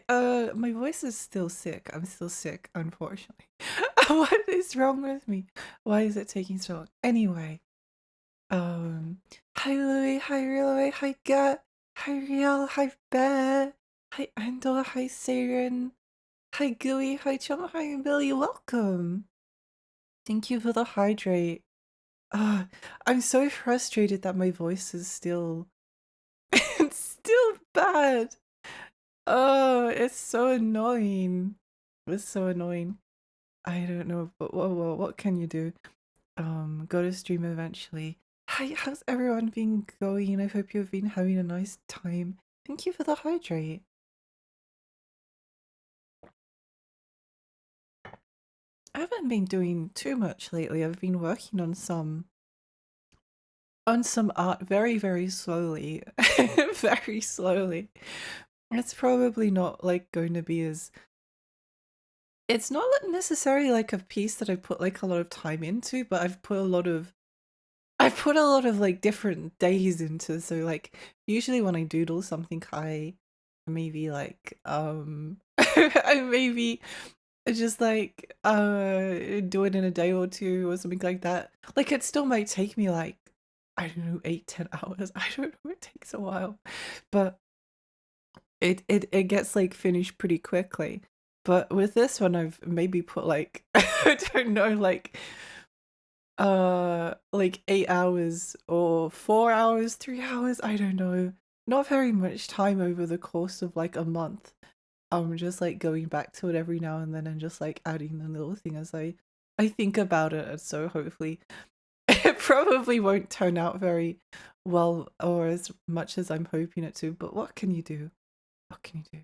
My voice is still sick. I'm still sick, unfortunately. What is wrong with me? Why is it taking so long? Anyway, hi Louie, hi Relay, hi Gut, hi Riel, hi Bear, hi Andor, hi Siren, hi Gooey, hi Chum, hi Billy, welcome. Thank you for the hydrate. I'm so frustrated that my voice is still it's still bad. Oh, it's so annoying. It's so annoying. I don't know, but what can you do? Go to stream eventually. Hi, how's everyone been going? I hope you've been having a nice time. Thank you for the hydrate. I haven't been doing too much lately. I've been working on some art very, very slowly. Very slowly. It's probably not like going to be as it's not necessarily like a piece that I've put like a lot of time into, but I've put a lot of like different days into. So like usually when I doodle something, I maybe like I maybe just like do it in a day or two or something like that. Like it still might take me like I don't know 8-10 hours. I don't know. It takes a while, but it gets like finished pretty quickly. But with this one, I've maybe put like I don't know like 8 hours or 4 hours, 3 hours. I don't know. Not very much time over the course of like a month. Just like going back to it every now and then and just like adding the little thing as I think about it. And so hopefully it probably won't turn out very well or as much as I'm hoping it to. But what can you do? What can you do?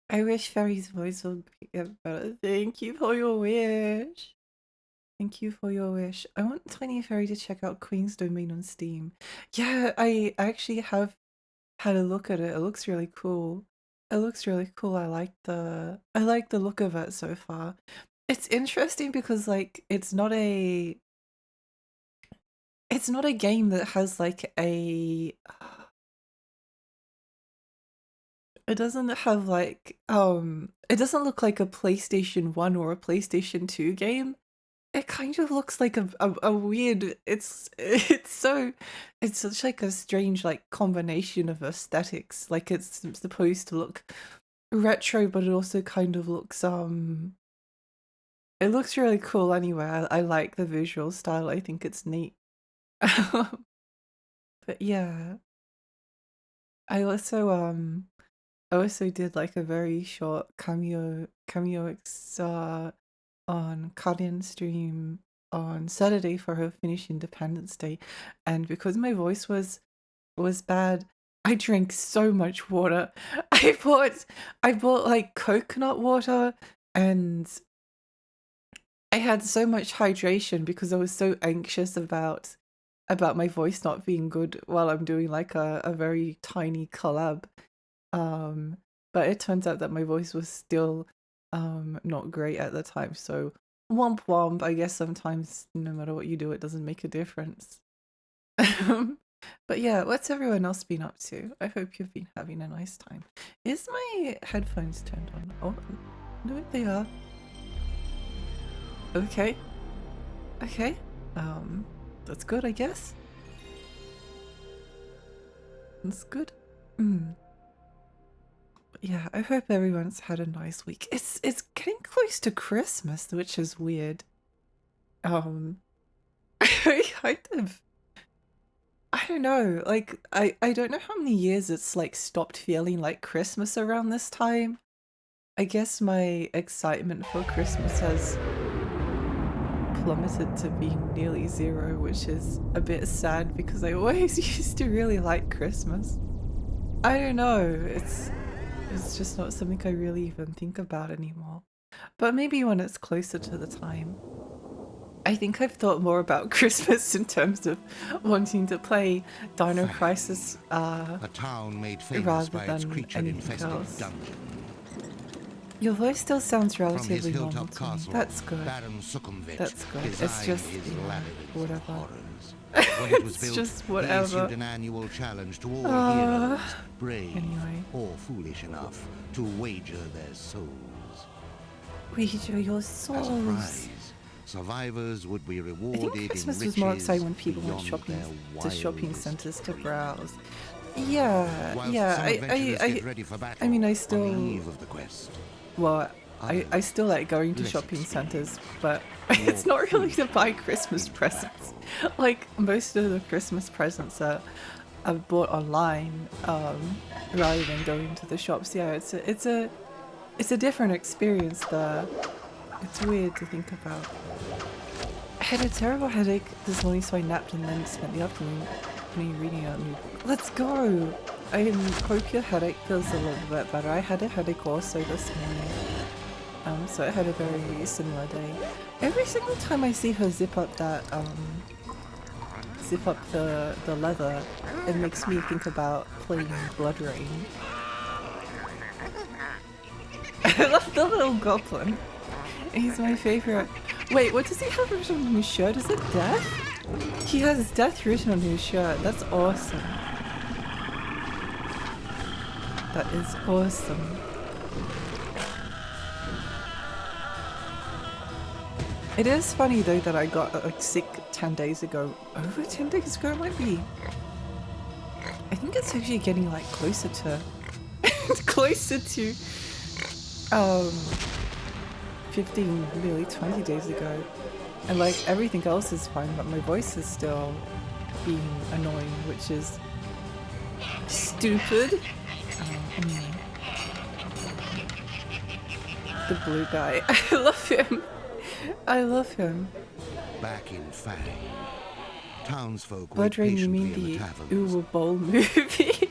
I wish Fairy's voice would get better. Thank you for your wish. Thank you for your wish. I want Tiny Fairy to check out Queen's Domain on Steam. Yeah, I actually have had a look at it. It looks really cool. It looks really cool. I like the look of it so far. It's interesting because like it's not a game that has like a it doesn't have like it doesn't look like a PlayStation 1 or a PlayStation 2 game. It kind of looks like a weird it's such like a strange like combination of aesthetics. Like it's supposed to look retro, but it also kind of looks it looks really cool anyway. I like the visual style. I think it's neat. But yeah, I also I also did like a very short cameo on Kadian stream on Saturday for her Finnish Independence Day, and because my voice was bad, I drank so much water. I bought like coconut water, and I had so much hydration because I was so anxious about my voice not being good while I'm doing like a very tiny collab. Um, but it turns out that my voice was still not great at the time. So womp womp, I guess sometimes no matter what you do, it doesn't make a difference. But yeah, what's everyone else been up to? I hope you've been having a nice time. Is my headphones turned on? Oh, no, they are. Okay. Okay. That's good, I guess. That's good. Yeah, I hope everyone's had a nice week. It's getting close to Christmas, which is weird. I kind of I don't know. Like I don't know how many years it's like stopped feeling like Christmas around this time. I guess my excitement for Christmas has plummeted to being nearly zero, which is a bit sad because I always used to really like Christmas. I don't know. It's just not something I really even think about anymore. But maybe when it's closer to the time. I think I've thought more about Christmas in terms of wanting to play Dino Crisis a town made famous rather by its than anything creature-infested else. dungeon. Your voice still sounds From his relatively normal hilltop to me. castle, That's good. Baron Sukhumvit That's good. It's designed just, his yeah, labyrinth whatever. of horrors. When it was It's built, just he whatever. issued an annual challenge to all heroes, brave Anyway. or foolish enough to wager their souls. Wager your As a souls. prize, survivors would be I rewarded think Christmas in was more riches exciting when people went beyond shopping their to shopping wildest centers to dreams. browse. Yeah, Whilst yeah. some adventurers get ready for battle I mean, I on still. the eve of the quest. Well, I Others, still like going to less shopping centers, experienced, but it's walk not really to through buy Christmas into presents. battle. Like most of the Christmas presents that I've bought online, rather than going to the shops. Yeah, it's a different experience there. It's weird to think about. I had a terrible headache this morning, so I napped and then spent the afternoon reading a new book. Let's go! I hope your headache feels a little bit better. I had a headache also this morning. So I had a very similar day. Every single time I see her zip up that, zip up the leather, it makes me think about playing Blood Rain. I love the little goblin. He's my favorite. Wait, what does he have written on his shirt? Is it death? He has death written on his shirt. That's awesome. That is awesome. It is funny though that I got like sick 10 days ago. Over 10 days ago it might be. I think it's actually getting like closer to 15, nearly 20 days ago. And like everything else is fine, but my voice is still being annoying, which is stupid. Anyway. The blue guy. I love him. I love him. Back in Fang, townsfolk Blood wait Rain, you patiently mean in the the taverns, Uwe Boll movie?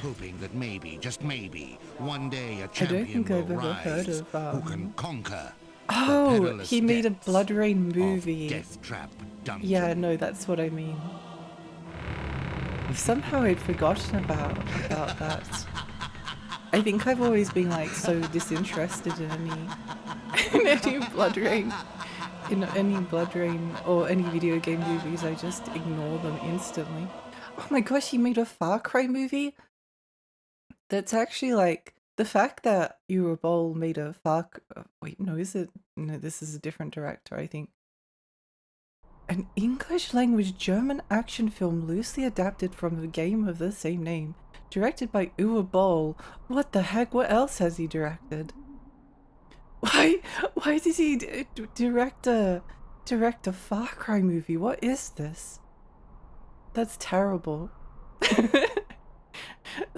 hoping that maybe, just maybe, one day a I don't champion think will I've ever heard rise of, who can conquer Oh, the perilous he made a depths Blood Rain of movie. Deathtrap Dungeon. Yeah, no, that's what I mean. Somehow I'd forgotten about that. I think I've always been like so disinterested in any Blood Rain, or any video game movies. I just ignore them instantly. Oh my gosh, he made a Far Cry movie? That's actually like the fact that Uwe Boll made a wait, no, is it? No, this is a different director, I think. An English language German action film loosely adapted from a game of the same name, directed by Uwe Boll. What the heck? What else has he directed? Why did he direct a Far Cry movie? What is this? That's terrible.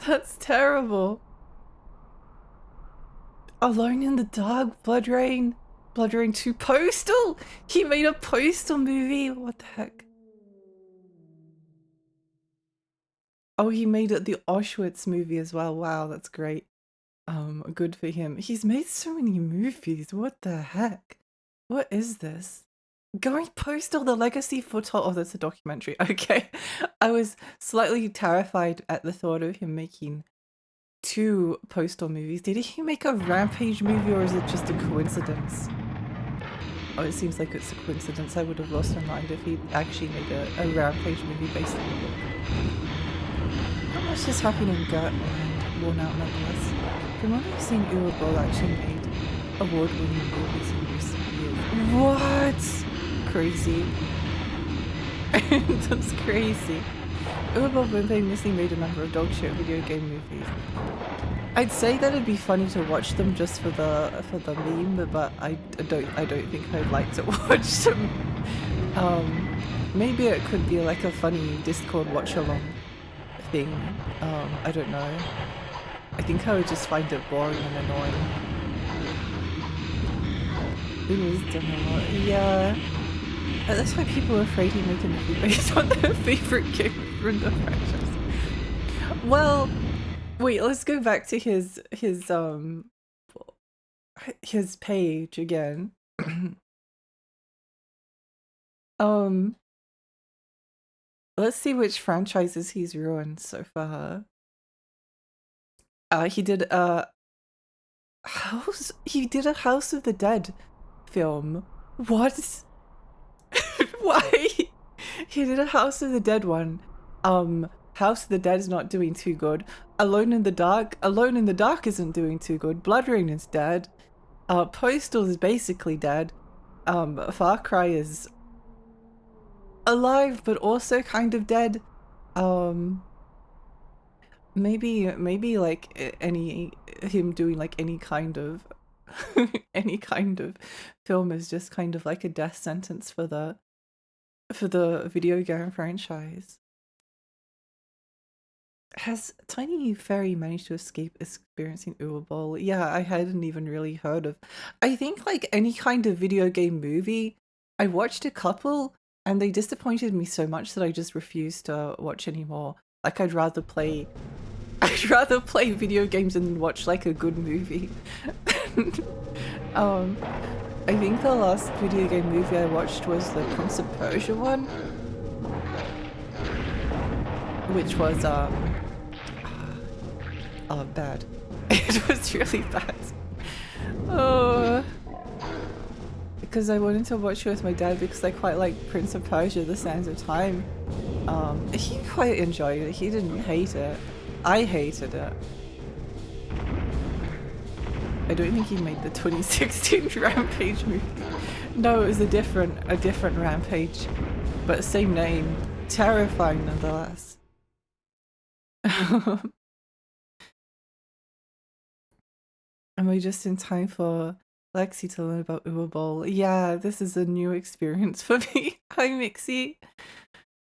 That's terrible. Alone in the Dark, Blood Rain 2 Postal! He made a Postal movie! What the heck? Oh, he made it the Auschwitz movie as well. Wow, that's great. Good for him. He's made so many movies. What the heck? What is this? Going Postal, the Legacy Foothold. Oh, that's a documentary. Okay. I was slightly terrified at the thought of him making 2 Postal movies. Did he make a Rampage movie or is it just a coincidence? Oh, it seems like it's a coincidence. I would have lost my mind if he actually made a Rampage movie based on the book. Not much is happening in Gert and worn out nonetheless. From what I've seen, Uwe Boll actually made award-winning movies in recent years. What? Crazy. That's crazy. Uwe Boll famously made a number of dog shit video game movies. I'd say that it'd be funny to watch them just for the meme, but I don't think I'd like to watch them. Maybe it could be like a funny Discord watch along thing. I don't know. I think I would just find it boring and annoying. Who has done a lot? Yeah. That's why people are afraid he made a movie based on their favorite game from the franchise. Well, wait, let's go back to his page again. Let's see which franchises he's ruined so far. He did He did a House of the Dead film. What? Why? He did a House of the Dead one. House of the Dead is not doing too good. Alone in the Dark. Alone in the Dark isn't doing too good. Blood Rain is dead. Postal is basically dead. Far Cry is alive but also kind of dead. Maybe like him doing like any kind of any kind of film is just kind of like a death sentence for the video game franchise. Has Tiny Fairy managed to escape experiencing Uwerball? Yeah, I hadn't even really heard of. I think like any kind of video game movie, I watched a couple and they disappointed me so much that I just refused to watch anymore. Like I'd rather play video games and watch like a good movie. I think the last video game movie I watched was the Prince of Persia one, which was bad. It was really bad. Oh, because I wanted to watch it with my dad because I quite like Prince of Persia: The Sands of Time. He quite enjoyed it. He didn't hate it. I hated it. I don't think he made the 2016 Rampage movie. No, it was a different Rampage, but same name. Terrifying nonetheless. Am I just in time for Lexi to learn about Uwerball? Yeah, this is a new experience for me. Hi, Mixie.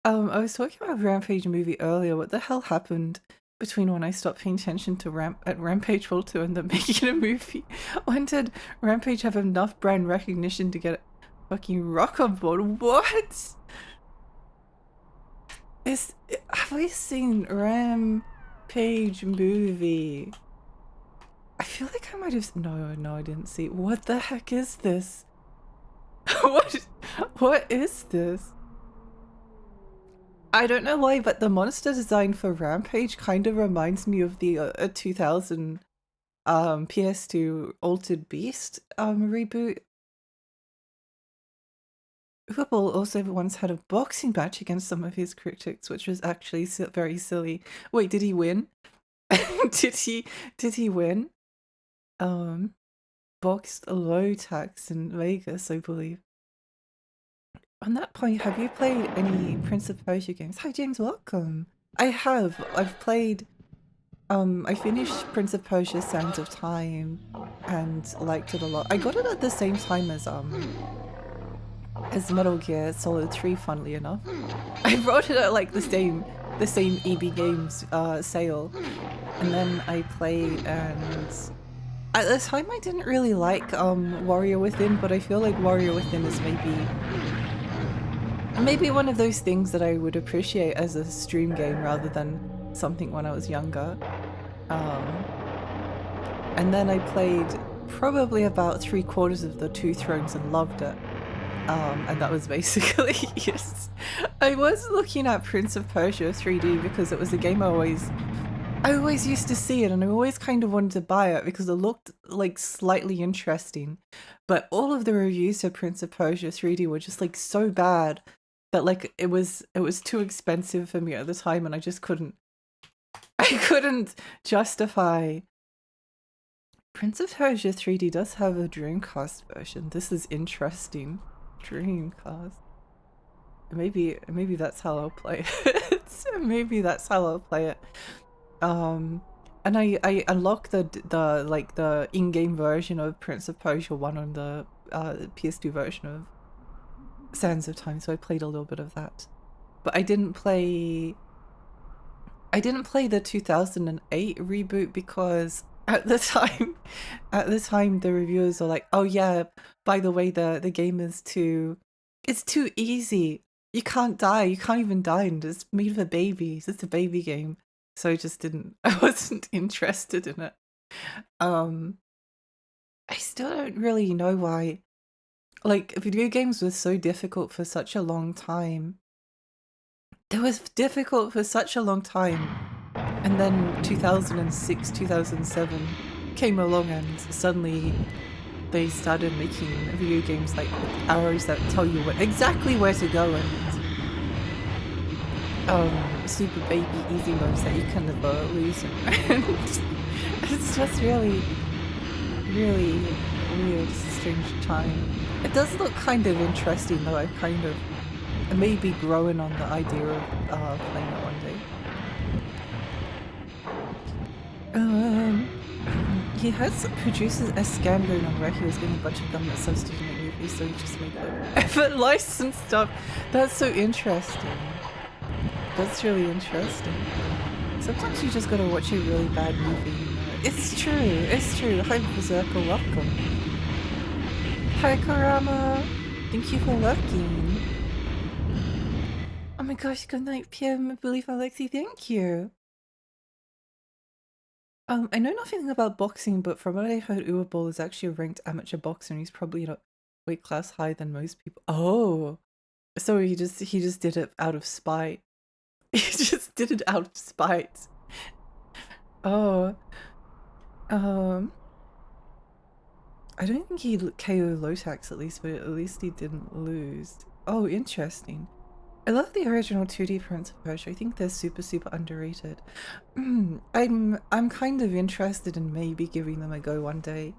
I was talking about Rampage movie earlier. What the hell happened between when I stopped paying attention to Rampage World 2 and then making a movie? When did Rampage have enough brand recognition to get fucking Rock on board? What? Have I seen Rampage movie? I feel like I might have. No, I didn't see. What the heck is this? What is this? I don't know why, but the monster design for Rampage kind of reminds me of the 2000 PS2 Altered Beast reboot. Uwerball also once had a boxing match against some of his critics, which was actually very silly. Wait, did he win? Did he win? Boxed low tax in Vegas, I believe. On that point, have you played any Prince of Persia games? Hi James, welcome. I have. I've played I finished Prince of Persia Sands of Time and liked it a lot. I got it at the same time as Metal Gear Solid 3, funnily enough. I brought it at like the same EB Games sale. And then I played, and at the time I didn't really like Warrior Within, but I feel like Warrior Within is maybe one of those things that I would appreciate as a stream game rather than something when I was younger. And then I played probably about 3/4 of the Two Thrones and loved it. And that was basically yes. I was looking at Prince of Persia 3D because it was a game I always used to see it, and I always kind of wanted to buy it because it looked like slightly interesting. But all of the reviews for Prince of Persia 3D were just like so bad that like it was too expensive for me at the time, and I just couldn't justify. Prince of Persia 3D does have a Dreamcast version. This is interesting. Dreamcast. Maybe that's how I'll play it. Maybe that's how I'll play it. And I unlocked the in-game version of Prince of Persia 1 on the PS2 version of Sands of Time, so I played a little bit of that. But I didn't play the 2008 reboot because at the time the reviewers are like, oh yeah, by the way, the game is it's too easy. You can't die. You can't even die, and it's made for babies. It's a baby game. So I wasn't interested in it. I still don't really know why. Like, video games were so difficult for such a long time. It was difficult for such a long time. And then 2006, 2007 came along and suddenly they started making video games like with arrows that tell you exactly where to go, and super baby easy modes that you can never lose. And it's just really, really weird, strange time. It does look kind of interesting though. I've kind of maybe growing on the idea of playing it one day. He produces a scam going on where he was getting a bunch of government subsidies to make movies, so he just made effort licensed stuff. That's so interesting. That's really interesting. Sometimes you just gotta watch a really bad movie, you know? It's true, it's true. Hi Berserker, welcome. Hi Karama, thank you for lurking. Oh my gosh, good night PM, Believe Alexi, thank you. I know nothing about boxing, but from what I heard, Uwe is actually a ranked amateur boxer, and he's probably a weight class higher than most people. Oh, so he just did it out of spite. He just did it out of spite. Oh, I don't think he KO Lotax at least, but at least he didn't lose. Oh, interesting. I love the original 2D Prince of Persia. I think they're super underrated. I'm kind of interested in maybe giving them a go one day.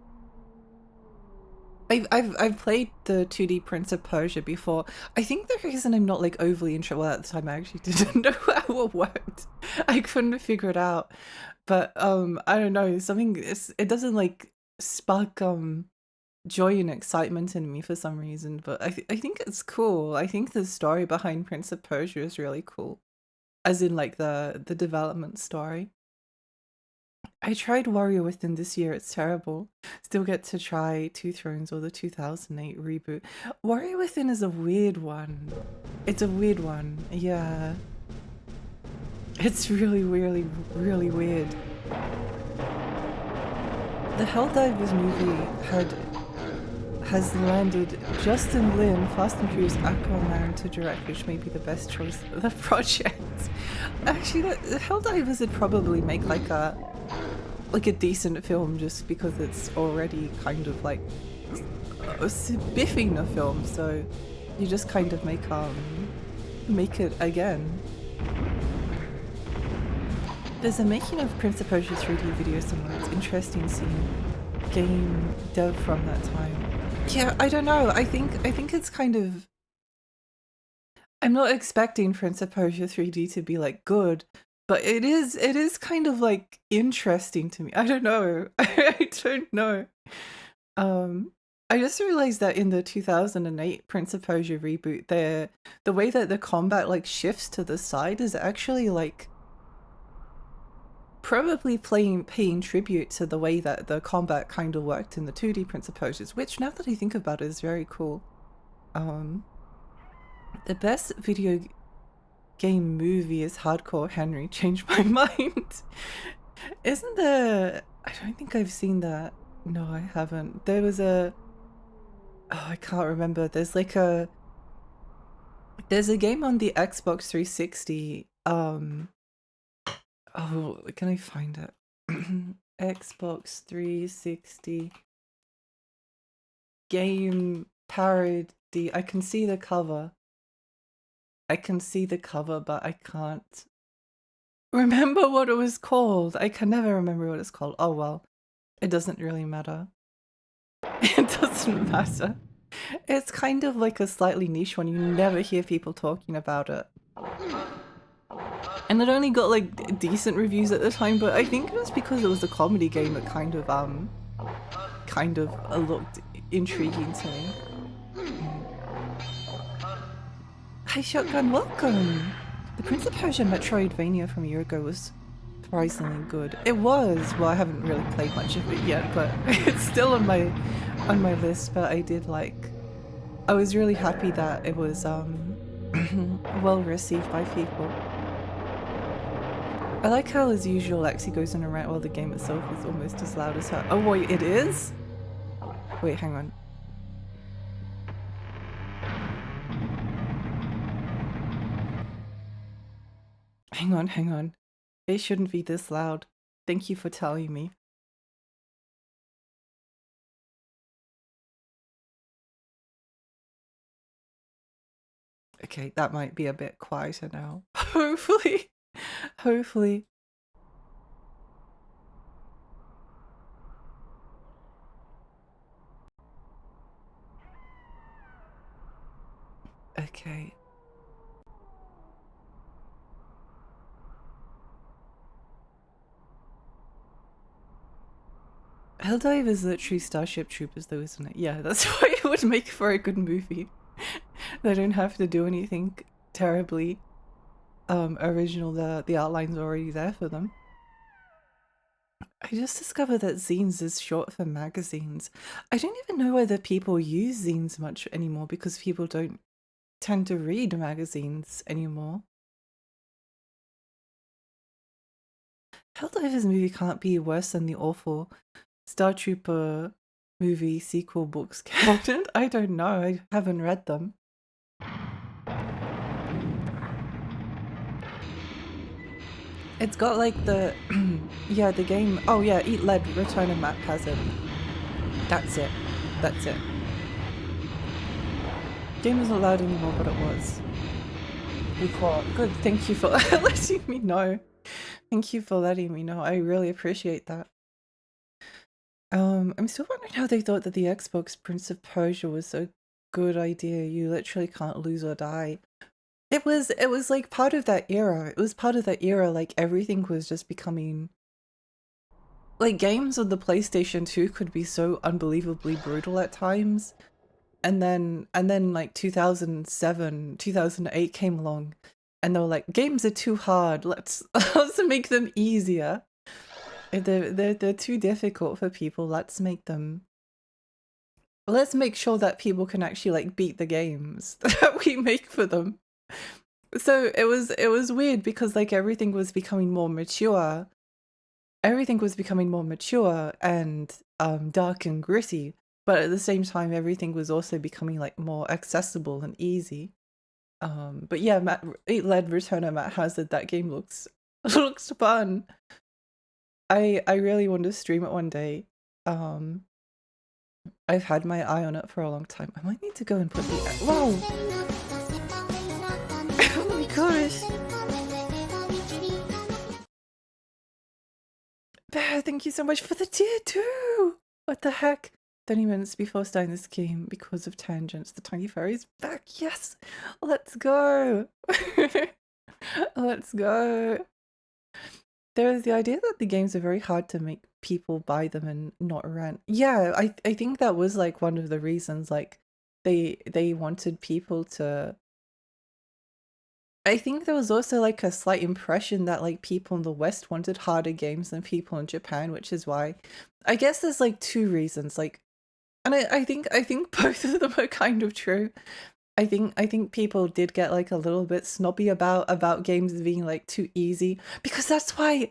I've played the 2D Prince of Persia before. I think the reason I'm not like overly interested, well, at the time I actually didn't know how it worked. I couldn't figure it out. But I don't know, it doesn't like spark joy and excitement in me for some reason, but I think it's cool. I think the story behind Prince of Persia is really cool, as in like the development story. I tried Warrior Within this year, it's terrible. Still get to try Two Thrones or the 2008 reboot. Warrior Within is a weird one. It's a weird one, yeah. It's really weird. The Helldivers movie has landed Justin Lin, Fast and Furious Aquaman to direct, which may be the best choice for the project. Actually, the Helldivers would probably make like a decent film just because it's already kind of like biffing the film, so you just kind of make it again. There's a making of Prince of Persia 3D video somewhere. It's interesting seeing game dev from that time. Yeah, I don't know. I think it's kind of. I'm not expecting Prince of Persia 3D to be like good, but it is kind of like interesting to me. I don't know. I don't know. I just realized that in the 2008 Prince of Persia reboot, the way that the combat like shifts to the side is actually like probably paying tribute to the way that the combat kind of worked in the 2D Prince of Persias, which now that I think about it is very cool. The best video game movie is Hardcore Henry. Changed my mind. Isn't there... I don't think I've seen that. No, I haven't. There was a... Oh, I can't remember. There's like a... There's a game on the Xbox 360. Oh, can I find it? Xbox 360 game parody. I can see the cover. But I can't remember what it was called. I can never remember what it's called. Oh well, it doesn't really matter. It doesn't matter. It's kind of like a slightly niche one. You never hear people talking about it. And it only got like decent reviews at the time, but I think it was because it was a comedy game that kind of looked intriguing to me. Hi Shotgun, welcome! The Prince of Persia Metroidvania from a year ago was surprisingly good. It was! Well, I haven't really played much of it yet, but it's still on my list, but I did like... I was really happy that it was well received by people. I like how, as usual, Lexi goes on a rant while the game itself is almost as loud as her. Oh wait, it is? Wait, hang on. Hang on. It shouldn't be this loud. Thank you for telling me. Okay, that might be a bit quieter now. Hopefully. Hopefully. Okay. Helldive is literally Starship Troopers though, isn't it? Yeah, that's why it would make for a good movie. They don't have to do anything terribly original. The outline's already there for them. I just discovered that zines is short for magazines. I don't even know whether people use zines much anymore because people don't tend to read magazines anymore. Helldiver's movie can't be worse than the awful Star Trooper movie sequel books canon. I don't know, I haven't read them. It's got like the yeah, the game. Oh yeah, Eat Lead, Return of Map has it. That's it. That's it. Game isn't allowed anymore, but it was before. Good, thank you for letting me know. Thank you for letting me know. I really appreciate that. I'm still wondering how they thought that the Xbox Prince of Persia was a good idea. You literally can't lose or die. It was like part of that era. It was part of that era, like everything was just becoming like games on the PlayStation 2 could be so unbelievably brutal at times. And then like 2007, 2008 came along and they were like, games are too hard. Let's make them easier. They're too difficult for people. Let's make sure that people can actually like beat the games that we make for them. So it was weird because like everything was becoming more mature. Everything was becoming more mature and dark and gritty, but at the same time everything was also becoming like more accessible and easy. But yeah, Eight Led Return of Matt Hazard, that game looks looks fun. I really want to stream it one day. I've had my eye on it for a long time. I might need to go and put the whoa. Oh my gosh. Bear, thank you so much for the tier 2! What the heck? 30 minutes before starting this game because of tangents. The tiny fairy's back. Yes! Let's go! Let's go! There's the idea that the games are very hard to make people buy them and not rent. Yeah, I think that was like one of the reasons, like they wanted people to. I think there was also like a slight impression that like people in the West wanted harder games than people in Japan, which is why I guess there's like two reasons. Like, and I think both of them are kind of true. I think people did get like a little bit snobby about games being like too easy because that's why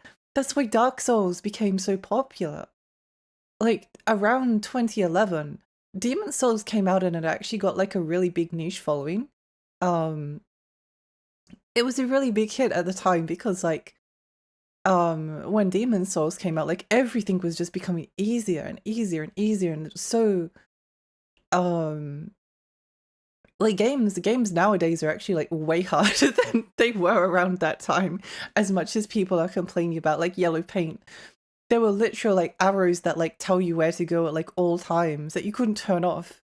Dark Souls became so popular. Like around 2011, Demon Souls came out and it actually got like a really big niche following. Um it was a really big hit at the time because like when Demon Souls came out, like everything was just becoming easier and easier and easier, and it was so um like games nowadays are actually like way harder than they were around that time. As much as people are complaining about like yellow paint, there were literal like arrows that like tell you where to go at like all times that you couldn't turn off.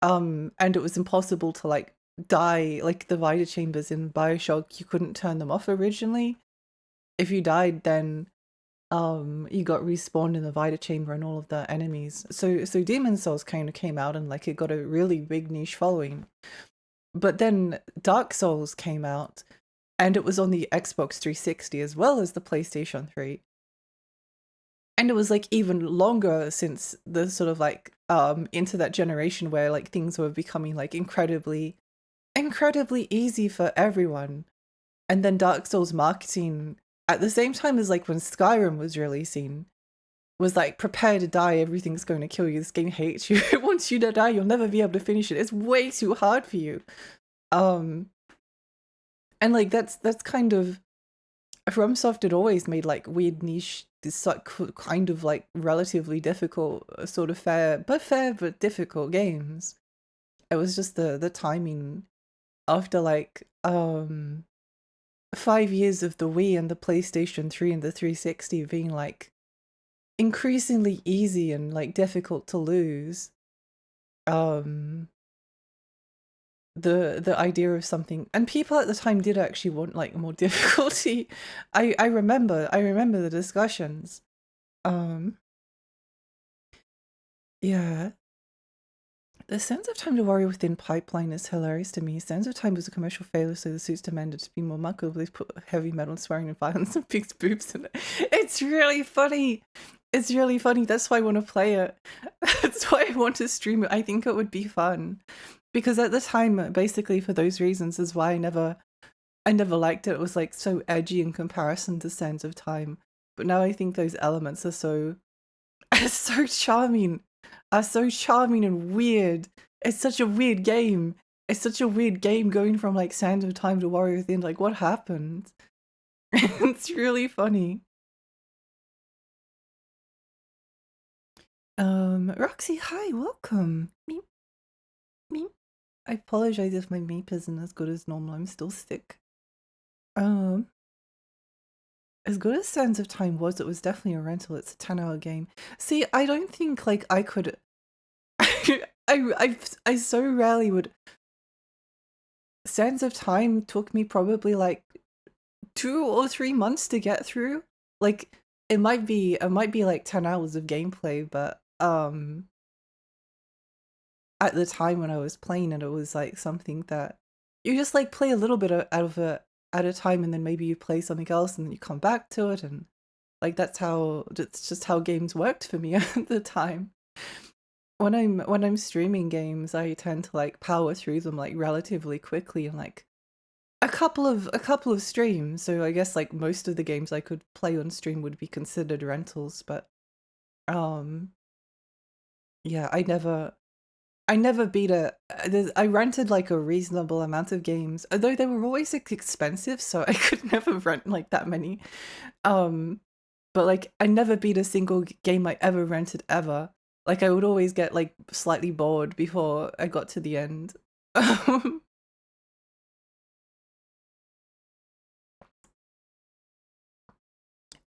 And it was impossible to like die. Like the Vita chambers in Bioshock, you couldn't turn them off originally. If you died, then you got respawned in the Vita chamber and all of the enemies. So Demon Souls kind of came out and like it got a really big niche following. But then Dark Souls came out and it was on the Xbox 360 as well as the PlayStation 3. And it was like even longer since the sort of like into that generation where like things were becoming like incredibly easy for everyone. And then Dark Souls marketing at the same time as like when Skyrim was releasing was like, prepare to die, everything's going to kill you, this game hates you, it wants you to die, you'll never be able to finish it, it's way too hard for you. And like that's kind of FromSoft had always made like weird niche, this like kind of like relatively difficult, sort of fair but difficult games. It was just the timing after like 5 years of the Wii and the PlayStation 3 and the 360 being like increasingly easy and like difficult to lose. Um the idea of something, and people at the time did actually want like more difficulty. I remember the discussions. Um yeah. The Sands of Time to Warrior Within pipeline is hilarious to me. Sands of Time was a commercial failure, so the suit's demanded to be more marketable. They put heavy metal swearing and violence and big boobs in it. It's really funny. It's really funny. That's why I want to play it. That's why I want to stream it. I think it would be fun. Because at the time, basically for those reasons, is why I never liked it. It was like so edgy in comparison to Sands of Time. But now I think those elements are so so charming. Are so charming and weird. It's such a weird game. It's such a weird game going from like Sands of Time to Warrior Within. Like, what happened? It's really funny. Roxy, hi, welcome. Meep, meep. I apologize if my meep isn't as good as normal. I'm still sick. As good as Sands of Time was, it was definitely a rental. It's a 10-hour game. See, I don't think like I could. I so rarely would. Sands of Time took me probably like 2 or 3 months to get through. Like it might be like 10 hours of gameplay, but at the time when I was playing it, it was like something that you just like play a little bit out of it at a time, and then maybe you play something else and then you come back to it, and like that's just how games worked for me at the time. When I'm streaming games, I tend to like power through them like relatively quickly in like a couple of streams. So I guess like most of the games I could play on stream would be considered rentals, but um yeah, I never beat a I rented like a reasonable amount of games, although they were always like expensive, so I could never rent like that many. Um but like I never beat a single game I ever rented ever. Like I would always get like slightly bored before I got to the end.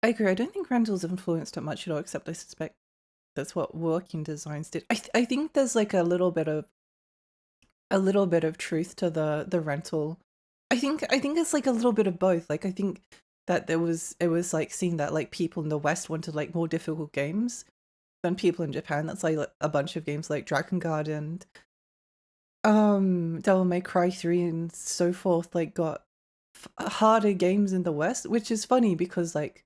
I agree. I don't think rentals influenced it much at all, except I suspect that's what working designs did. I think there's like a little bit of truth to the rental. I think it's like a little bit of both. Like I think that it was like seeing that like people in the West wanted like more difficult games than people in Japan. That's like a bunch of games like Dragon Guard and Devil May Cry 3 and so forth like got harder games in the West, which is funny because like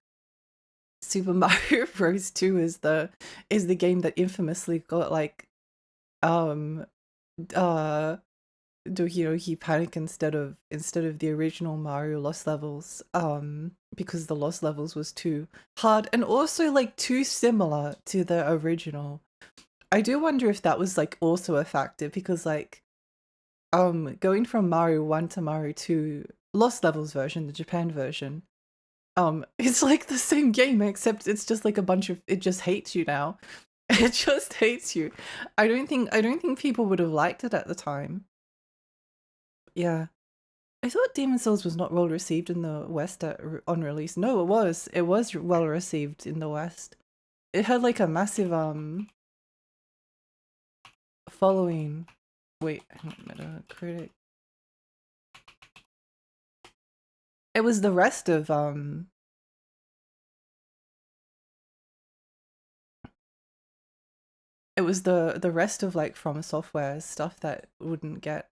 Super Mario Bros. 2 is the game that infamously got like um uh Doki Doki Panic instead of the original Mario Lost Levels, because the Lost Levels was too hard and also like too similar to the original. I do wonder if that was like also a factor because like going from Mario 1 to Mario 2 Lost Levels version, the Japan version, it's like the same game except it's just like a bunch of it just hates you now. It just hates you. I don't think people would have liked it at the time. Yeah. I thought Demon Souls was not well received in the West on release. No, it was. It was well received in the West. It had like a massive following. Wait, hang on, Metacritic. It was the rest of it was the rest of like From Software stuff that wouldn't get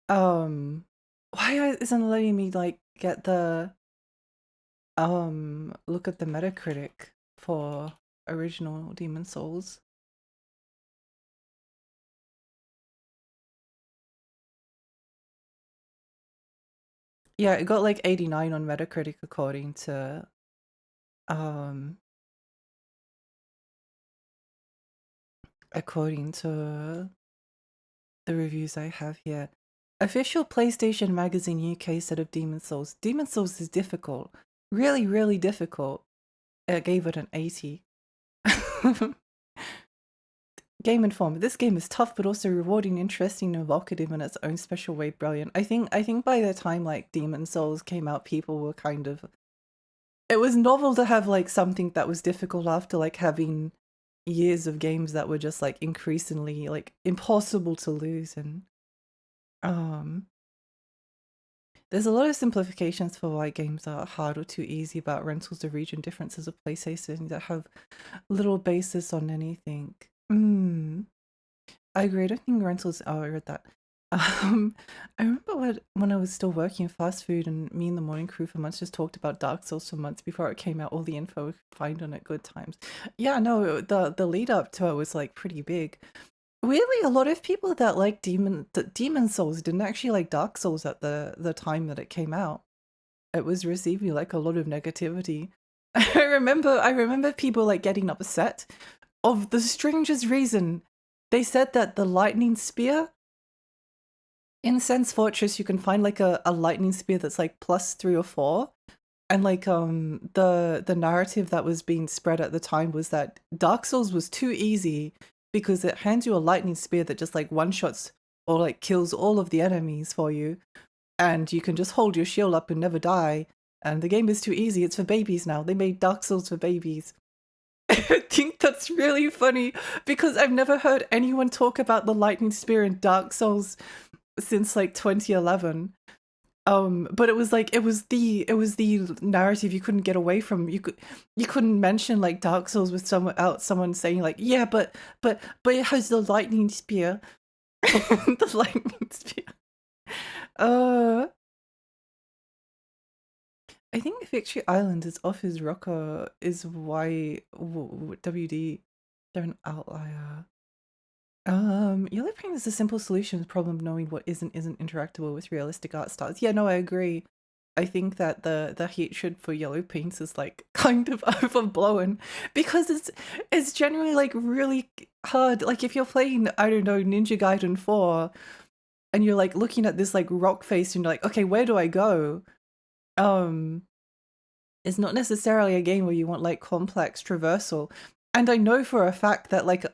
why isn't it letting me like get the look at the Metacritic for original Demon Souls? Yeah, it got like 89 on Metacritic um according to the reviews I have here. Official PlayStation Magazine UK said of Demon Souls, Demon Souls is difficult. Really, really difficult. It gave it an 80. Game Informer. This game is tough, but also rewarding, interesting, and evocative in its own special way. Brilliant. I think by the time like Demon Souls came out, people were kind of. It was novel to have like something that was difficult after like having years of games that were just like increasingly like impossible to lose. And um there's a lot of simplifications for why games are hard or too easy about rentals or region differences of PlayStation that have little basis on anything. I agree. I don't think rentals. Oh, I read that. Um, I remember when I was still working in fast food, and me and the morning crew for months just talked about Dark Souls for months before it came out. All the info we could find on it, good times. Yeah, no, the lead up to it was like pretty big. Weirdly, a lot of people that like Demon Souls didn't actually like Dark Souls at the time that it came out. It was receiving like a lot of negativity. I remember people like getting upset of the strangest reason. They said that the lightning spear in Sense Fortress, you can find like a lightning spear that's like +3 or 4. And like the narrative that was being spread at the time was that Dark Souls was too easy because it hands you a lightning spear that just like one-shots or like kills all of the enemies for you, and you can just hold your shield up and never die. And the game is too easy. It's for babies now. They made Dark Souls for babies. I think that's really funny because I've never heard anyone talk about the lightning spear in Dark Souls since like 2011. But it was like it was the narrative you couldn't get away from. You couldn't mention like Dark Souls with someone saying like, yeah, but it has the lightning spear. The lightning spear. Uh I think Victory Island is off his rocker is why WD they're an outlier. Yellow Paint is a simple solution to the problem of knowing what isn't interactable with realistic art styles. Yeah, no, I agree. I think that the hatred for yellow paints is like kind of overblown because it's generally like really hard. Like if you're playing, I don't know, Ninja Gaiden 4 and you're like looking at this like rock face and you're like, okay, where do I go? Um, it's not necessarily a game where you want like complex traversal. And I know for a fact that like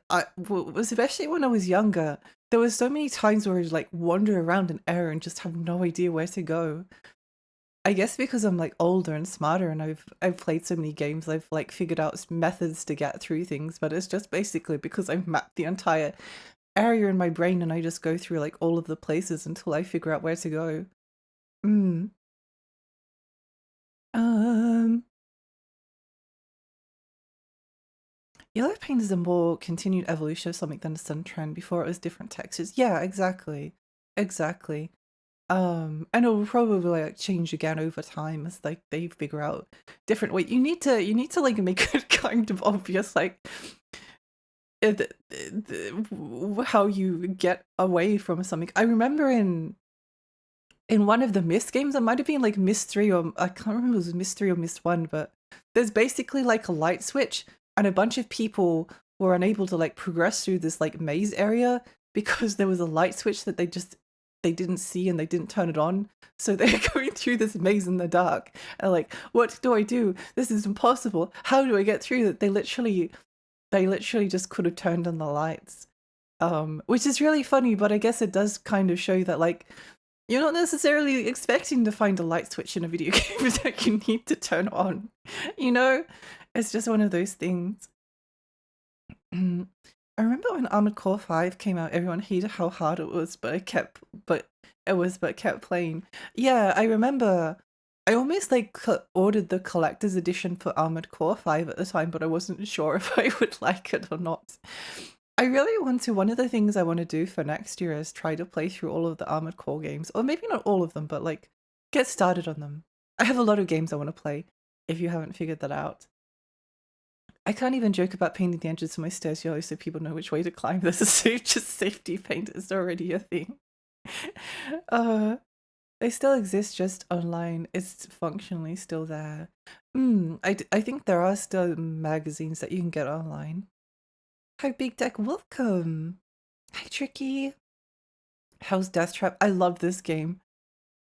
especially when I was younger, there was so many times where I'd like wander around an area and just have no idea where to go. I guess because I'm like older and smarter and I've played so many games, I've like figured out methods to get through things, but it's just basically because I've mapped the entire area in my brain and I just go through like all of the places until I figure out where to go. Mm. Um Yellow paint is a more continued evolution of something than a sudden trend. Before it was different textures. Yeah, exactly. Exactly. And it will probably like change again over time as like they figure out different way. You need to like make it kind of obvious like how you get away from something. I remember in one of the Myst games, it might have been like Myst 3 or I can't remember if it was Myst 3 or Myst 1, but there's basically like a light switch and a bunch of people were unable to like progress through this like maze area because there was a light switch that they didn't see and they didn't turn it on. So they're going through this maze in the dark and like, what do I do? This is impossible. How do I get through it? They literally just could have turned on the lights. Which is really funny, but I guess it does kind of show that like you're not necessarily expecting to find a light switch in a video game that you need to turn on. You know? It's just one of those things. I remember when Armored Core 5 came out, everyone hated how hard it was, but kept playing. Yeah, I remember I almost like ordered the collector's edition for Armored Core 5 at the time, but I wasn't sure if I would like it or not. I really want to. One of the things I want to do for next year is try to play through all of the Armored Core games, or maybe not all of them, but like get started on them. I have a lot of games I want to play. If you haven't figured that out, I can't even joke about painting the edges of my stairs yellow so people know which way to climb. This is just safety paint is already a thing. uh, they still exist just online. It's functionally still there. I think there are still magazines that you can get online. Hi, Big Deck, welcome. Hi, Tricky. How's Deathtrap? I love this game.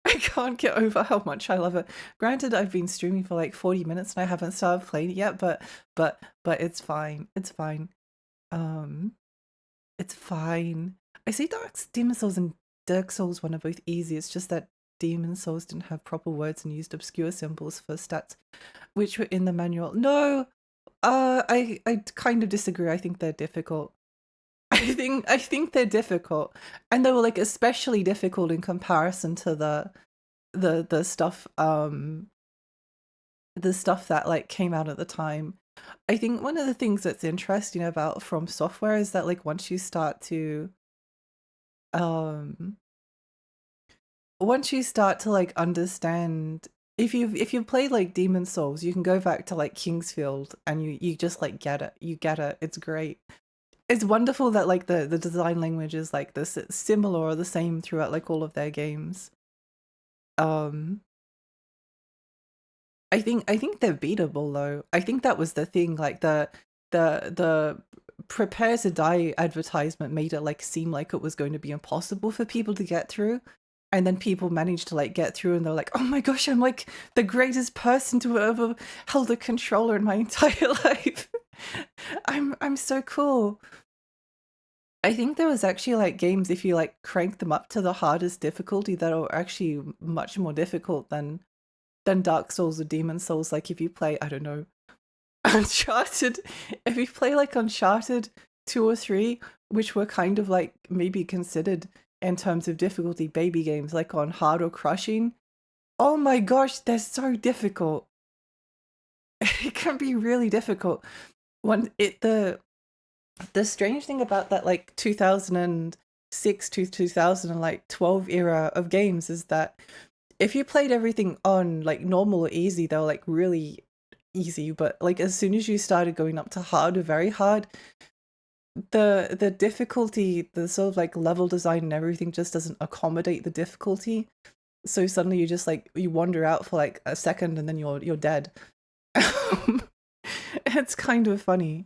I can't get over how much I love it. Granted, I've been streaming for like 40 minutes and I haven't started playing it yet, but it's fine. It's fine. Um, It's fine. I see Demon Souls and Dark Souls 1 are both easy. It's just that Demon Souls didn't have proper words and used obscure symbols for stats, which were in the manual. No, I kind of disagree. I think they're difficult. I think they're difficult, and they were like especially difficult in comparison to the stuff the stuff that like came out at the time. I think one of the things that's interesting about From Software is that like um once you start to like understand, if you've played like Demon Souls, you can go back to like Kingsfield and you just like get it. You get it. It's great. It's wonderful that like the design language is like this similar or the same throughout like all of their games. Um I think they're beatable though. I think that was the thing, like the prepare to die advertisement made it like seem like it was going to be impossible for people to get through. And then people managed to like get through and they're like, oh my gosh, I'm like the greatest person to ever held a controller in my entire life. I'm so cool. I think there was actually like games, if you like crank them up to the hardest difficulty, that are actually much more difficult than Dark Souls or Demon Souls. Like if you play, I don't know, Uncharted, if you play like Uncharted 2 or 3, which were kind of like maybe considered in terms of difficulty baby games, like on hard or crushing, oh my gosh, they're so difficult. It can be really difficult. The strange thing about that like 2006 to 2012 era of games is that if you played everything on like normal or easy, they were like really easy, but like as soon as you started going up to hard or very hard, the difficulty, the sort of like level design and everything just doesn't accommodate the difficulty. So suddenly you just like you wander out for like a second and then you're dead. It's kind of funny.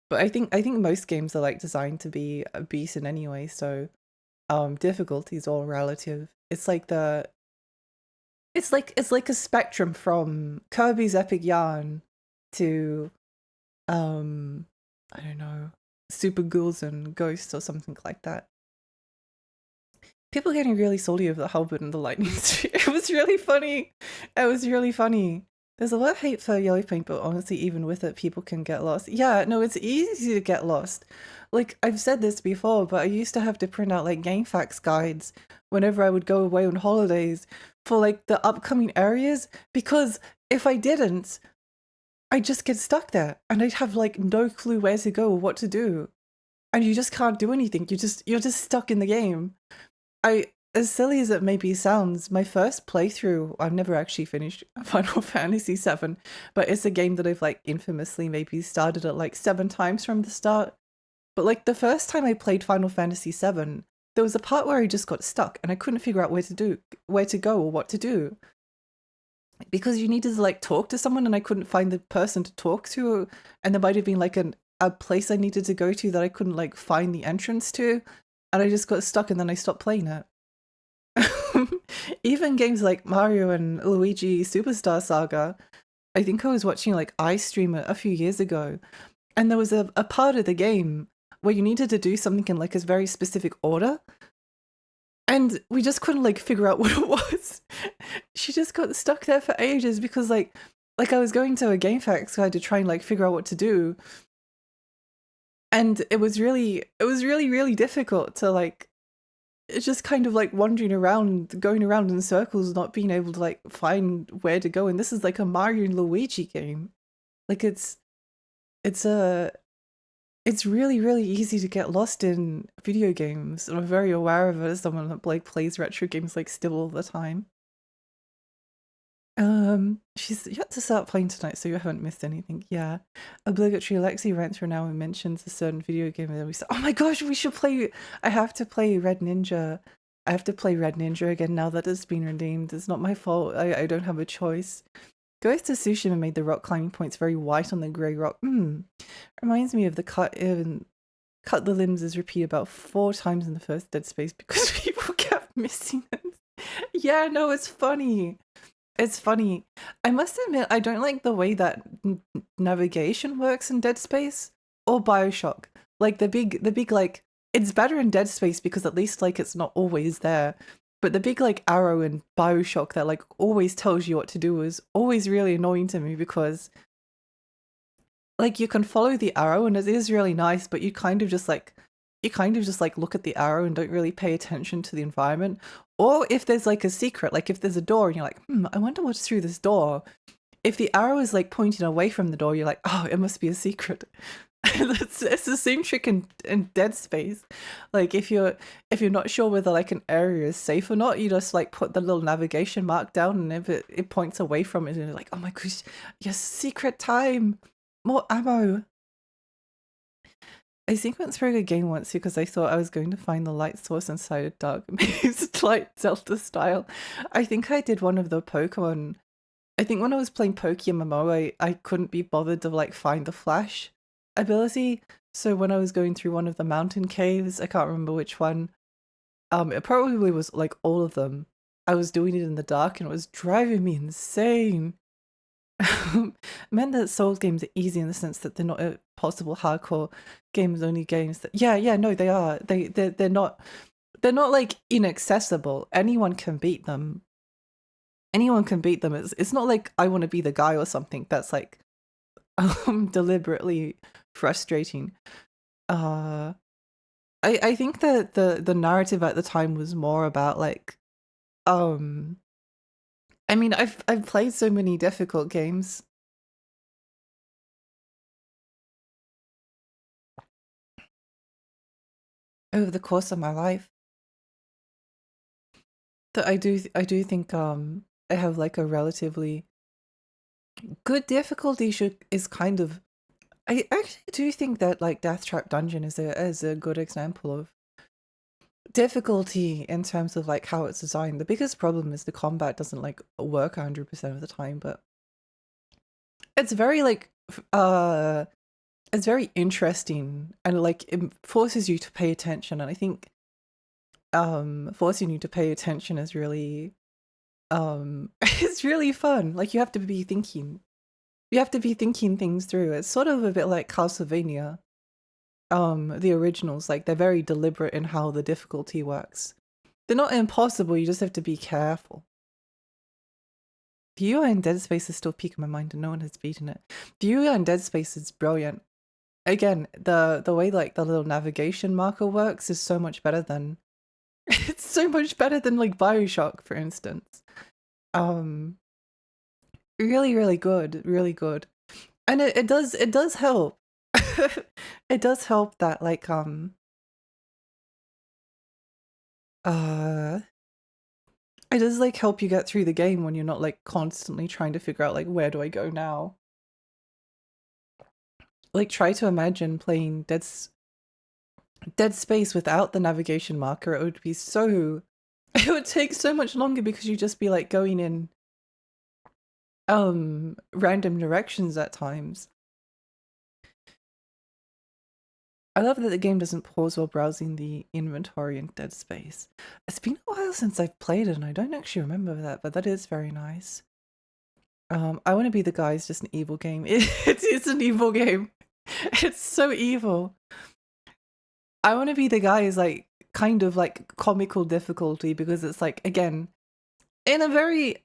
But I think most games are like designed to be a beaten anyway, so difficulty is all relative. It's like a spectrum from Kirby's Epic Yarn to um I don't know, Super Ghouls and Ghosts or something like that. People getting really salty over the halberd and the lightning sphere. It was really funny. It was really funny. There's a lot of hate for yellow paint, but honestly, even with it, people can get lost. Yeah, no, it's easy to get lost. Like, I've said this before, but I used to have to print out like game facts guides whenever I would go away on holidays for like the upcoming areas, because if I didn't, I'd just get stuck there and I'd have like no clue where to go or what to do. And you just can't do anything. You're just stuck in the game. As silly as it maybe sounds, my first playthrough, I've never actually finished Final Fantasy VII, but it's a game that I've like infamously maybe started it like 7 times from the start. But like the first time I played Final Fantasy VII, there was a part where I just got stuck and I couldn't figure out where to go or what to do. Because you needed to like talk to someone and I couldn't find the person to talk to, and there might have been like a place I needed to go to that I couldn't like find the entrance to, and I just got stuck and then I stopped playing it. Even games like Mario and Luigi Superstar Saga, I think I was watching like iStream a few years ago, and there was a part of the game where you needed to do something in like a very specific order, and we just couldn't like figure out what it was. She just got stuck there for ages because like I was going to a GameFAQs guide to try and like figure out what to do, and it was really difficult to like, it's just kind of like wandering around, going around in circles, not being able to like find where to go. And this is like a Mario and Luigi game. Like it's a it's really easy to get lost in video games, and I'm very aware of it as someone that like plays retro games like still all the time. She's you have to start playing tonight, so you haven't missed anything. Yeah, obligatory Alexi ran through now and mentions a certain video game, and then we said, "Oh my gosh, we should play." I have to play Red Ninja. I have to play Red Ninja again now that it's been redeemed. It's not my fault. I don't have a choice. Ghost of Tsushima made the rock climbing points very white on the grey rock. Reminds me of the cut the limbs is repeated about 4 times in the first Dead Space because people kept missing it. Yeah, no, it's funny. It's funny. I must admit, I don't like the way that navigation works in Dead Space. or BioShock. Like the big like it's better in Dead Space because at least like it's not always there. But the big like arrow in BioShock that like always tells you what to do is always really annoying to me because like you can follow the arrow and it is really nice, but you kind of just like look at the arrow and don't really pay attention to the environment. Or if there's like a secret, like if there's a door and you're like, I wonder what's through this door. If the arrow is like pointing away from the door, you're like, oh, it must be a secret. It's the same trick in Dead Space. Like if you're not sure whether like an area is safe or not, you just like put the little navigation mark down, and if it points away from it, and you're like, oh my gosh, yes, secret time, more ammo. I sequenced through a game once because I thought I was going to find the light source inside a dark maze, like Zelda style. I think I did one of the Pokemon. I think when I was playing Pokemon, I couldn't be bothered to like find the flash ability. So when I was going through one of the mountain caves, I can't remember which one. It probably was like all of them. I was doing it in the dark and it was driving me insane. Meant that Souls games are easy in the sense that they're not possible hardcore games, only games that no, they are. They're not like inaccessible. Anyone can beat them. Anyone can beat them. It's not like I want to be the guy or something that's like deliberately frustrating. I think that the narrative at the time was more about like I mean I've played so many difficult games over the course of my life that I do think I have like a relatively good difficulty is kind of I actually do think that like Deathtrap Dungeon is a good example of difficulty in terms of like how it's designed. The biggest problem is the combat doesn't like work 100% of the time, but it's very like it's very interesting and like it forces you to pay attention, and I think forcing you to pay attention is really it's really fun. Like you have to be thinking. You have to be thinking things through. It's sort of a bit like Castlevania. The originals, like they're very deliberate in how the difficulty works. They're not impossible, you just have to be careful. The UI in Dead Space is still peaking my mind and no one has beaten it. The UI in Dead Space is brilliant. Again, the way like the little navigation marker works is so much better than it's so much better than like BioShock, for instance. Really, really good, really good. And it does help. It does help that like uh it does like help you get through the game when you're not like constantly trying to figure out like where do I go now. Like try to imagine playing Dead Space without the navigation marker. It would be so it would take so much longer because you'd just be like going in random directions at times. I love that the game doesn't pause while browsing the inventory in Dead Space. It's been a while since I've played it and I don't actually remember that, but that is very nice. I want to be the guy. It's just an evil game. It's an evil game. It's so evil. I want to be the guy who's like kind of like comical difficulty because it's like, again, in a very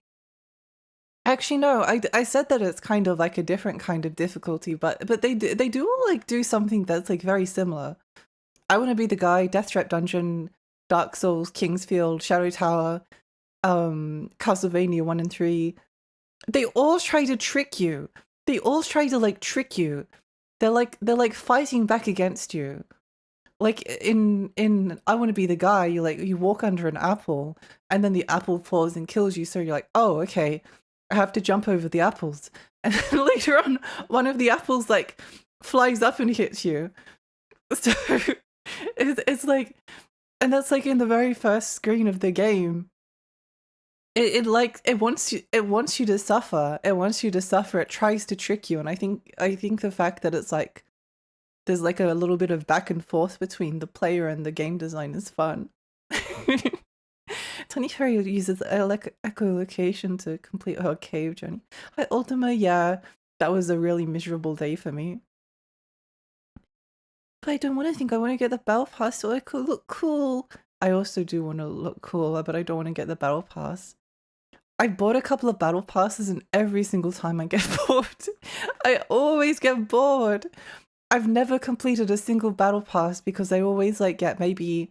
actually no, I said that it's kind of like a different kind of difficulty, but they do all like do something that's like very similar. I want to be the guy, Deathtrap Dungeon, Dark Souls, Kingsfield, Shadow Tower, Castlevania 1 and 3. They all try to trick you. They all try to like trick you. They're like fighting back against you. Like in I want to be the guy, you walk under an apple and then the apple falls and kills you, so you're like, oh, okay, I have to jump over the apples. And then later on, one of the apples like flies up and hits you. So it's like, and that's like in the very first screen of the game. It like it wants you to suffer. It wants you to suffer. It tries to trick you, and I think the fact that it's like there's like a little bit of back and forth between the player and the game design is fun. Tony Ferry uses echolocation to complete her cave journey. Hi Ultima, yeah, that was a really miserable day for me. But I don't want to think. I want to get the battle pass so I could look cool. I also do want to look cooler, but I don't want to get the battle pass. I bought a couple of battle passes and every single time I get bored. I always get bored. I've never completed a single battle pass because I always like get maybe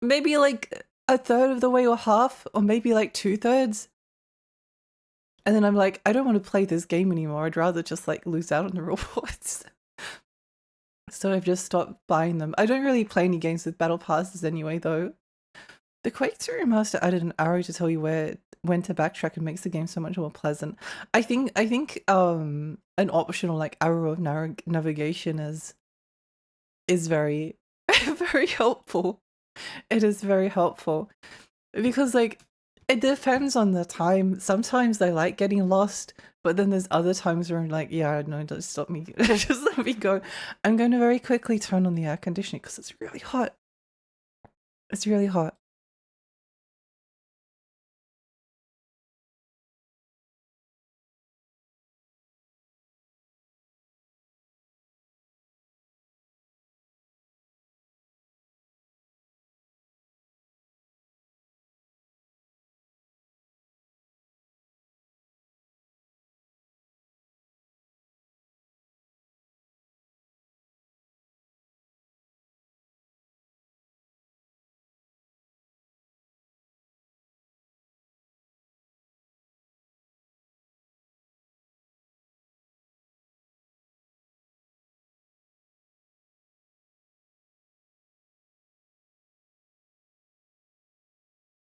like a third of the way or half, or maybe like 2/3. And then I'm like, I don't want to play this game anymore. I'd rather just like lose out on the rewards. So I've just stopped buying them. I don't really play any games with battle passes anyway, though. The Quake 2 Remaster added an arrow to tell you when to backtrack and makes the game so much more pleasant. I think an optional like arrow of navigation is very very helpful. It is very helpful because like it depends on the time. Sometimes I like getting lost, but then there's other times where I'm like, yeah, no, don't stop me. Just let me go. I'm going to very quickly turn on the air conditioning because it's really hot. It's really hot.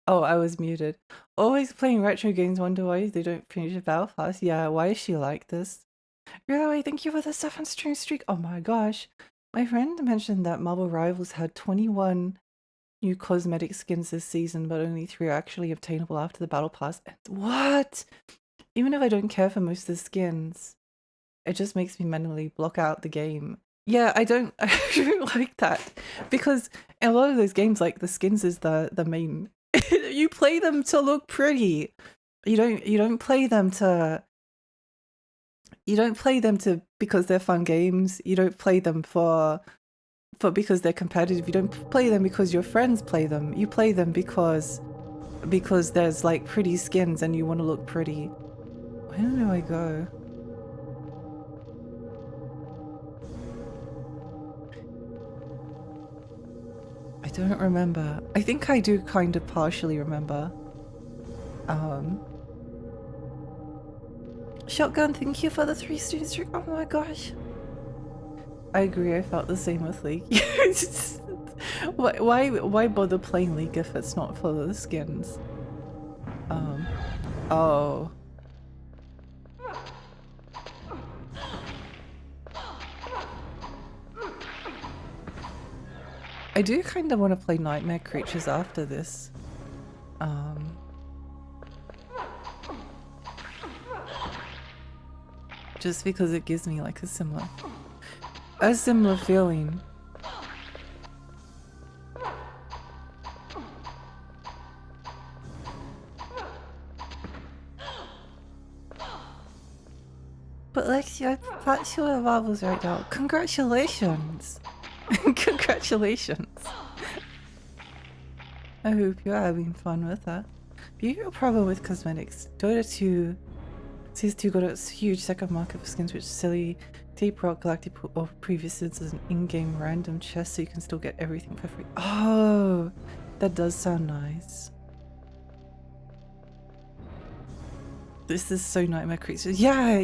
Oh, I was muted. Always playing retro games, wonder why they don't finish a battle pass. Yeah, why is she like this? Really, thank you for the 7 stream streak. Oh my gosh. My friend mentioned that Marvel Rivals had 21 new cosmetic skins this season, but only 3 are actually obtainable after the battle pass. What? Even if I don't care for most of the skins, it just makes me mentally block out the game. Yeah, I don't like that because in a lot of those games, like the skins is the main. You play them to look pretty. You don't play them to. You don't play them to because they're fun games. You don't play them for because they're competitive. You don't play them because your friends play them. You play them because there's like pretty skins and you want to look pretty. Where do I go? I don't remember. I think I do kind of partially remember. Shotgun, thank you for the 3 student streak. Oh my gosh. I agree, I felt the same with League. Why bother playing League if it's not for the skins? Oh. I do kind of want to play Nightmare Creatures after this. Just because it gives me like a similar feeling. But Lexi, that's your levels right now. Congratulations! Congratulations! I hope you're having fun with that. Behavioral problem with cosmetics. Dota 2 Season 2 got a huge second market for skins which silly Tape Rock Galactic or previous as an in-game random chest so you can still get everything for free. Oh, that does sound nice. This is so Nightmare Creatures. Yeah.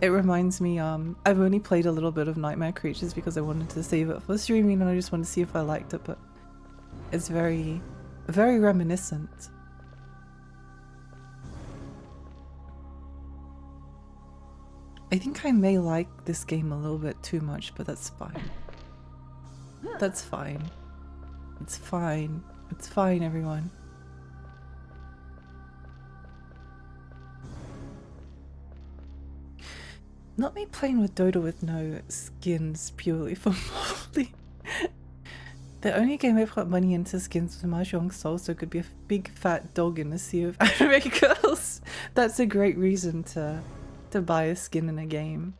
It reminds me, I've only played a little bit of Nightmare Creatures because I wanted to save it for streaming and I just wanted to see if I liked it, but it's very, very reminiscent. I think I may like this game a little bit too much, but that's fine. That's fine. It's fine. It's fine, everyone. Not me playing with Dota with no skins purely for Molly. The only game I've put money into skins was Mahjong Soul, so it could be a big fat dog in a sea of anime girls. That's a great reason to buy a skin in a game.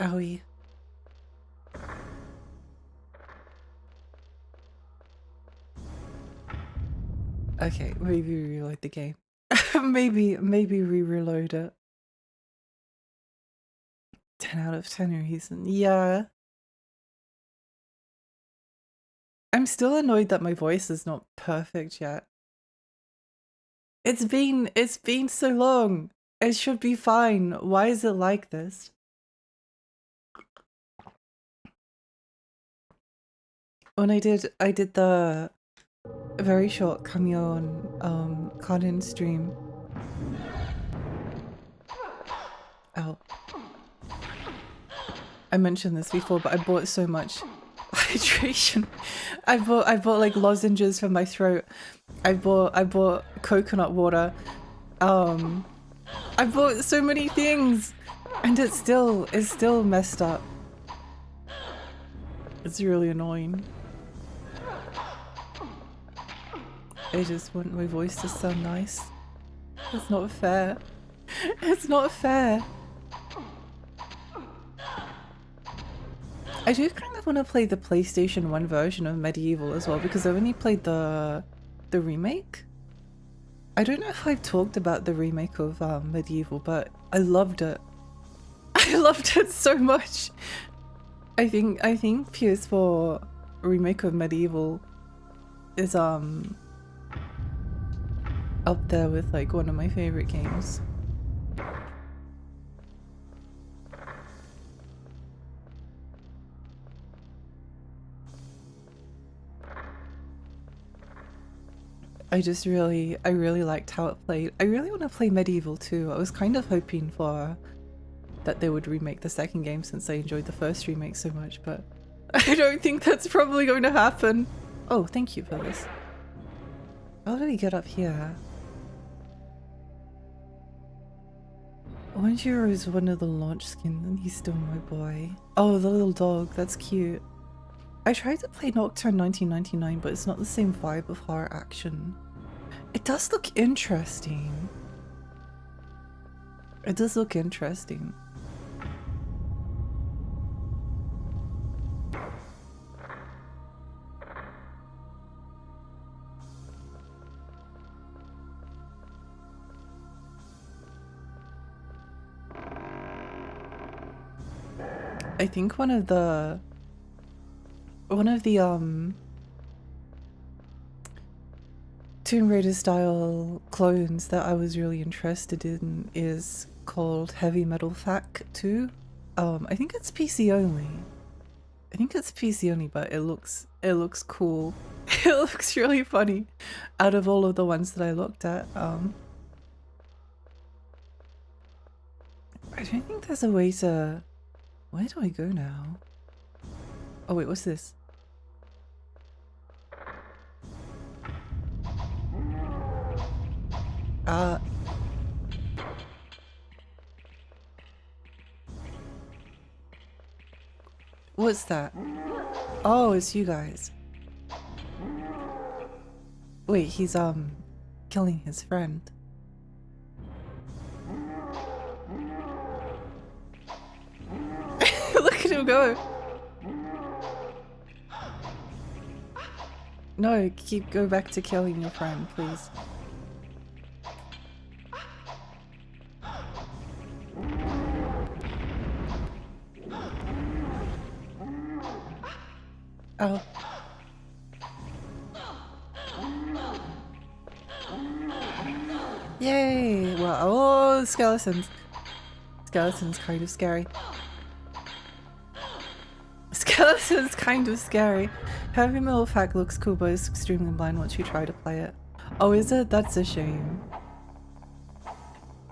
Owie. Okay, maybe reload the game. maybe re-reload it. 10 out of 10 reason. Yeah. I'm still annoyed that my voice is not perfect yet. It's been so long. It should be fine. Why is it like this? When I did the very short cameo on Conan stream. Oh. I mentioned this before, but I bought so much hydration. I bought like lozenges for my throat. I bought coconut water. I bought so many things, and it's still messed up. It's really annoying. I just want my voice to sound nice. It's not fair. It's not fair. I do kind of want to play the PlayStation 1 version of Medieval as well, because I've only played the remake. I don't know if I've talked about the remake of Medieval, but I loved it. I loved it so much. I think PS4 remake of Medieval is up there with like one of my favorite games. I really liked how it played. I really want to play Medieval too. I was kind of hoping for that they would remake the second game since I enjoyed the first remake so much, but I don't think that's probably going to happen. Oh, thank you for this. How do we get up here? €1 is one of the launch skins and he's still my boy. Oh, the little dog, that's cute. I tried to play Nocturne 1999, but it's not the same vibe of horror action. It does look interesting. It does look interesting. I think one of the Tomb Raider style clones that I was really interested in is called Heavy Metal Fac 2. I think it's PC only. I think it's PC only, but it looks cool. It looks really funny out of all of the ones that I looked at. I don't think there's a way to... Where do I go now? Oh wait, what's this? What's that? Oh, it's you guys. Wait, he's killing his friend. Look at him go. No, go back to killing your friend, please. Oh. Yay! Well, oh, skeletons. Skeleton's kind of scary. Skeleton's kind of scary. Heavy Metal Fact looks cool, but it's extremely blind once you try to play it. Oh, is it? That's a shame.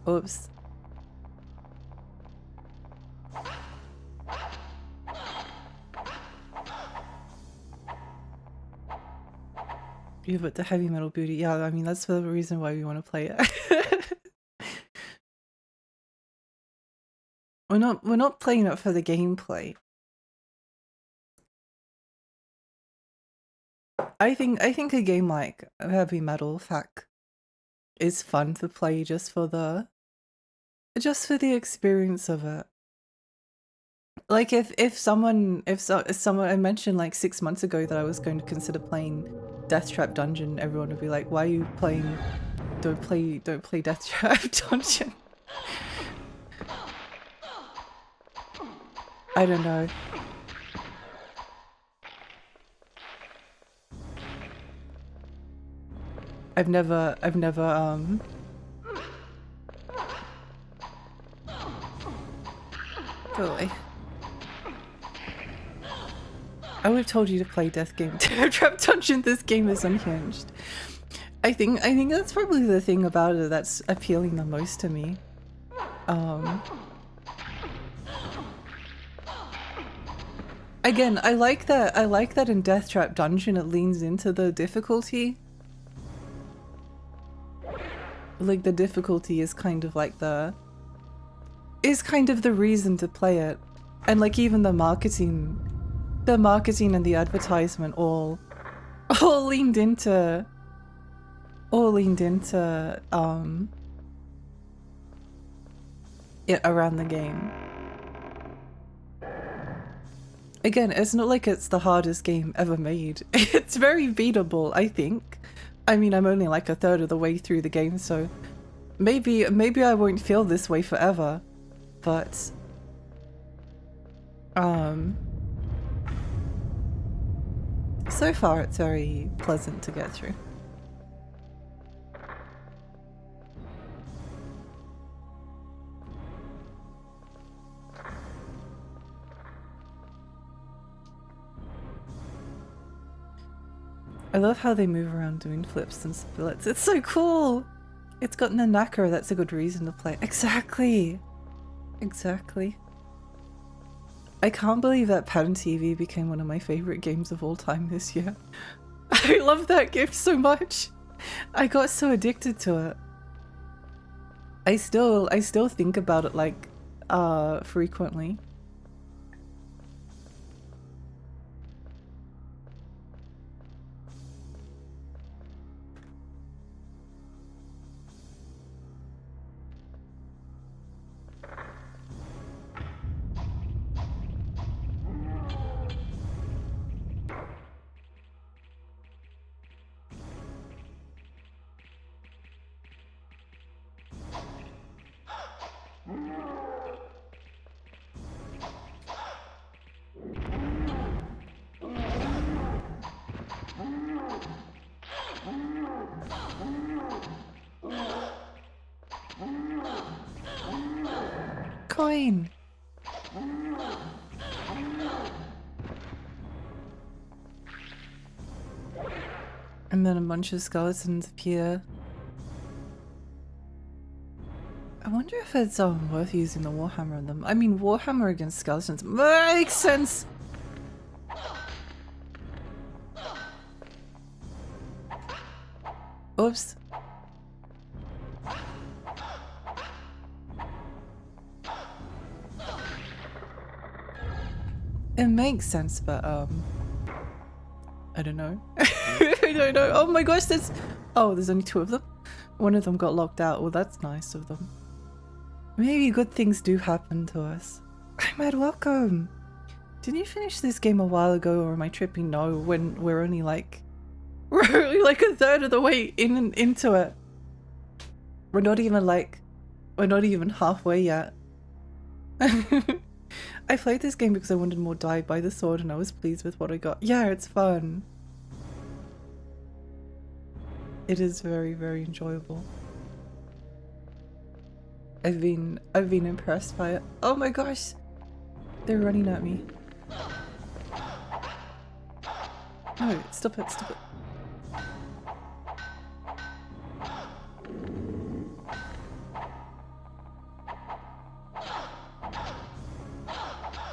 Oops. Yeah, but the heavy metal booty. Yeah, I mean, that's the reason why we want to play it. We're not playing it for the gameplay. I think a game like Heavy Metal Fact is fun to play just for the experience of it. Like if someone if someone I mentioned like 6 months ago that I was going to consider playing Deathtrap Dungeon, everyone would be like, "Why are you playing? Don't play Deathtrap Dungeon." I don't know. I've never go away. I would have told you to play Deathtrap Dungeon. This game is unhinged. I think that's probably the thing about it that's appealing the most to me. Again, I like that in Deathtrap Dungeon it leans into the difficulty. Like the difficulty is kind of like the reason to play it. And like even the marketing and the advertisement all leaned into it around the game. Again, it's not like it's the hardest game ever made. It's very beatable, I think. I mean, I'm only like a third of the way through the game, so maybe I won't feel this way forever, but so far it's very pleasant to get through. I love how they move around doing flips and splits. It's so cool! It's gotten a knacker, that's a good reason to play. Exactly! Exactly. I can't believe that Pattern TV became one of my favorite games of all time this year. I love that game so much! I got so addicted to it. I still think about it like, frequently. Coin! And then a bunch of skeletons appear. I wonder if it's worth using the Warhammer on them. I mean, Warhammer against skeletons makes sense! Oops. It makes sense, but I don't know. I don't know. Oh my gosh, there's only 2 of them. One of them got locked out. Well, that's nice of them. Maybe good things do happen to us. Ahmed, welcome! Didn't you finish this game a while ago, or am I tripping? No, when we're only like a third of the way into it. We're not even halfway yet. I played this game because I wanted more Die by the Sword and I was pleased with what I got. Yeah, it's fun. It is very, very enjoyable. I've been impressed by it. Oh my gosh! They're running at me. No, stop it, stop it.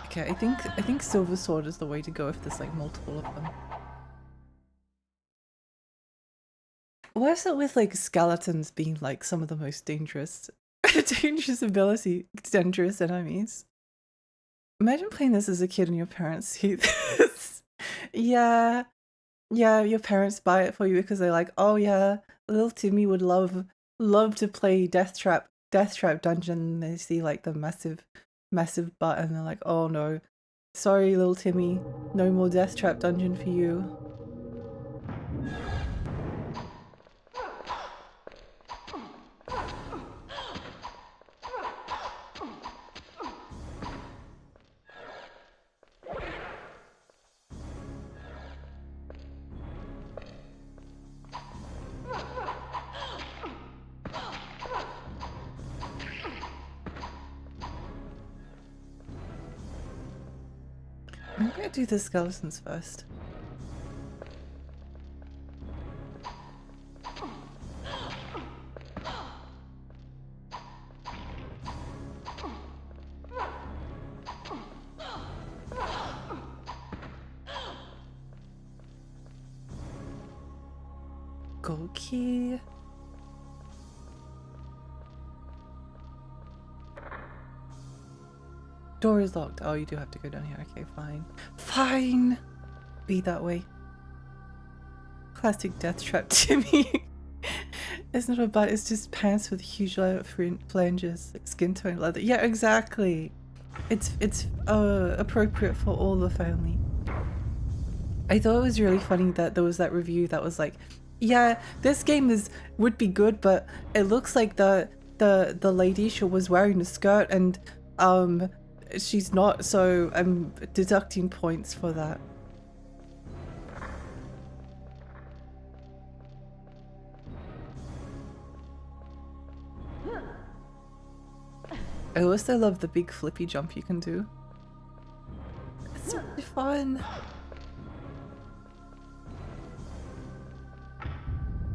Okay, I think Silver Sword is the way to go if there's like multiple of them. Why is it with like skeletons being like some of the most dangerous dangerous enemies? Imagine playing this as a kid and your parents see this. Yeah. Yeah, your parents buy it for you because they're like, oh yeah, little Timmy would love to play Deathtrap Dungeon. They see like the massive massive butt and they're like, oh no, sorry little Timmy, no more Deathtrap dungeon for you. I'm gonna do the skeletons first. Gold key. Door is locked. Oh, you do have to go down here. Okay, fine. Fine! Be that way. Classic Deathtrap Timmy. It's not a butt, it's just pants with huge flanges, like skin tone leather. Yeah, exactly. It's appropriate for all the family. I thought it was really funny that there was that review that was like, yeah, this game would be good, but it looks like the lady she was wearing a skirt and she's not, so I'm deducting points for that. I also love the big flippy jump you can do. It's really fun.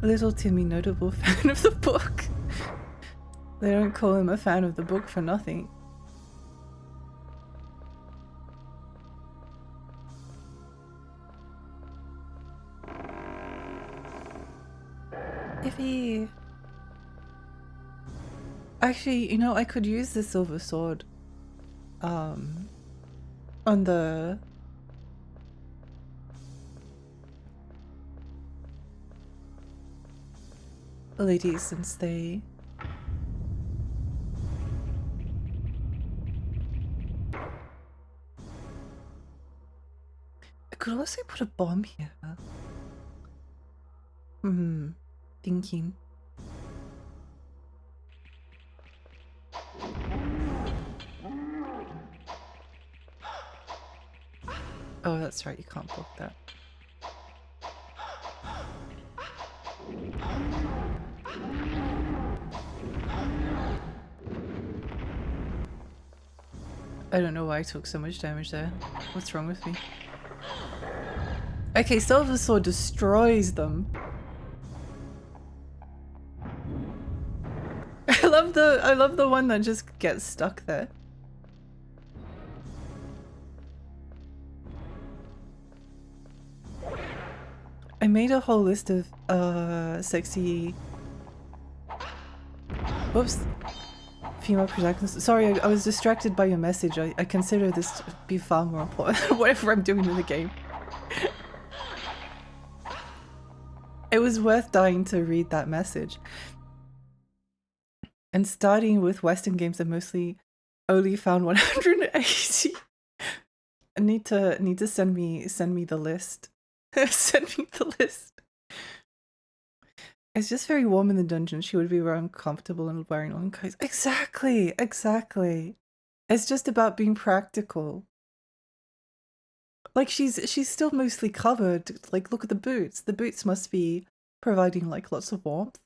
Little Timmy, notable fan of the book. They don't call him a fan of the book for nothing. Iffy. Actually, you know, I could use the silver sword on the ladies since they I could also put a bomb here. Thinking. Oh, that's right, you can't block that. I don't know why I took so much damage there. What's wrong with me? Okay, Silver Sword destroys them. I love the one that just gets stuck there. I made a whole list of sexy whoops female protagonists. Sorry, I was distracted by your message. I consider this to be far more important than whatever I'm doing in the game. It was worth dying to read that message. And starting with Western games, I mostly only found 180. I need to send me the list. Send me the list. It's just very warm in the dungeon. She would be very uncomfortable and wearing long coats. Exactly, exactly. It's just about being practical. Like she's still mostly covered. Like look at the boots. The boots must be providing like lots of warmth.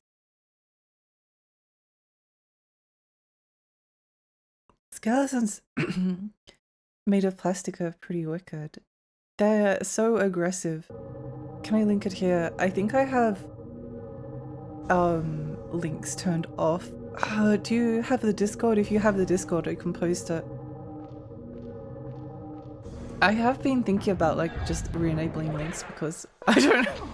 Skeletons made of plastic are pretty wicked. They're so aggressive. Can I link it here? I think I have links turned off. Do you have the Discord? If you have the Discord, I can post it. I have been thinking about like just re-enabling links because I don't know.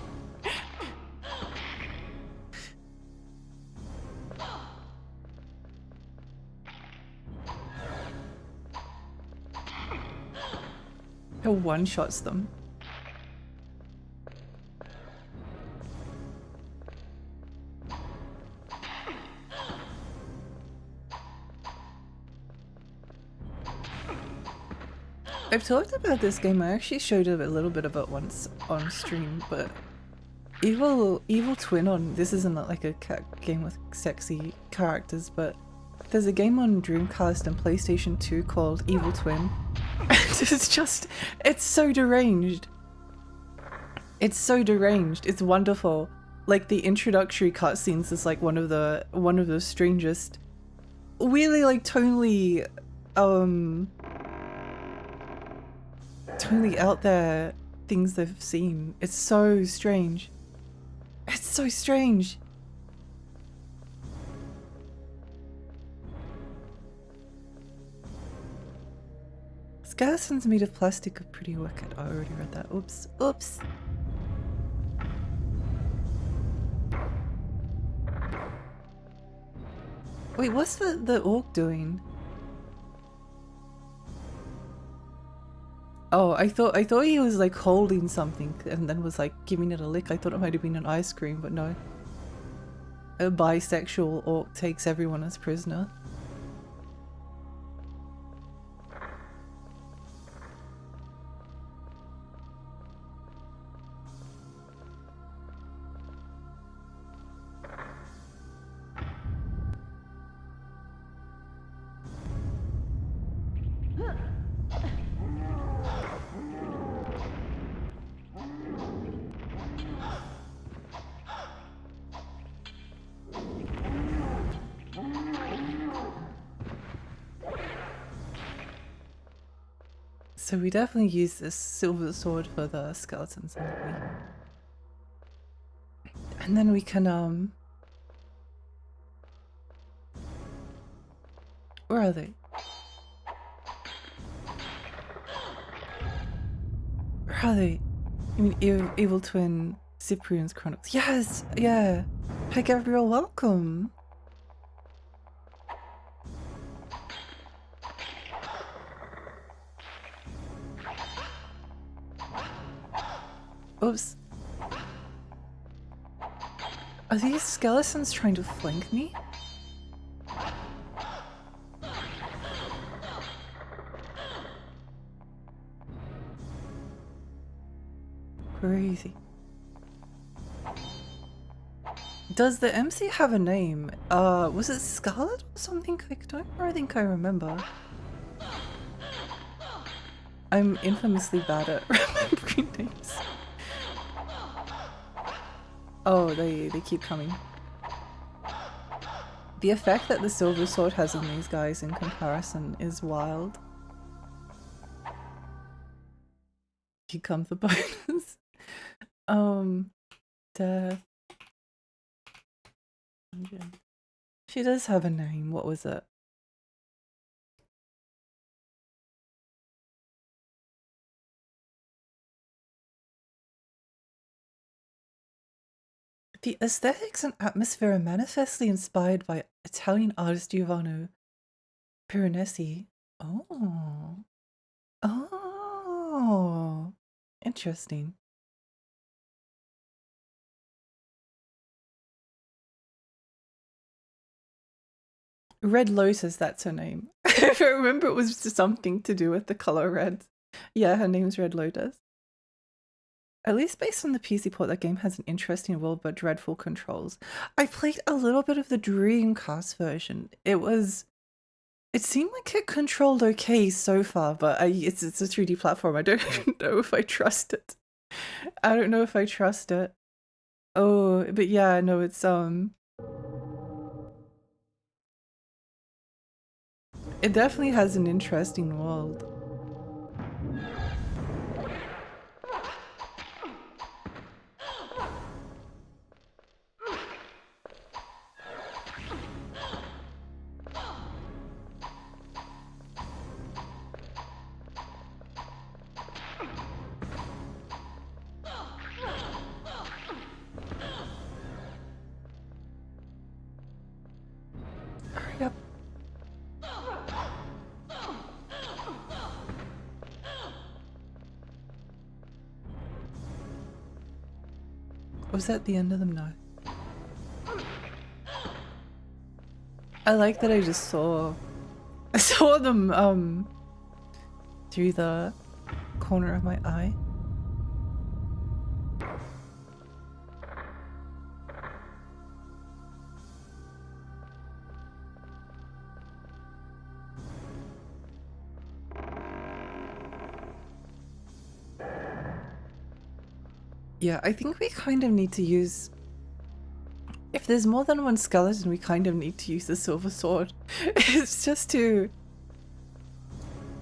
It one-shots them. I've talked about this game. I actually showed a little bit of it once on stream, but Evil Twin on this isn't like a game with sexy characters, but there's a game on Dreamcast and PlayStation 2 called Evil Twin. It's so deranged. It's so deranged. It's wonderful. Like the introductory cutscenes is like one of the strangest, really like tonally out there things they've seen. It's so strange. It's so strange. Skeletons made of plastic are pretty wicked. I already read that. Oops. Oops. Wait, what's the orc doing? Oh, I thought he was like holding something and then was like giving it a lick. I thought it might have been an ice cream, but no. A bisexual orc takes everyone as prisoner. So we definitely use this silver sword for the skeletons, haven't we? And then we can where are they? Where are they? I mean, Evil Twin Cyprian's Chronicles. Yes! Yeah! Hi Gabriel, welcome! Oops. Are these skeletons trying to flank me? Crazy. Does the MC have a name? Was it Scarlet or something? I think I remember. I'm infamously bad at remembering names. Oh, they keep coming. The effect that the silver sword has on these guys in comparison is wild. Here comes the bonus. Death. She does have a name. What was it? The aesthetics and atmosphere are manifestly inspired by Italian artist Giovanni Piranesi. Oh. Oh. Interesting. Red Lotus, that's her name. If I remember, it was something to do with the color red. Yeah, her name's Red Lotus. At least based on the PC port, that game has an interesting world but dreadful controls. I played a little bit of the Dreamcast version. It seemed like it controlled okay so far, but it's a 3D platform. I don't know if I trust it. I don't know if I trust it. Oh, but yeah, no, it's it definitely has an interesting world. Hurry up. Was that the end of them? No. I like that I just saw them through the corner of my eye. Yeah, I think we kind of need to use... If there's more than one skeleton, we kind of need to use the silver sword. It's just to...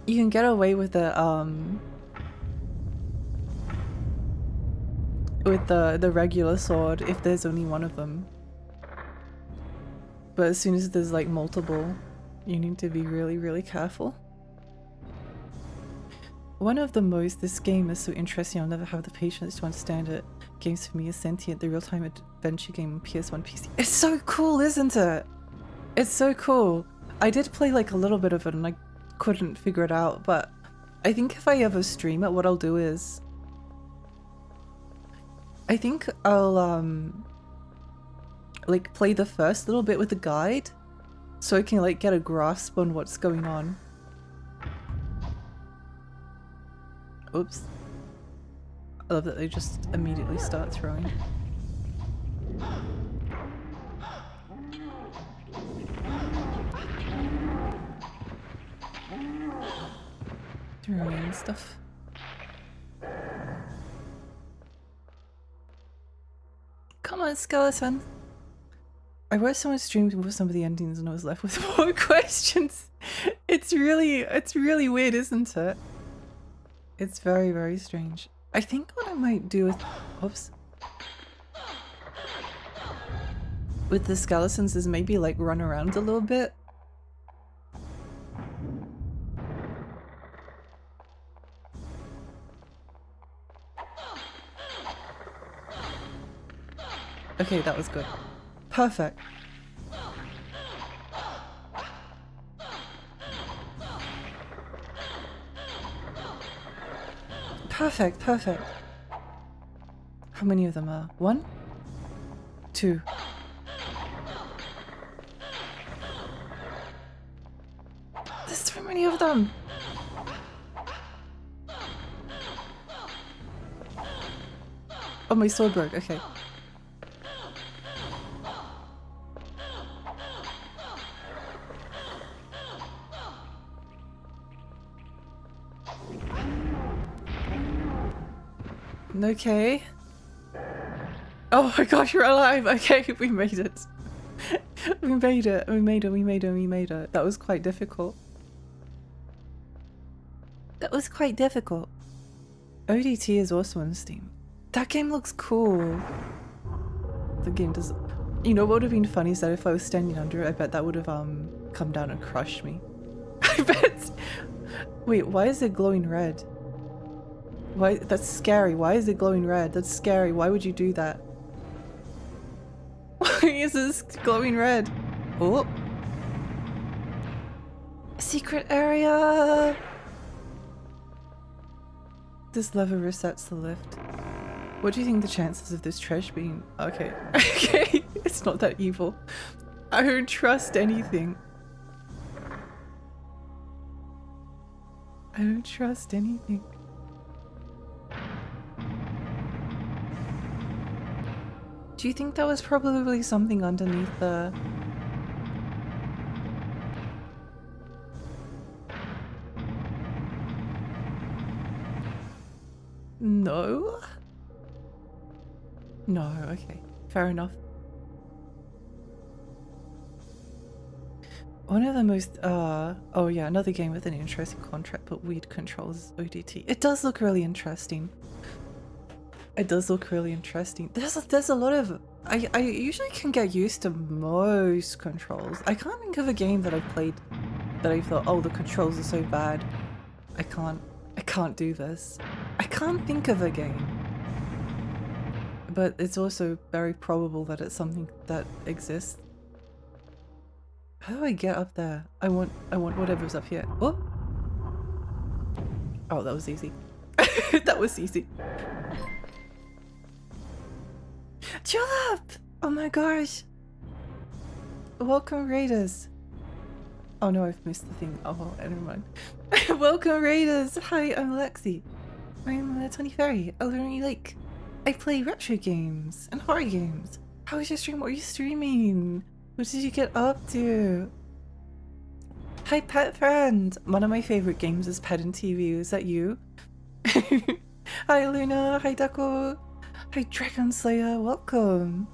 You can get away with the regular sword if there's only one of them. But as soon as there's like multiple, you need to be really, really careful. One of the most, this game is so interesting, I'll never have the patience to understand it. Games for me is Sentient, the real-time adventure game on PS1 PC. It's so cool, isn't it? It's so cool. I did play like a little bit of it and I couldn't figure it out, but I think if I ever stream it, what I'll do is... I think I'll like play the first little bit with the guide so I can like get a grasp on what's going on. Oops. I love that they just immediately start throwing. Throwing stuff. Come on, skeleton! I watched someone stream with some of the endings and I was left with more questions. It's really weird, isn't it? It's very, very strange. I think what I might do with... Oops. With the skeletons is maybe like run around a little bit. Okay, that was good. Perfect. Perfect, perfect. How many of them are? 1? 2. There's so many of them! Oh, my sword broke, okay. Okay. Oh my gosh, you're alive! Okay, we made it. We made it, we made it, we made it, we made it. That was quite difficult. That was quite difficult. ODT is also on Steam. That game looks cool. The game does... You know what would have been funny is that if I was standing under it, I bet that would have come down and crushed me. I bet... Wait, why is it glowing red? Why? That's scary. Why is it glowing red? That's scary. Why would you do that? Why is this glowing red? Oh. Secret area! This lever resets the lift. What do you think the chances of this treasure being... Okay. Okay. It's not that evil. I don't trust anything. I don't trust anything. Do you think that was probably something underneath the... No? No, okay. Fair enough. One of the most, oh yeah, another game with an interesting contract but weird controls, ODT. It does look really interesting. It does look really interesting. There's a lot of... I usually can get used to most controls. I can't think of a game that I've played that I thought, oh, the controls are so bad. I can't do this. I can't think of a game. But it's also very probable that it's something that exists. How do I get up there? I want whatever's up here. Oh! Oh, that was easy. That was easy. Julep! Oh my gosh! Welcome Raiders! Oh no, I've missed the thing. Oh well, never mind. Welcome Raiders! Hi, I'm Lexi. I'm a Tony Fairy. I play retro games and horror games. How was your stream? What are you streaming? What did you get up to? Hi, pet friend. One of my favorite games is Pet and TV. Is that you? Hi, Luna. Hi, Ducko. Hi, Dragon Slayer. Welcome.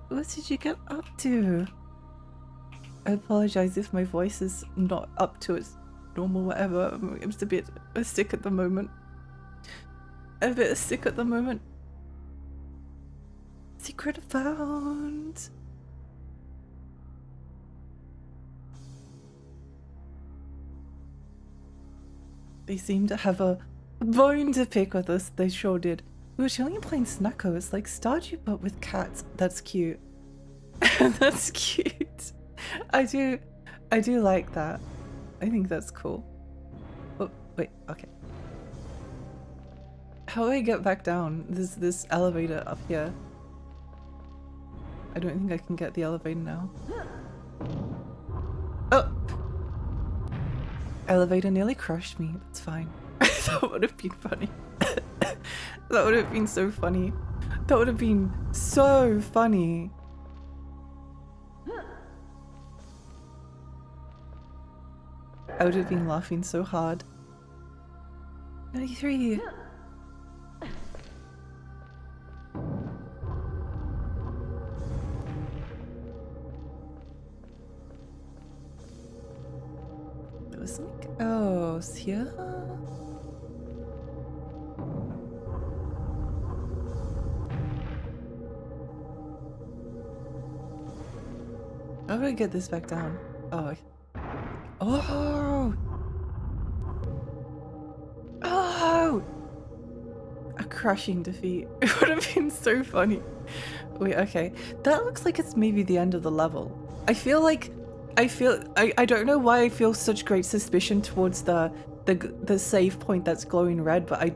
What did you get up to? I apologize if my voice is not up to its normal whatever. I'm just a bit sick at the moment. Secret found. They seem to have a bone to pick with us. They sure did. We were chilling and playing Snacko. It's like Stardew but with cats. That's cute. That's cute. I do like that. I think that's cool. Oh, wait, okay. How do I get back down? There's this elevator up here. I don't think I can get the elevator now. Oh! Elevator nearly crushed me. That's fine. That would have been funny. That would have been so funny. That would have been so funny. I would have been laughing so hard. 93. There was something else here. How do I get this back down? Oh. Oh! Oh! A crushing defeat. It would have been so funny. Wait, okay. That looks like it's maybe the end of the level. I don't know why I feel such great suspicion towards the save point that's glowing red, but I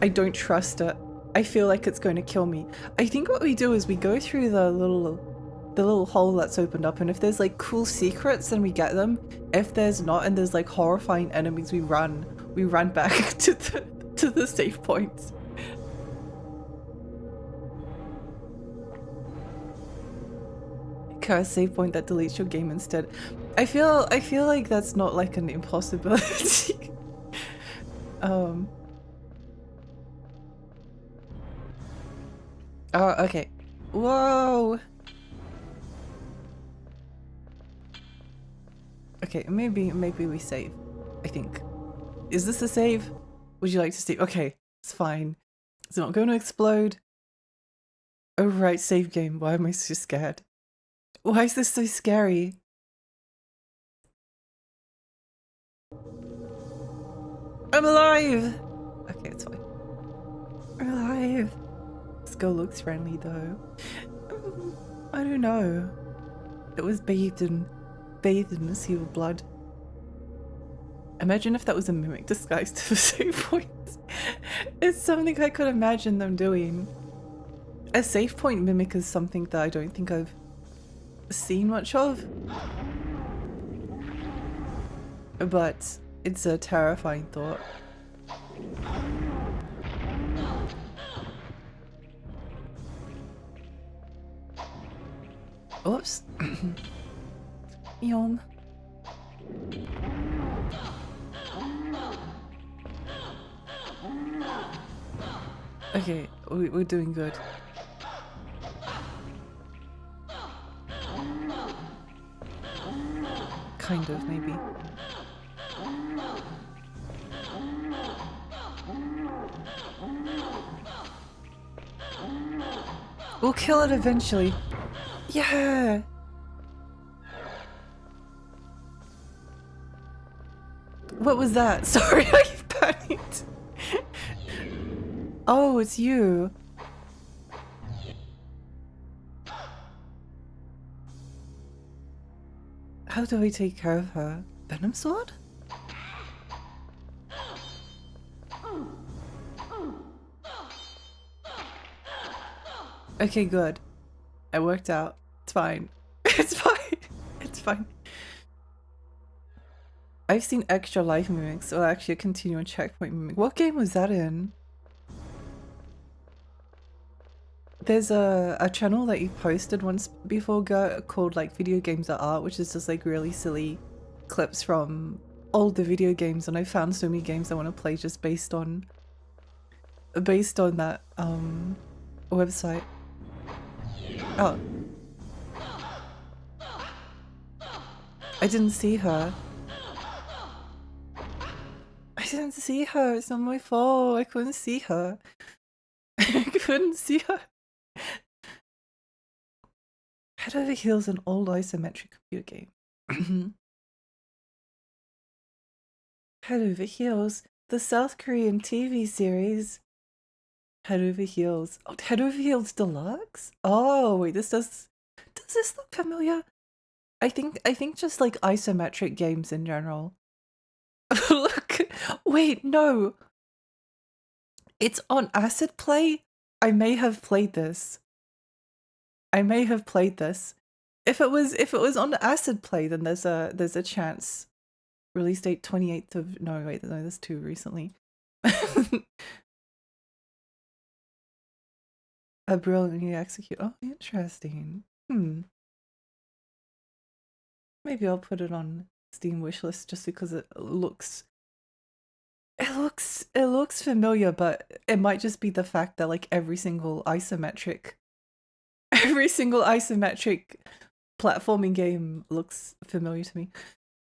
don't trust it. I feel like it's going to kill me. I think what we do is we go through the little hole that's opened up, and if there's like cool secrets, then we get them. If there's not, and there's like horrifying enemies, we run back to the save points. A save point that deletes your game instead. I feel like that's not like an impossibility. Oh, okay. Whoa. Okay, maybe we save. I think. Is this a save? Would you like to save? Okay, it's fine. It's not going to explode. Oh right, save game. Why am I so scared? Why is this so scary? I'm alive! Okay, it's fine. I'm alive. This girl looks friendly though. I don't know. It was bathed in a sea of blood. Imagine if that was a mimic disguised as a save point. It's something I could imagine them doing. A save point mimic is something that I don't think I've seen much of. But it's a terrifying thought. Oops. Yum. Okay, we're doing good. Kind of, maybe. We'll kill it eventually. Yeah! What was that? Sorry, I panicked. Oh, it's you. How do we take care of her? Venom sword? Okay, good. It worked out. It's fine. It's fine. It's fine. I've seen extra life mimics, or actually a continuing checkpoint mimic. What game was that in? There's a channel that you posted once before, called like Video Games Are Art, which is just like really silly clips from all the video games, and I found so many games I want to play just based on that website. Oh, I didn't see her. I didn't see her. It's not my fault. I couldn't see her. I couldn't see her. Head Over Heels, an old isometric computer game. Head Over Heels, the South Korean TV series. Head Over Heels. Oh, Head Over Heels Deluxe? Oh, wait, does this look familiar? I think just like isometric games in general. Look, wait, no. It's on Acid Play? I may have played this. If it was on Acid Play, then there's a chance. Release date 28th of no, wait, no, that's too recently. A brilliantly execute. Oh, interesting. Maybe I'll put it on Steam wishlist just because it looks familiar, but it might just be the fact that like every single isometric platforming game looks familiar to me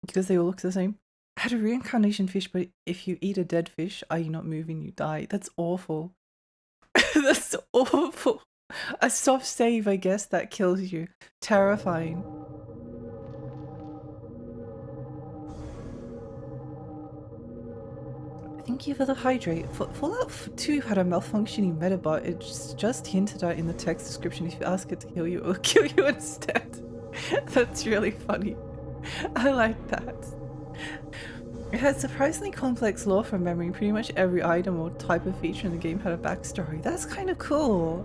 because they all look the same. I had a reincarnation fish, but if you eat a dead fish, are you not moving, you die. That's awful. That's awful. A soft save, I guess, that kills you. Terrifying. Thank you for the hydrate. Fallout 2 had a malfunctioning metabot. It's just hinted at in the text description. If you ask it to heal you, it will kill you instead. That's really funny. I like that. It had surprisingly complex lore from memory. Pretty much every item or type of feature in the game had a backstory. That's kind of cool.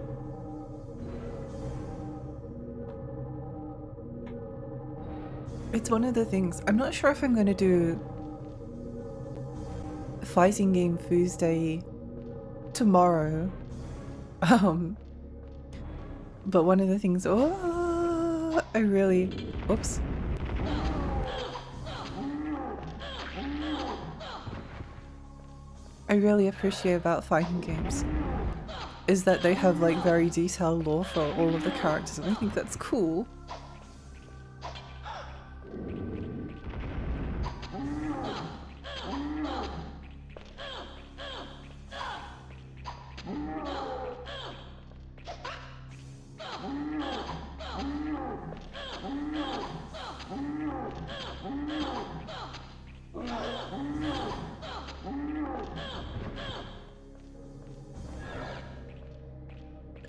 It's one of the things. I'm not sure if I'm going to do Fighting Game Tuesday tomorrow. But one of the things, I really appreciate about fighting games is that they have like very detailed lore for all of the characters, and I think that's cool.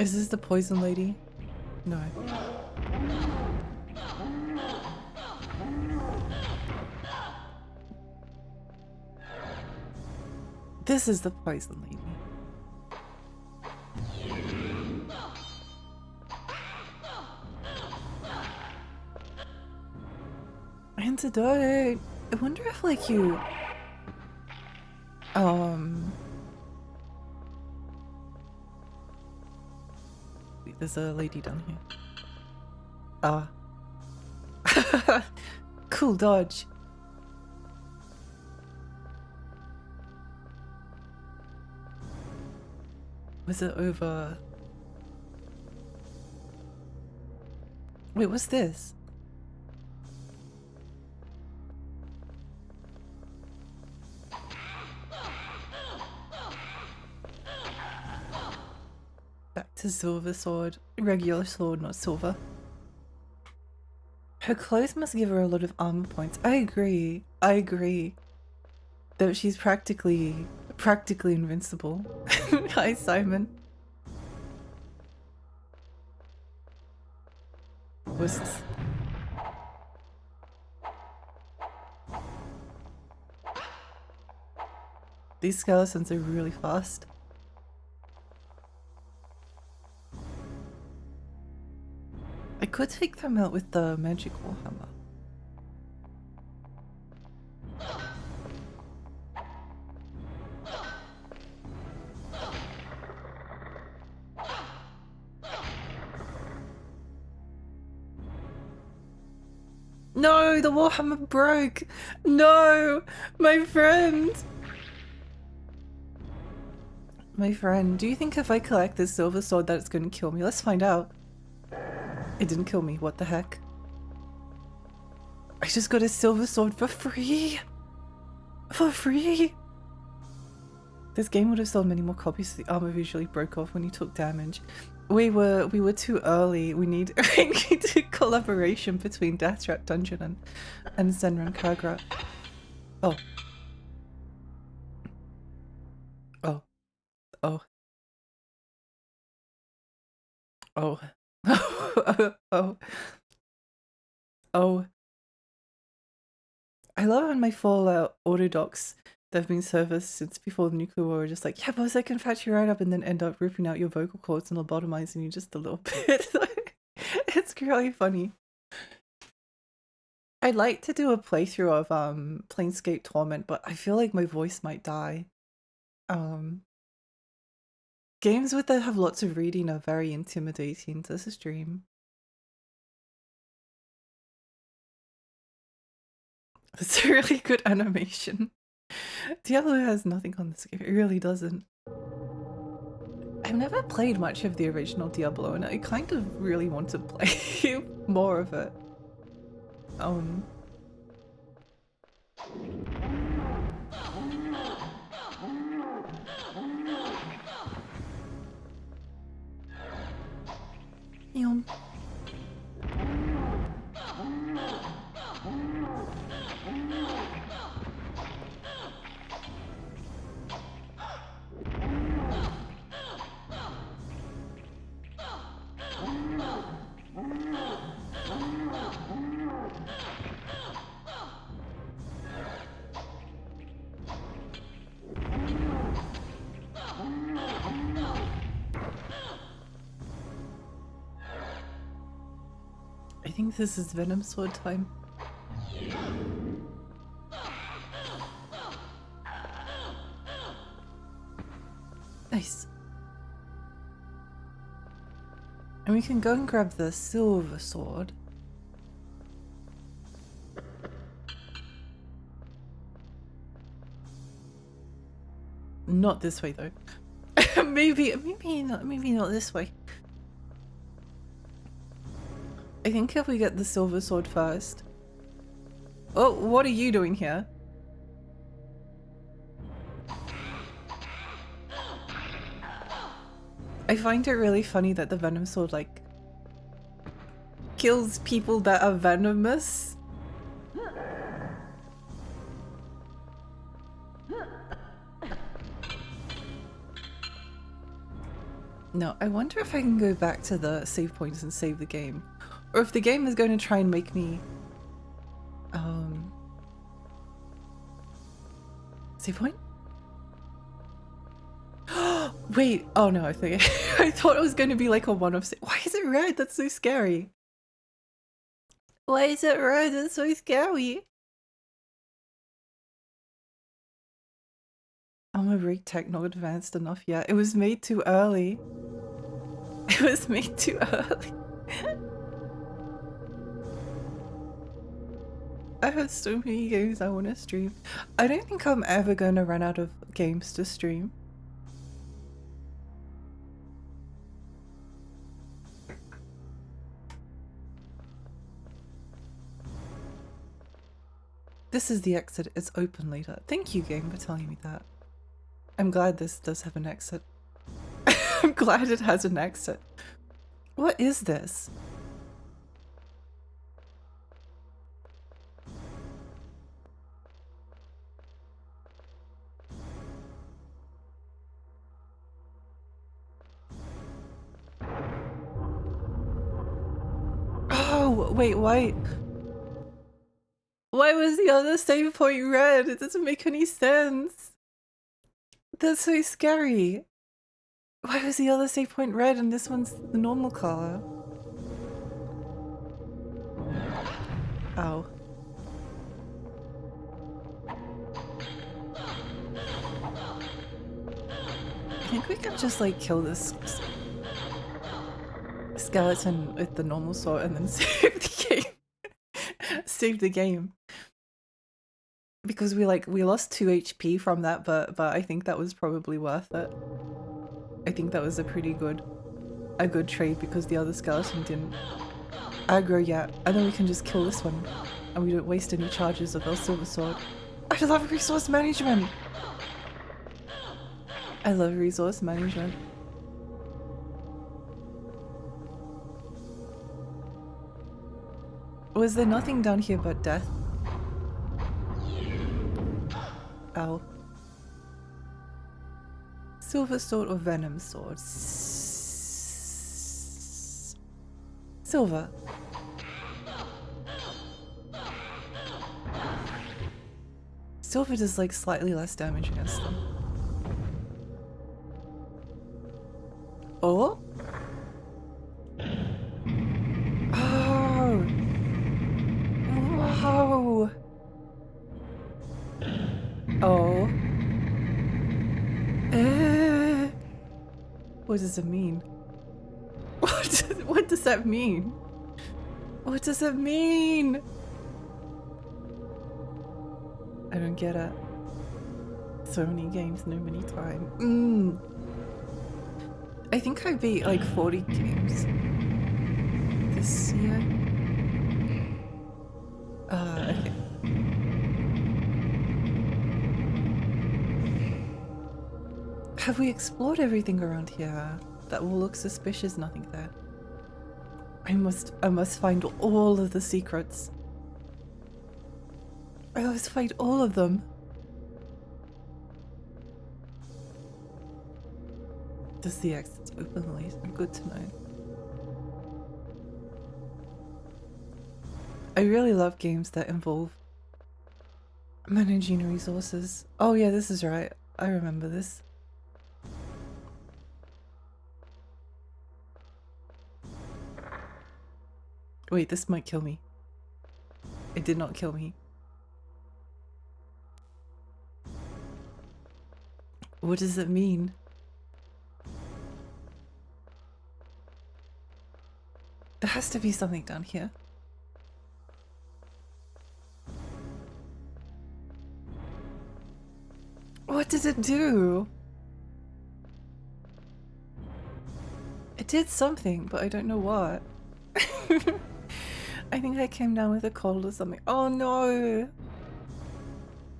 Is this the poison lady? No. This is the poison lady. Antidote. I wonder if like you there's a lady down here. Cool dodge. Was it over? Wait, what's this? Back to silver sword. Regular sword, not silver. Her clothes must give her a lot of armor points. I agree. That she's practically invincible. Hi, Simon. What's this? These skeletons are really fast. I could take them out with the magic warhammer. No, the Warhammer broke. No, my friend. My friend, do you think if I collect this silver sword that it's going to kill me? Let's find out. It didn't kill me. What the heck? I just got a silver sword for free. For free. This game would have sold many more copies if the armor visually broke off when you took damage. We were too early. We need a collaboration between Deathtrap Dungeon and Senran Kagura. Oh. Oh. Oh. Oh. Oh. Oh. Oh. I love when my Fallout auto docs that have been serviced since before the nuclear war are just like, yeah, boss, I can patch you right up, and then end up ripping out your vocal cords and lobotomizing you just a little bit. It's really funny. I'd like to do a playthrough of Planescape Torment, but I feel like my voice might die. Games with that have lots of reading are very intimidating to stream. It's a really good animation. Diablo has nothing on this game, it really doesn't. I've never played much of the original Diablo and I kind of really want to play more of it. Yum. I think this is Venom Sword time. Nice. And we can go and grab the silver sword. Not this way though. maybe not this way. I think if we get the silver sword first. Oh, what are you doing here? I find it really funny that the Venom Sword, like, kills people that are venomous. No, I wonder if I can go back to the save points and save the game. Or if the game is going to try and make me... Save point? Wait, oh no, I thought it was going to be like a one-off save. Why is it red? That's so scary. Why is it red? That's so scary. Armor break tech not advanced enough yet. It was made too early. It was made too early. I have so many games I want to stream. I don't think I'm ever going to run out of games to stream. This is the exit. It's open later. Thank you, game, for telling me that. I'm glad this does have an exit. I'm glad it has an exit. What is this? Oh, wait, why? Why was the other save point red? It doesn't make any sense. That's so scary. Why was the other save point red and this one's the normal color? Oh. I think we can just like kill this skeleton with the normal sword and then save the game. saved the game. Because we lost 2 HP from that, but I think that was probably worth it. I think that was a good trade because the other skeleton didn't aggro yet. And then we can just kill this one. And we don't waste any charges of our silver sword. I love resource management! I love resource management. Was there nothing down here but death? Ow. Silver sword or venom sword? Silver. Silver does like slightly less damage against them. Oh? Oh! Whoa! Oh. What does it mean? What does that mean? What does it mean? I don't get it. So many games, no many time. I think I beat like 40 games this year. Okay. Have we explored everything around here? That will look suspicious, nothing there. I must find all of the secrets. I must find all of them. Does the exits open later? Good to know. I really love games that involve managing resources. Oh yeah, this is right. I remember this. Wait, this might kill me. It did not kill me. What does it mean? There has to be something down here. What did it do? It did something, but I don't know what. I think I came down with a cold or something. Oh no!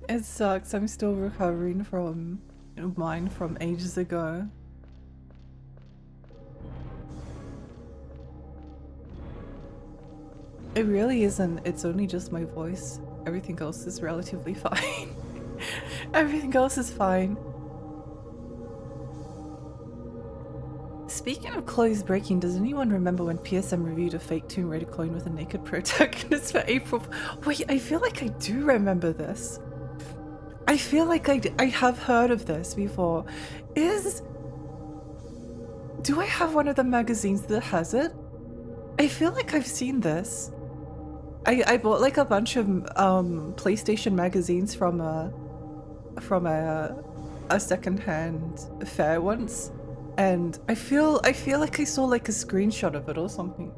It sucks. I'm still recovering from mine from ages ago. It really isn't. It's only just my voice. Everything else is relatively fine. Everything else is fine. Speaking of clothes breaking, does anyone remember when PSM reviewed a fake Tomb Raider clone with a naked protagonist for April? Wait, I feel like I do remember this. I feel like I have heard of this before. Do I have one of the magazines that has it? I feel like I've seen this. I bought like a bunch of PlayStation magazines from a secondhand fair once, and I feel like I saw like a screenshot of it or something.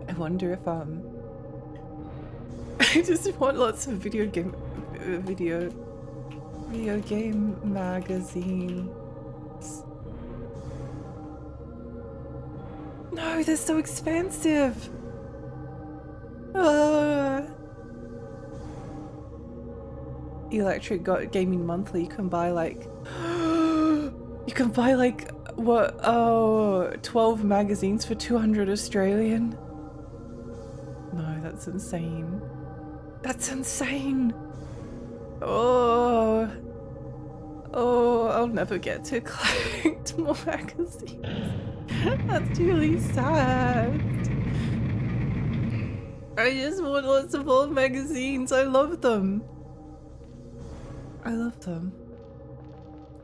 I wonder if I just want lots of video game magazines. No, they're so expensive. Electric Gaming Monthly, you can buy like what, 12 magazines for 200 Australian. No, that's insane. That's insane. Oh, I'll never get to collect more magazines. That's really sad. I just want lots of old magazines. I love them. I love them.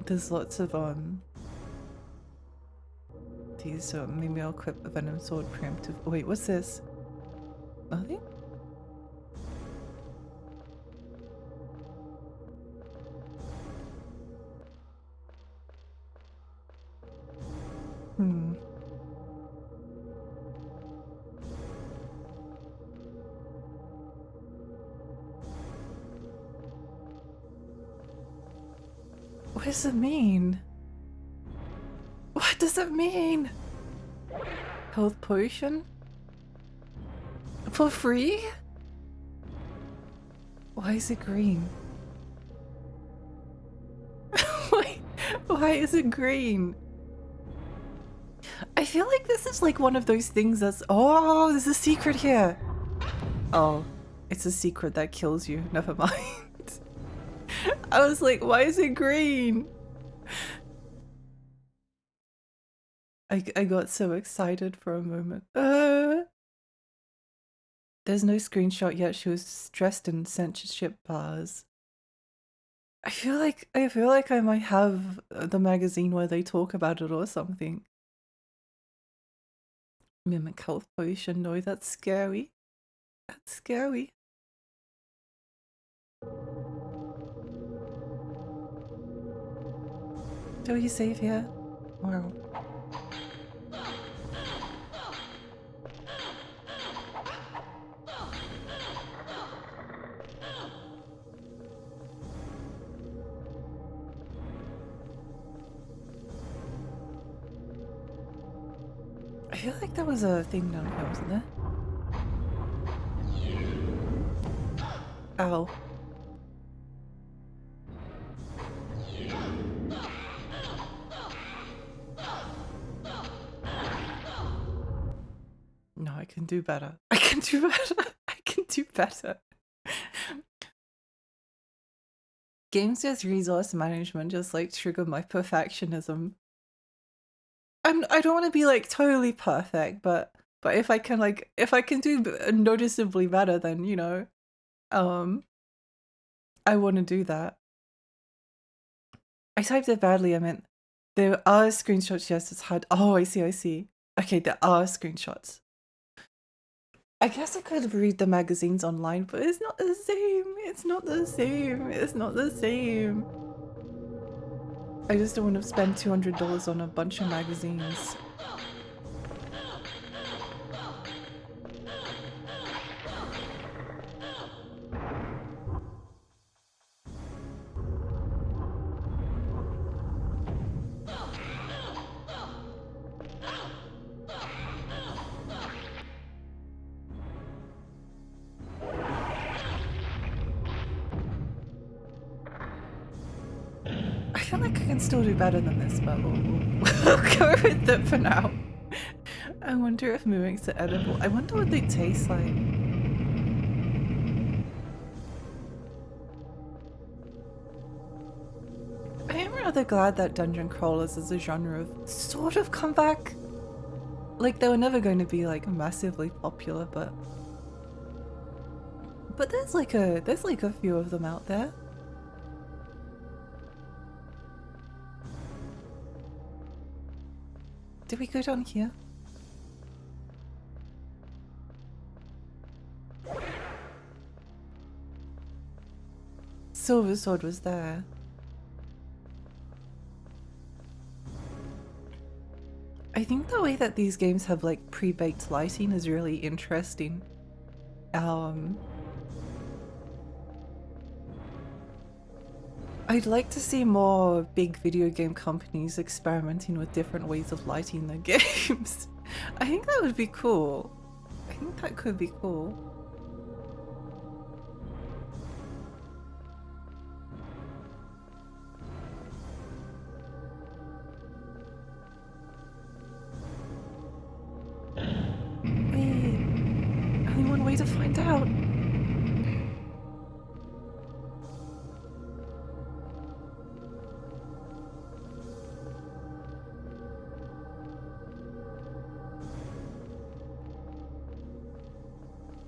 There's lots of these, maybe I'll equip a venom sword preemptive. Wait, what's this? Nothing? Hmm. What does it mean? What does it mean? Health potion? For free? Why is it green? Why is it green? I feel like this is like one of those things that's— oh, there's a secret here. Oh, it's a secret that kills you. Never mind. I was like, why is it green? I got so excited for a moment. There's no screenshot yet. She was dressed in censorship bars. I feel like I might have the magazine where they talk about it or something. Mimic health potion. No, that's scary. That's scary. Do you save here? Wow. I feel like there was a thing down here, wasn't there? Ow. No, I can do better. I can do better. I can do better. Games with resource management just like trigger my perfectionism. I don't want to be like totally perfect, but if I can do noticeably better, then you know, I want to do that. I typed it badly. I meant there are screenshots. Yes, it's hard. Oh, I see. Okay, there are screenshots. I guess I could read the magazines online, but it's not the same. It's not the same. It's not the same. I just don't want to spend $200 on a bunch of magazines. I feel like I can still do better than this, but we'll go with it for now. I wonder if mimics are edible. I wonder what they taste like. I am rather glad that dungeon crawlers as a genre have sort of come back. Like, they were never going to be like massively popular, but there's like a few of them out there. Did we go down here? Silver Sword was there. I think the way that these games have like pre-baked lighting is really interesting. I'd like to see more big video game companies experimenting with different ways of lighting their games. I think that would be cool. I think that could be cool. Wait, only one way to find out.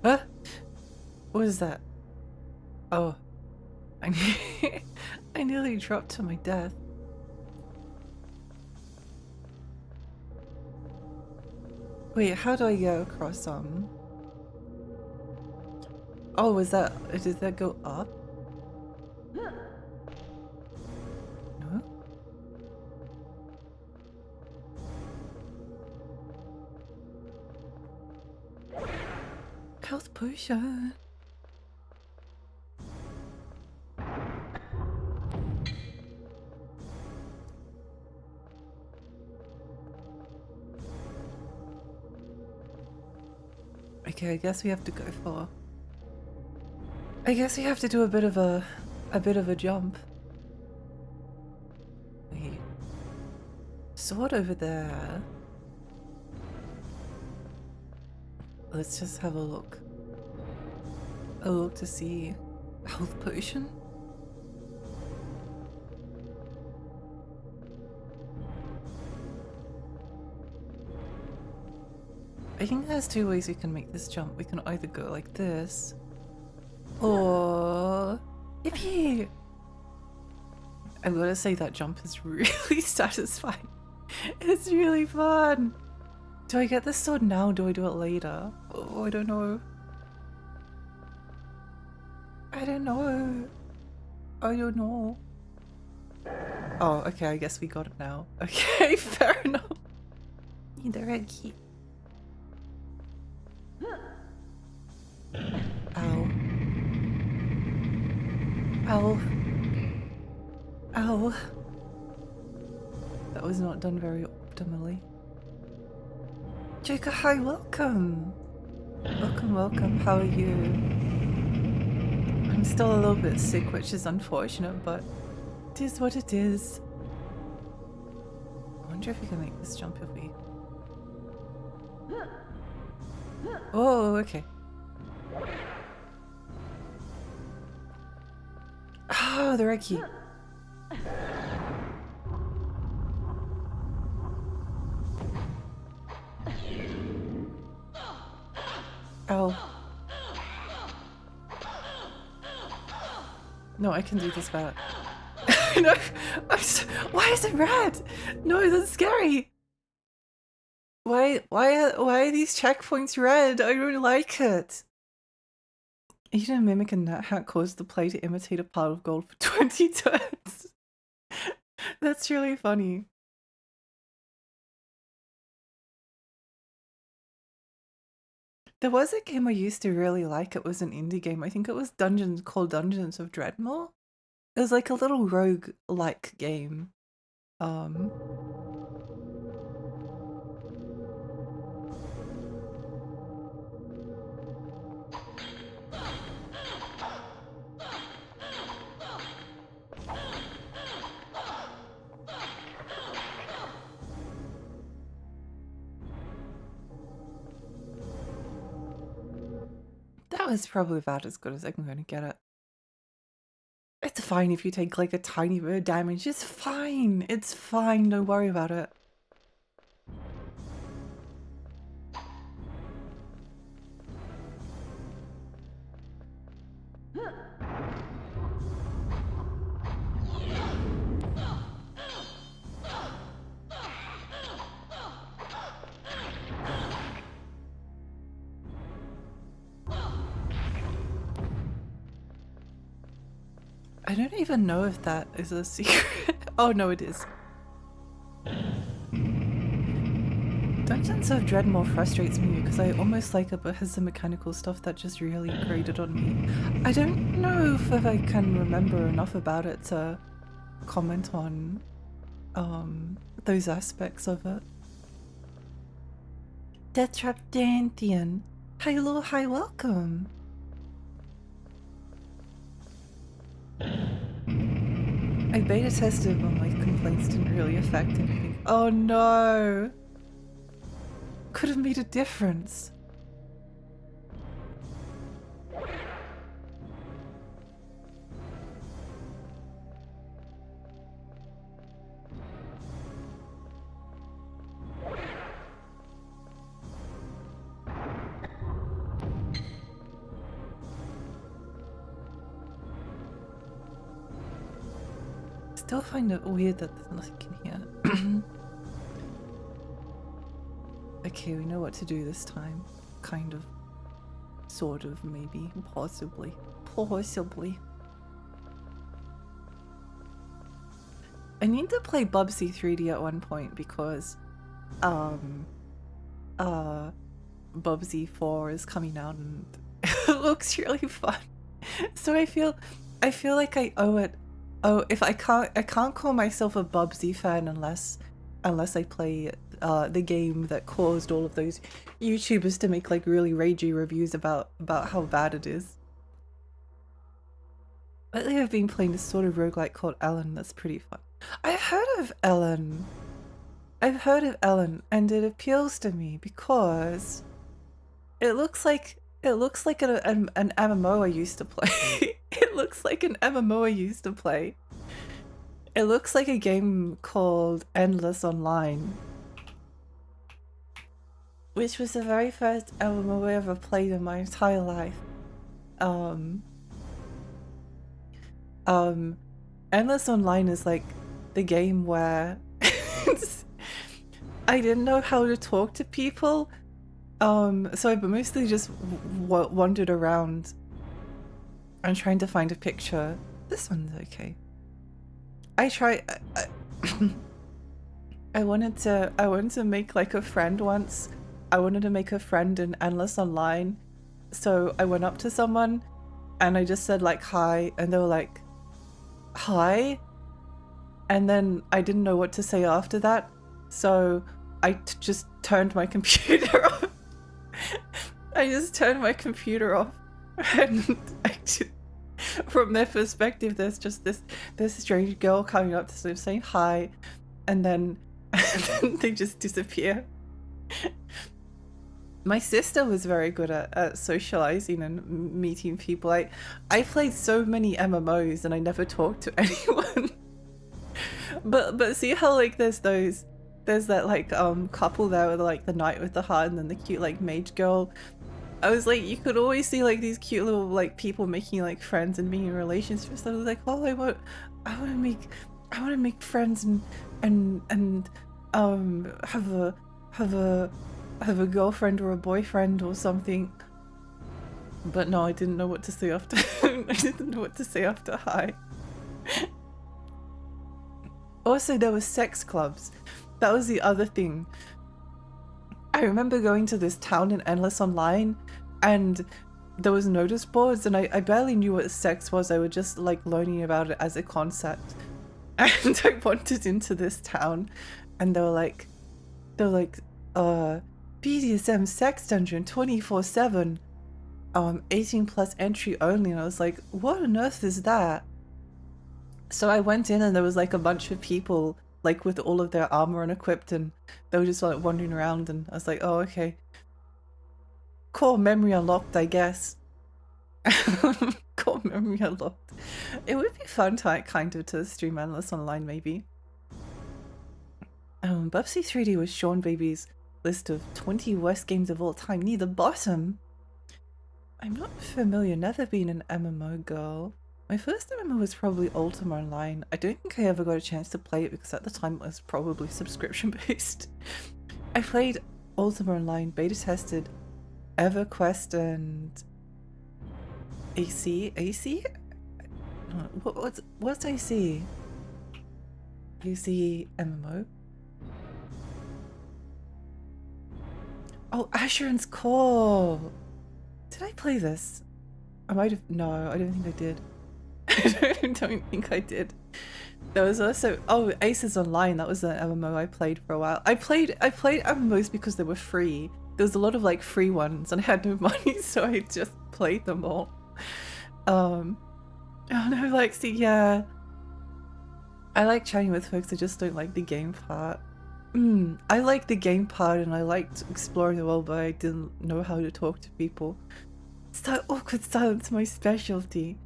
Huh? What is that? Oh, I nearly dropped to my death. Wait, how do I go across Oh, was that— did that go up? No? Health potion. Okay, I guess we have to go for... I guess we have to do a bit of a jump. Wait. Sword over there. Let's just have a look. A look to see. Health potion? I think there's two ways we can make this jump. We can either go like this, or... Yippee! I'm gonna say that jump is really satisfying. It's really fun! Do I get this sword now or do I do it later? Oh, I don't know. I don't know. I don't know. Oh, okay, I guess we got it now. Okay, fair enough. Need a red key. Ow. Ow. Ow. That was not done very optimally. Joker, hi, welcome! Welcome, welcome, how are you? I'm still a little bit sick, which is unfortunate, but it is what it is. I wonder if we can make this jump if we... Oh, okay. Oh, the red key. Ow. No, I can do this better. No, why is it red? No, that's scary. Why are these checkpoints red? I don't like it. Eating a mimic and nut hack caused the play to imitate a pile of gold for 20 turns. That's really funny. There was a game I used to really like. It was an indie game. I think it was called Dungeons of Dreadmore. It was like a little rogue-like game. That was probably about as good as I'm going to get it. It's fine if you take like a tiny bit of damage. It's fine. It's fine. Don't worry about it. I don't even know if that is a secret. Oh no, it is. Dungeons of Dreadmore frustrates me because I almost like it, but has some mechanical stuff that just really grated on me. I don't know if I can remember enough about it to comment on those aspects of it. Deathtrap Dantian. Hello, hi, welcome. I beta tested but my complaints didn't really affect anything. Oh no! Could have made a difference. Still find it weird that there's nothing in here. Okay, we know what to do this time. Kind of. Sort of, maybe. Possibly. Possibly. I need to play Bubsy 3D at one point because Bubsy 4 is coming out and it looks really fun. So I feel like I owe it. Oh, if I can't call myself a Bubsy fan unless I play the game that caused all of those YouTubers to make like really ragey reviews about how bad it is. Lately I've been playing this sort of roguelike called Ellen that's pretty fun. I've heard of Ellen. I've heard of Ellen and it appeals to me because it looks like an MMO I used to play. It looks like an MMO I used to play. It looks like a game called Endless Online, which was the very first MMO I ever played in my entire life. Endless Online is like the game where I didn't know how to talk to people, so I mostly just wandered around and trying to find a picture. This one's okay. I wanted to make like a friend once. I wanted to make a friend in Endless Online, so I went up to someone and I just said like hi, and they were like, hi, and then I didn't know what to say after that, so I just turned my computer off. I just turned my computer off, and from their perspective, there's just this strange girl coming up to them saying hi, and then they just disappear. My sister was very good at socializing and meeting people. I played so many MMOs and I never talked to anyone. but see how like there's that like couple there with like the knight with the heart and then the cute like mage girl. I was like, you could always see like these cute little like people making like friends and being in relationships. So I was like, oh, I want to make friends and have a girlfriend or a boyfriend or something. But no, I didn't know what to say after. I didn't know what to say after hi. Also, there were sex clubs. That was the other thing. I remember going to this town in Endless Online and there was notice boards and I barely knew what sex was. I was just like learning about it as a concept. And I wandered into this town and they were like, BDSM sex dungeon 24/7, 18 plus entry only, and I was like, what on earth is that? So I went in and there was like a bunch of people like with all of their armor and equipped and they were just like wandering around and I was like, oh okay. Core memory unlocked, I guess. Core memory unlocked. It would be fun to kind of to stream Endless Online maybe. Bubsy 3D was Sean Baby's list of 20 worst games of all time near the bottom. I'm not familiar, never been an MMO girl. My first MMO was probably Ultima Online. I don't think I ever got a chance to play it because at the time it was probably subscription based. I played Ultima Online, beta tested EverQuest and AC? AC? What's AC? AC MMO? Oh, Asheron's Call! Did I play this? I might have. No, I don't think I did. I don't think I did. There was also Aces Online. That was an MMO I played for a while. I played MMOs because they were free. There was a lot of like free ones, and I had no money, so I just played them all. Oh no, like see, yeah. I like chatting with folks. I just don't like the game part. I liked the game part and I liked exploring the world, but I didn't know how to talk to people. It's that awkward silence, my specialty.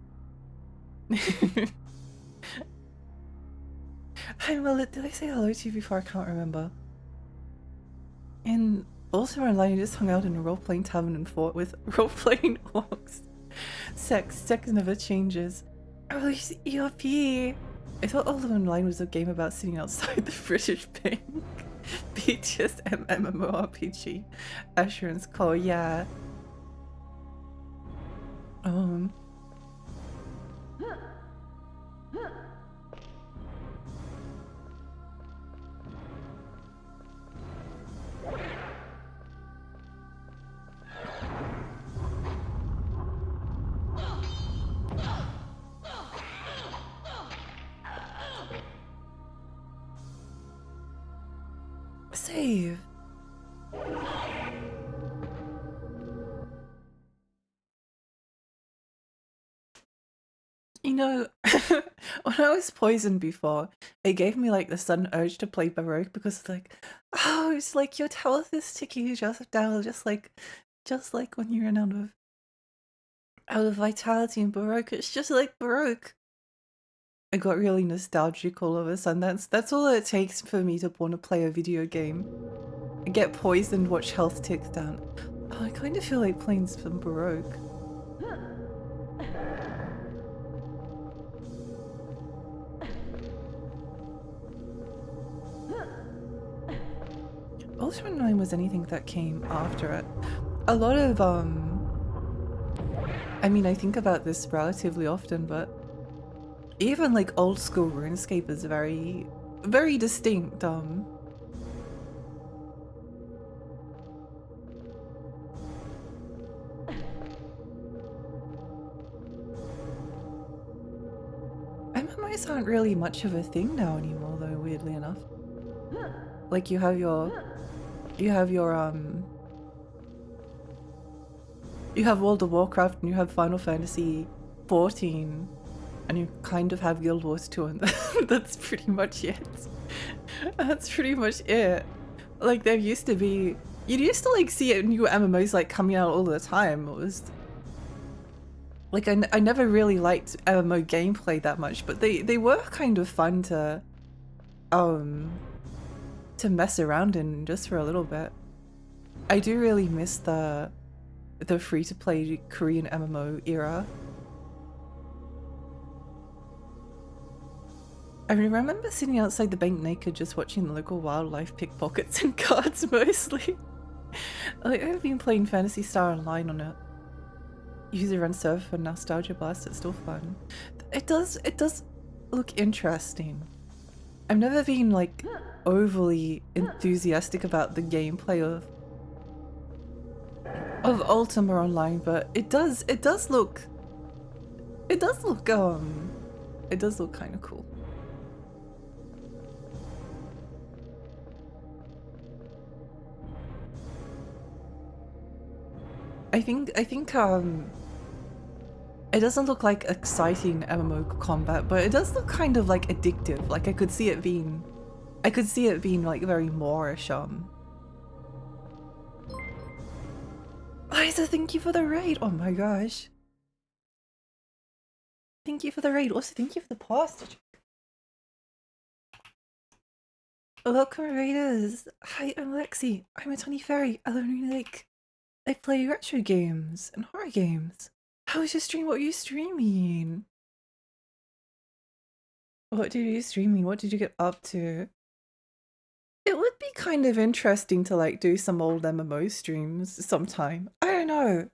Hi Millet, did I say hello to you before? I can't remember. In Ultima Online, I just hung out in a role-playing tavern and fought with role-playing orcs. Sex never changes. Release ERP! I thought Ultima Online was a game about sitting outside the British Bank. BTS MMORPG. Asheron's Call, yeah. Save. You know, when I was poisoned before, it gave me like the sudden urge to play Baroque because it's like, oh, it's like your health is ticking just down, just like when you run out of vitality in Baroque. It's just like Baroque. I got really nostalgic all of a sudden. That's all it takes for me to want to play a video game. I get poisoned, watch health tick down. Oh, I kind of feel like playing some Baroque. Ultimate 9 was anything that came after it. A lot of, I mean, I think about this relatively often, but even like old school RuneScape is very, very distinct. MMOs aren't really much of a thing now anymore, though, weirdly enough. Like you have your you have World of Warcraft and you have Final Fantasy 14 and you kind of have Guild Wars 2 and that's pretty much it. That's pretty much it. Like there used to be, you used to like see new MMOs like coming out all the time. It was like I never really liked MMO gameplay that much, but they were kind of fun to mess around in just for a little bit. I do really miss the free-to-play Korean MMO era. I remember sitting outside the bank naked just watching the local wildlife pickpockets and cards mostly. Like, I've been playing Phantasy Star Online on a user-run server for Nostalgia Blast. It's still fun. It does look interesting. I've never been like overly enthusiastic about the gameplay of Ultima Online, but it does look kind of cool. I think it doesn't look like exciting MMO combat, but it does look kind of like addictive. Like I could see it being like very Moorish. Liza, thank you for the raid. Oh my gosh. Thank you for the raid. Also, thank you for the postage. Welcome, raiders. Hi, I'm Lexi. I'm a tiny fairy. I play retro games and horror games. How was your stream? What were you streaming? What did you streaming? What did you get up to? It would be kind of interesting to like do some old MMO streams sometime. I don't know.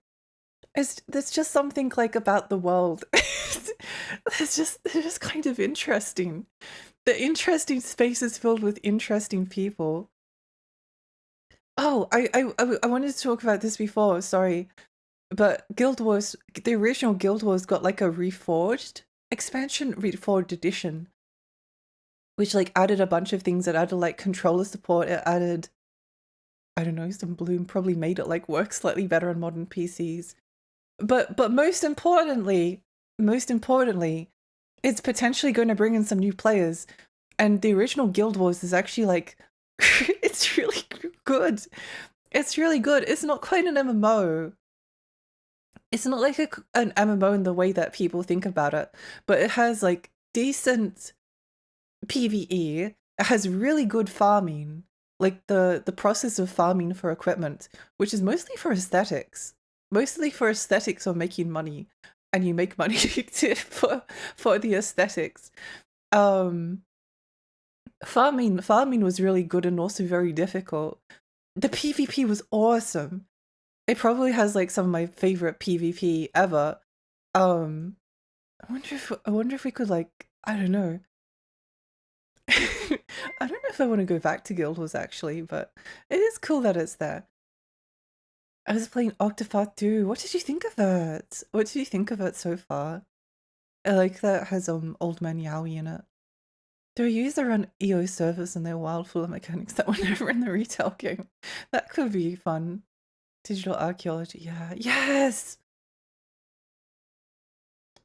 There's just something like about the world. It's just kind of interesting. The interesting spaces filled with interesting people. Oh, I wanted to talk about this before, sorry. But Guild Wars, the original Guild Wars got like a reforged expansion, reforged edition, which like added a bunch of things. It added like controller support, it added, I don't know, some bloom, probably made it like work slightly better on modern PCs. But most importantly, it's potentially going to bring in some new players. And the original Guild Wars is actually like, it's really good. It's really good. It's not quite an MMO. It's not like an MMO in the way that people think about it, but it has like decent PvE. It has really good farming, like the process of farming for equipment, which is mostly for aesthetics. Mostly for aesthetics or making money, and you make money for the aesthetics. Farming was really good and also very difficult. The PvP was awesome. It probably has like some of my favorite PvP ever. I wonder if we could like, I don't know. I don't know if I want to go back to Guild Wars actually, but it is cool that it's there. I was playing Octopath 2. What did you think of it? What did you think of it so far? I like that it has Old Man Yowie in it. They're used around EO servers and they're wild full of mechanics that were never in the retail game. That could be fun. Digital archaeology, yeah. Yes!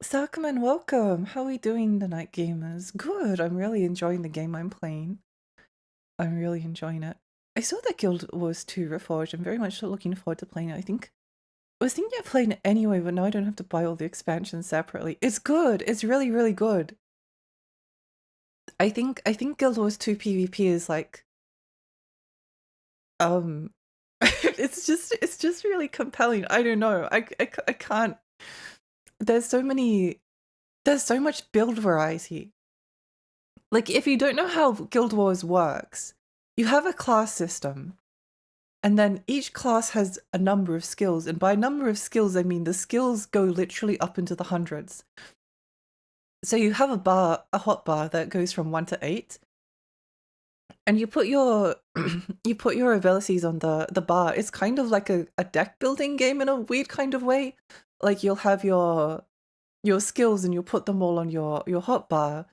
Sarkaman, welcome. How are we doing tonight, gamers? Good. I'm really enjoying the game I'm playing. I'm really enjoying it. I saw that Guild Wars 2 Reforged. I'm very much looking forward to playing it. I was thinking of playing it anyway, but now I don't have to buy all the expansions separately. It's good. It's really, really good. I think Guild Wars 2 PvP is like it's just really compelling. I don't know. I can't. There's so many. There's so much build variety. Like, if you don't know how Guild Wars works, you have a class system, and then each class has a number of skills. And by number of skills, I mean the skills go literally up into the hundreds. So you have a hotbar that goes from 1 to 8, and you put your you put your abilities on the bar. It's kind of like a deck building game in a weird kind of way. Like, you'll have your skills and you'll put them all on your hotbar.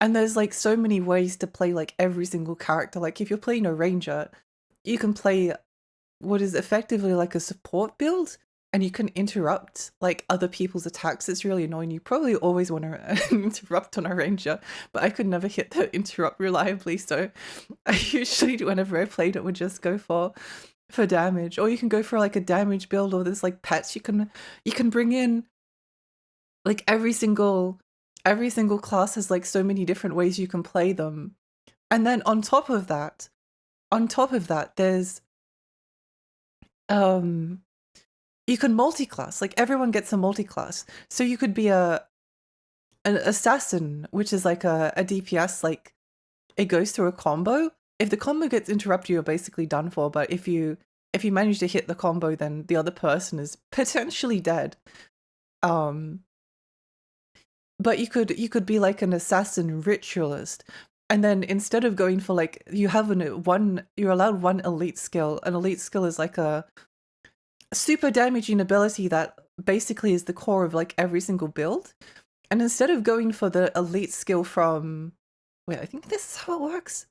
And there's like so many ways to play like every single character. Like, if you're playing a ranger, you can play what is effectively like a support build, and you can interrupt like other people's attacks. It's really annoying. You probably always want to interrupt on a ranger, but I could never hit the interrupt reliably. So I usually, whenever I played it, would just go for damage. Or you can go for like a damage build, or there's like pets you can bring in. Like, every single class has like so many different ways you can play them. And then on top of that, there's you can multi-class. Like, everyone gets a multi-class. So you could be an assassin, which is like a DPS. Like, it goes through a combo. If the combo gets interrupted, you're basically done for. But if you manage to hit the combo, then the other person is potentially dead. But you could be like an assassin ritualist, and then instead of going for like, you're allowed one elite skill. An elite skill is like a super damaging ability that basically is the core of like every single build. And instead of going for the elite skill from, wait, I think this is how it works.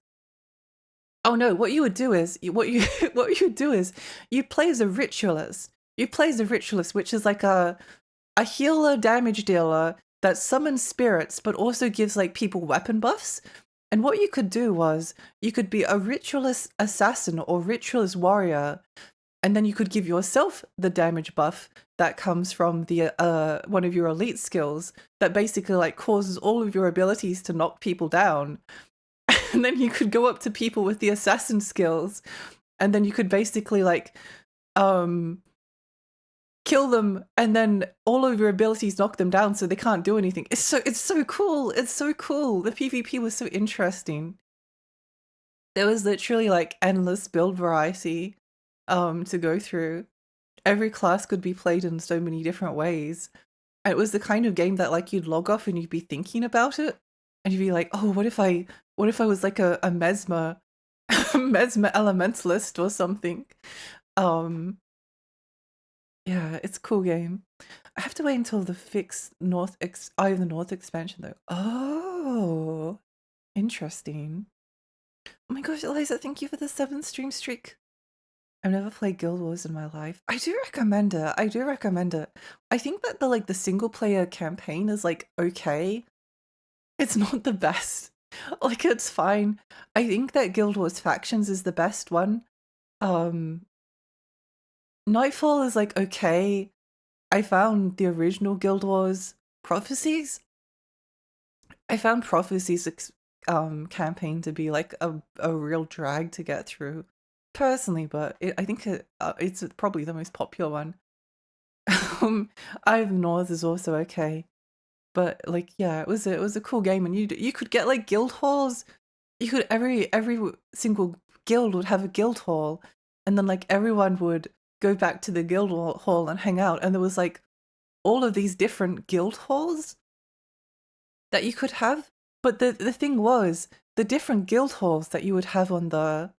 Oh no, what you would do is what you would do is you play as a ritualist. Which is like a healer, damage dealer that summons spirits, but also gives like people weapon buffs. And what you could do was you could be a ritualist assassin or ritualist warrior, and then you could give yourself the damage buff that comes from the one of your elite skills that basically like causes all of your abilities to knock people down. And then you could go up to people with the assassin skills, and then you could basically like kill them, and then all of your abilities knock them down so they can't do anything. It's so cool. It's so cool. The PvP was so interesting. There was literally like endless build variety to go through. Every class could be played in so many different ways. And it was the kind of game that like you'd log off and you'd be thinking about it, and you'd be like, oh, what if I was like a mesmer mesmer elementalist or something. Yeah, it's a cool game. I have to wait until the fixed Eye of the North expansion though. Oh, interesting. Oh my gosh, Eliza, thank you for the 7 stream streak. I've never played Guild Wars in my life. I do recommend it. I think that the single player campaign is like okay. It's not the best. Like, it's fine. I think that Guild Wars Factions is the best one. Nightfall is like okay. I found the original Guild Wars Prophecies. I found Prophecies campaign to be like a real drag to get through, personally. But I think it's probably the most popular one. Eye of the North is also okay, but like, yeah, it was a cool game, and you could get like guild halls. You could every single guild would have a guild hall, and then like everyone would go back to the guild hall and hang out, and there was like all of these different guild halls that you could have. But the thing was, the different guild halls that you would have on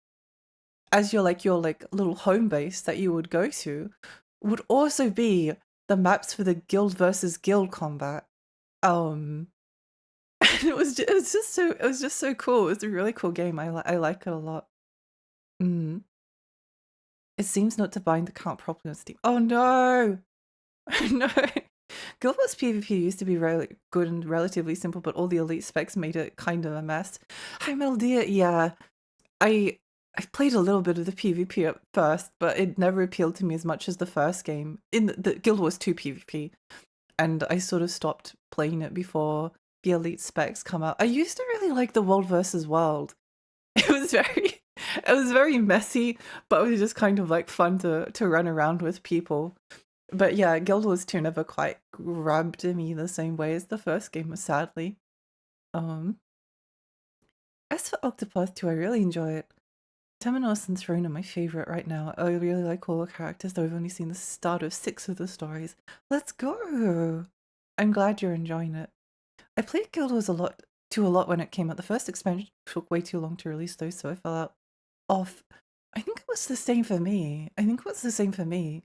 as your little home base that you would go to would also be the maps for the guild versus guild combat. And it was just so cool. It was a really cool game. I like it a lot. It seems not to bind the count properly on Steam. Oh no. No. Guild Wars PvP used to be really good and relatively simple, but all the elite specs made it kind of a mess. Hi, Metal Deer. Yeah, I I played a little bit of the PvP at first, but it never appealed to me as much as the first game. In the Guild Wars 2 PvP, and I sort of stopped playing it before the elite specs come out. I used to really like the world versus world. It was very it was very messy, but it was just kind of like fun to run around with people. But yeah, Guild Wars 2 never quite grabbed me the same way as the first game was, sadly. Um, as for Octopath 2, I really enjoy it. Temenos and Throne are my favorite right now. I really like all the characters, though I've only seen the start of 6 of the stories. Let's go! I'm glad you're enjoying it. I played Guild Wars a lot when it came out. The first expansion took way too long to release though, so I fell out off. I think it was the same for me. I think it was the same for me.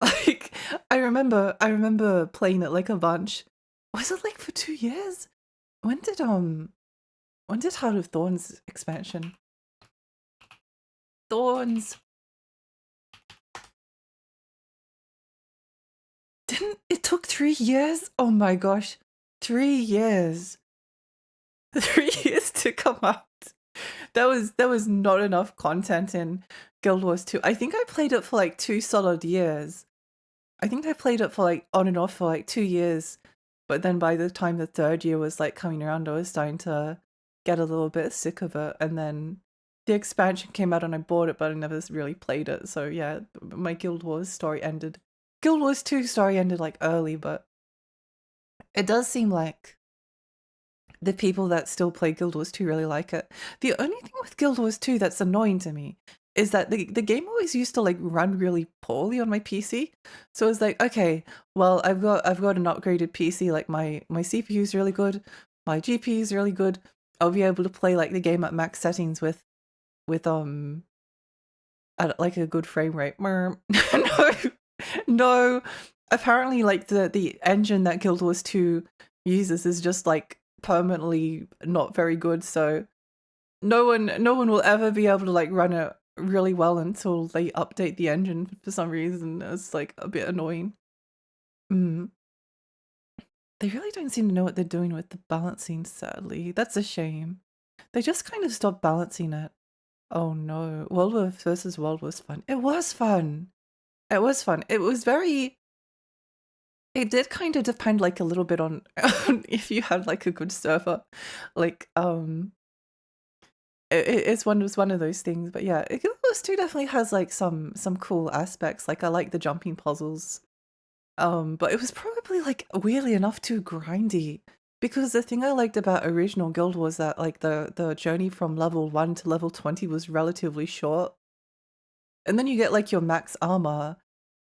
Like, I remember playing it like a bunch. Was it like for 2 years? When did Heart of Thorns expansion? Thorns. Didn't it took 3 years? Oh my gosh. 3 years. 3 years to come out. There was not enough content in Guild Wars 2. I think I played it for like 2 solid years. I think I played it for like on and off for like 2 years, but then by the time the third year was like coming around, I was starting to get a little bit sick of it. And then the expansion came out and I bought it, but I never really played it. So yeah, my Guild Wars story ended. Guild Wars 2 story ended like early, but it does seem like the people that still play Guild Wars 2 really like it. The only thing with Guild Wars 2 that's annoying to me is that the game always used to like run really poorly on my PC. So it's like, okay, well, I've got an upgraded PC, like my CPU is really good, my GPU is really good. I'll be able to play like the game at max settings with at like a good frame rate. No, no. Apparently, like the engine that Guild Wars 2 uses is just like permanently not very good. So no one will ever be able to like run it really well until they update the engine for some reason. It's like a bit annoying. Mm. They really don't seem to know what they're doing with the balancing, sadly. That's a shame. They just kind of stopped balancing it. Oh no. World War versus World was fun. It was fun. It was fun. It was very. It did kind of depend like a little bit on, on if you had like a good server. Like it's one of those things, but yeah, Guild Wars 2 definitely has like some cool aspects. Like I like the jumping puzzles. But it was probably like weirdly enough too grindy. Because the thing I liked about original Guild was that like the journey from level 1 to level 20 was relatively short. And then you get like your max armor,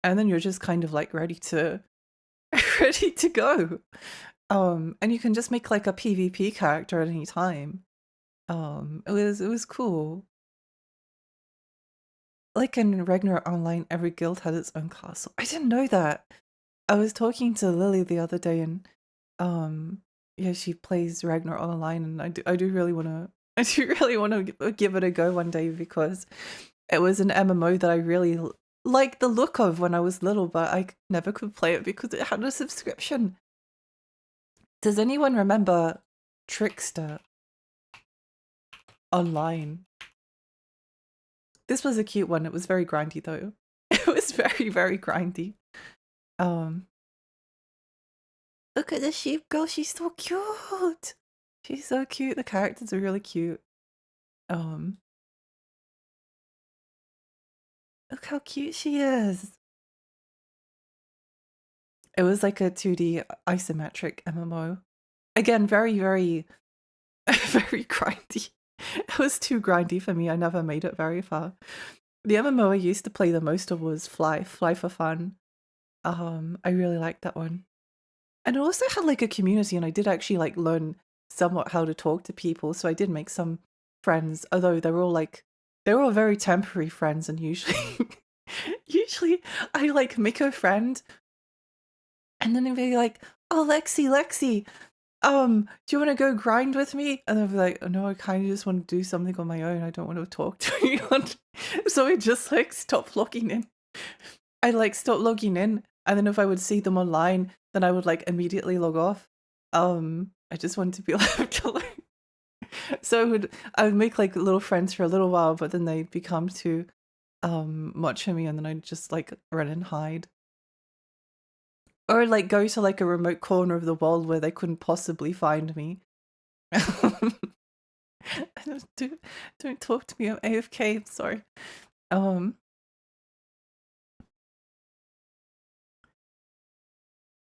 and then you're just kind of like ready to ready to go. And you can just make like a PvP character at any time. It was cool. Like in Ragnar Online, every guild had its own castle. I didn't know that. I was talking to Lily the other day, and yeah, she plays Ragnar Online, and I do really want to I do really want to give it a go one day because it was an MMO that I really liked the look of when I was little, but I never could play it because it had a subscription. Does anyone remember Trickster Online? This was a cute one. It was very grindy though. It was very, very grindy. Um, Look at the sheep girl. She's so cute. She's so cute. The characters are really cute. Um, Look how cute she is. It was like a 2D isometric MMO. Again, very, very, very grindy. It was too grindy for me. I never made it very far. The MMO I used to play the most of was Fly for Fun. I really liked that one. And it also had like a community, and I did actually like learn somewhat how to talk to people. So I did make some friends, although they were all very temporary friends, and usually usually I like make a friend and then they'd be like, "Oh, Lexi, do you want to go grind with me?" And I'd be like, "Oh, no, I kind of just want to do something on my own. I don't want to talk to anyone." So I just like stopped logging in. I like stopped logging in, and then if I would see them online, then I would like immediately log off. I just wanted to be left alone. So I would make like little friends for a little while, but then they'd become too much for me, and then I'd just like run and hide. Or like go to like a remote corner of the world where they couldn't possibly find me. Don't talk to me, I'm AFK, I'm sorry. Oh,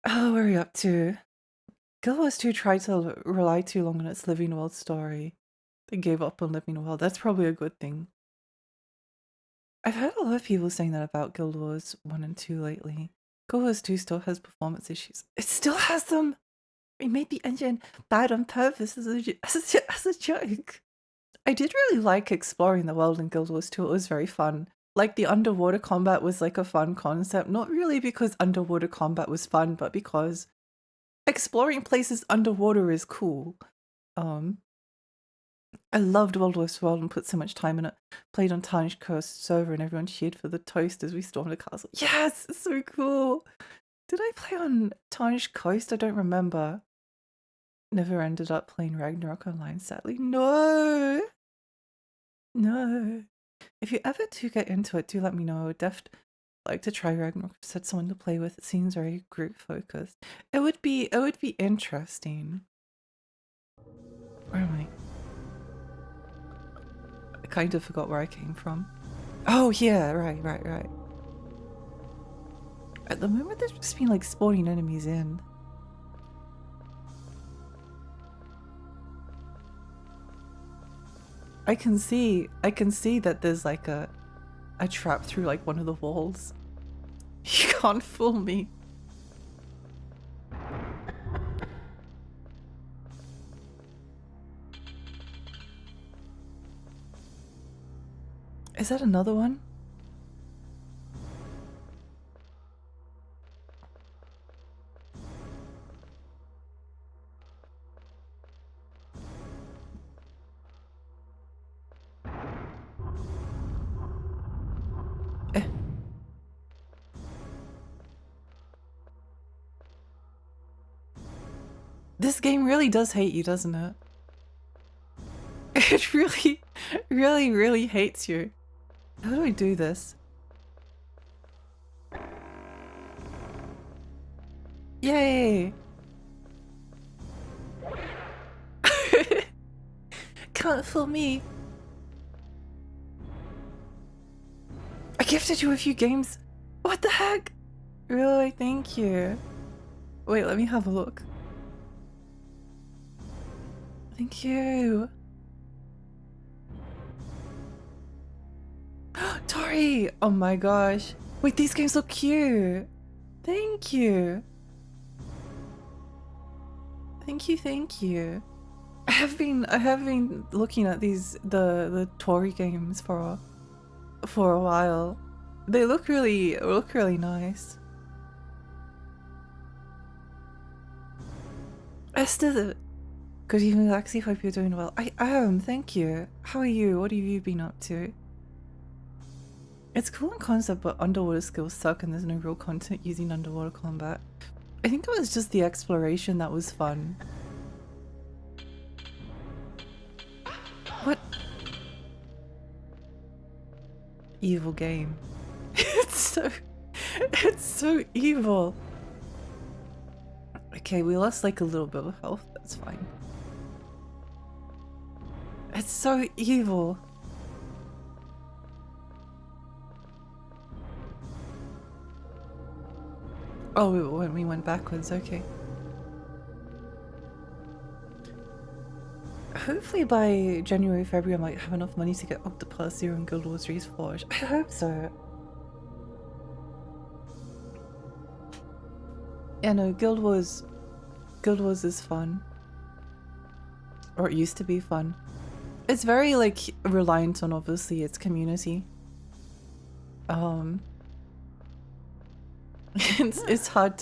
what are we up to? Guild Wars 2 tried to rely too long on its Living World story. They gave up on Living World. That's probably a good thing. I've heard a lot of people saying that about Guild Wars 1 and 2 lately. Guild Wars 2 still has performance issues. It still has them! We made the engine bad on purpose as a joke. I did really like exploring the world in Guild Wars 2. It was very fun. Like, the underwater combat was like a fun concept. Not really because underwater combat was fun, but because exploring places underwater is cool. I loved World Wars World and put so much time in it. Played on Tarnished Coast server and everyone cheered for the toast as we stormed the castle. Yes! It's so cool! Did I play on Tarnished Coast? I don't remember. Never ended up playing Ragnarok online, sadly. No! No. If you ever do get into it, do let me know. I would definitely like to try Ragnarok. I've said someone to play with. It seems very group focused. It would be interesting. Where am I? I kind of forgot where I came from. Oh yeah, right. At the moment there's just been like spawning enemies in. I can see that there's like a trap through like one of the walls. You can't fool me. Is that another one? This game really does hate you, doesn't it? It really hates you. How do I do this? Yay! Can't fool me. I gifted you a few games. What the heck? Really? Thank you. Wait, let me have a look. Thank you. Tori! Oh my gosh. Wait, these games look cute. Thank you. Thank you. I have been looking at the Tori games for a while. They look really nice. Esther, good evening, Lexi. Hope you're doing well. I am, thank you. How are you? What have you been up to? It's cool in concept, but underwater skills suck and there's no real content using underwater combat. I think it was just the exploration that was fun. What? Evil game. It's so evil. Okay, we lost like a little bit of health, that's fine. It's so evil. Oh, we went backwards, okay. Hopefully by January, February I might have enough money to get Octopus Zero and Guild Wars Reforged. I hope so. Yeah, no, Guild Wars is fun. Or it used to be fun. It's very like reliant on obviously its community. It's hard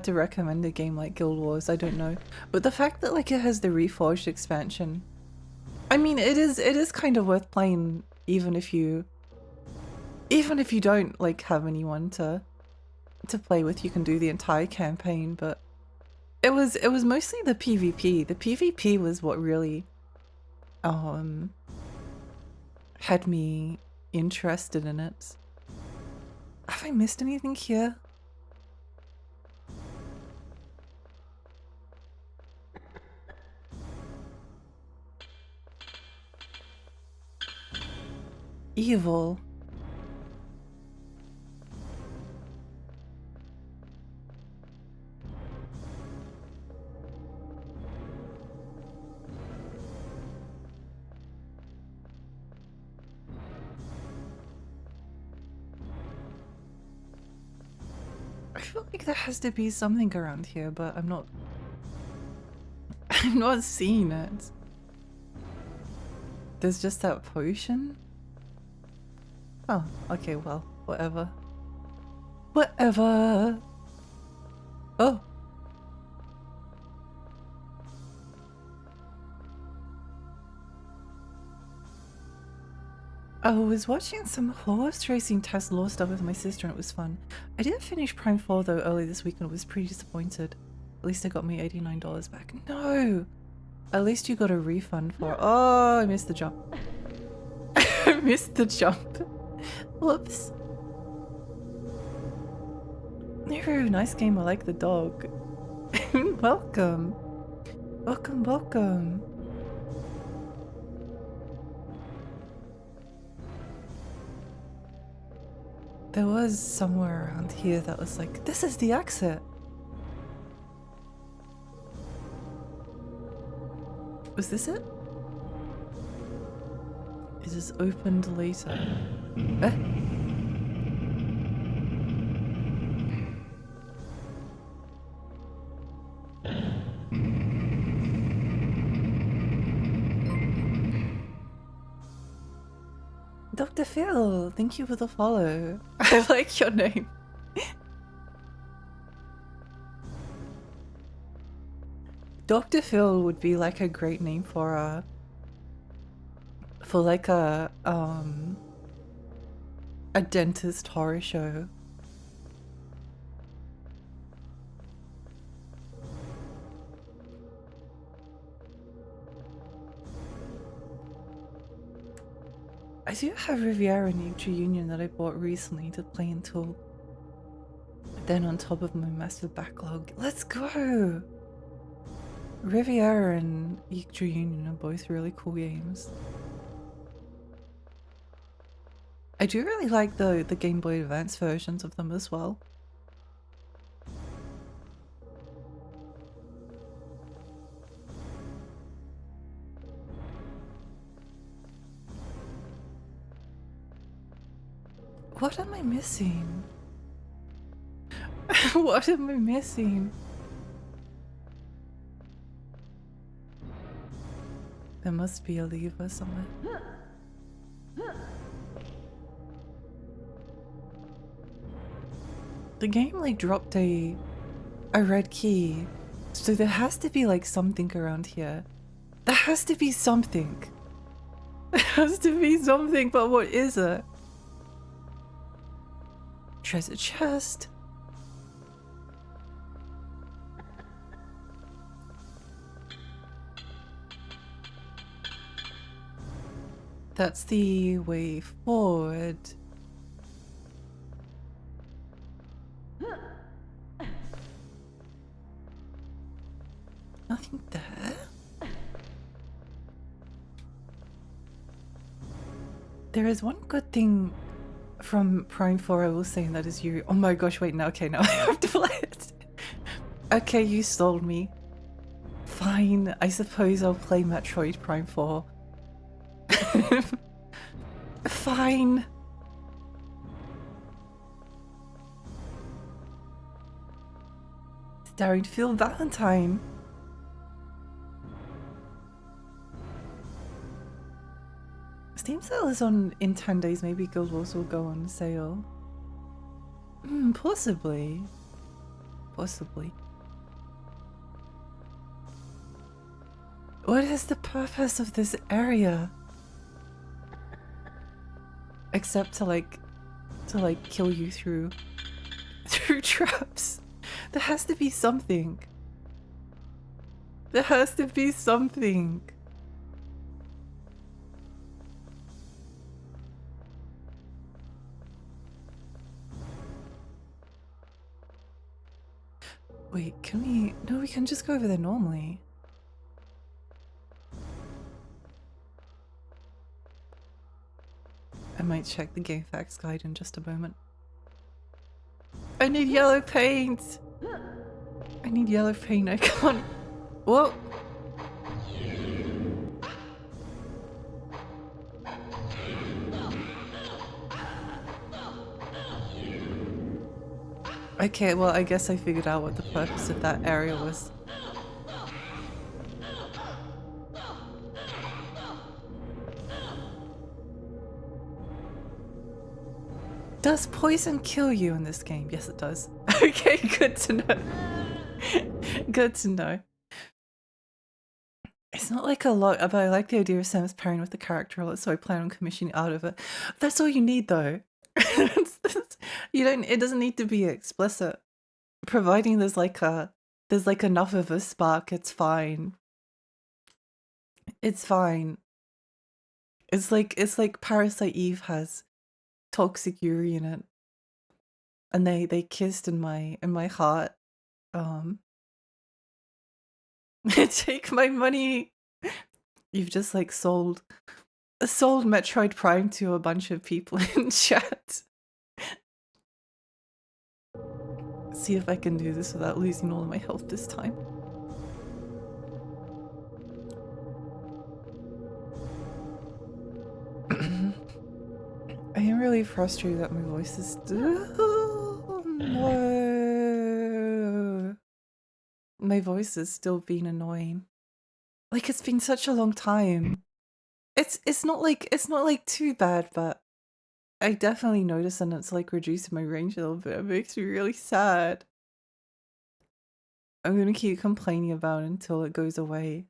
to recommend a game like Guild Wars, I don't know. But the fact that like it has the Reforged expansion, I mean it is kind of worth playing even if you don't like have anyone to to play with. You can do the entire campaign, but it was mostly the PvP. The PvP was what really had me interested in it. Have I missed anything here? Evil. I feel like there has to be something around here, but I'm not I'm not seeing it. There's just that potion? Oh, okay, well, whatever. Whatever! Oh! I was watching some horse racing test law stuff with my sister and it was fun. I didn't finish Prime 4 though early this week and I was pretty disappointed. At least I got my $89 back. No! At least you got a refund for it. Oh, I missed the jump. I missed the jump. Whoops. Ooh, nice game. I like the dog. Welcome. Welcome, welcome. There was somewhere around here that was like, this is the exit. Was this it? It is opened later. Eh? Dr. Phil, thank you for the follow. I like your name. Dr. Phil would be like a great name for like a dentist horror show. I do have Riviera Nature Union that I bought recently to play until then on top of my massive backlog. Let's go! Riviera and Nature Union are both really cool games. I do really like the Game Boy Advance versions of them as well. What am I missing? What am I missing? There must be a lever somewhere. The game like dropped a red key, so there has to be like something around here. There has to be something. There has to be something, but what is it? Treasure chest. That's the way forward. Nothing there. There is one good thing from Prime 4 I will say, and that is you. Oh my gosh, wait, no, okay, now I have to play it. Okay, you sold me. Fine, I suppose I'll play Metroid Prime 4. Fine. Starring Phil Valentine. Steam sale is on in 10 days. Maybe Guild Wars will go on sale. Possibly. Possibly. What is the purpose of this area? Except to like kill you through through traps. There has to be something. There has to be something. Wait, can we... No, we can just go over there normally. I might check the game facts guide in just a moment. I need yellow paint! I need yellow paint, I can't... Whoa! Okay, well I guess I figured out what the purpose of that area was. Does poison kill you in this game? Yes, it does. Okay, good to know. Good to know. It's not like a lot, but I like the idea of Samus pairing with the character a lot, so I plan on commissioning out of it. That's all you need, though. You don't. It doesn't need to be explicit. Providing there's like enough of a spark, it's fine. It's fine. It's like Parasite Eve has toxic Yuri in it, and they kissed in my heart. Take my money. You've just like sold Metroid Prime to a bunch of people in chat. See if I can do this without losing all of my health this time. I am really frustrated that my voice is still... No. My voice is still being annoying. Like, it's been such a long time. It's not like too bad, but I definitely notice, and it's like reducing my range a little bit. It makes me really sad. I'm gonna keep complaining about it until it goes away.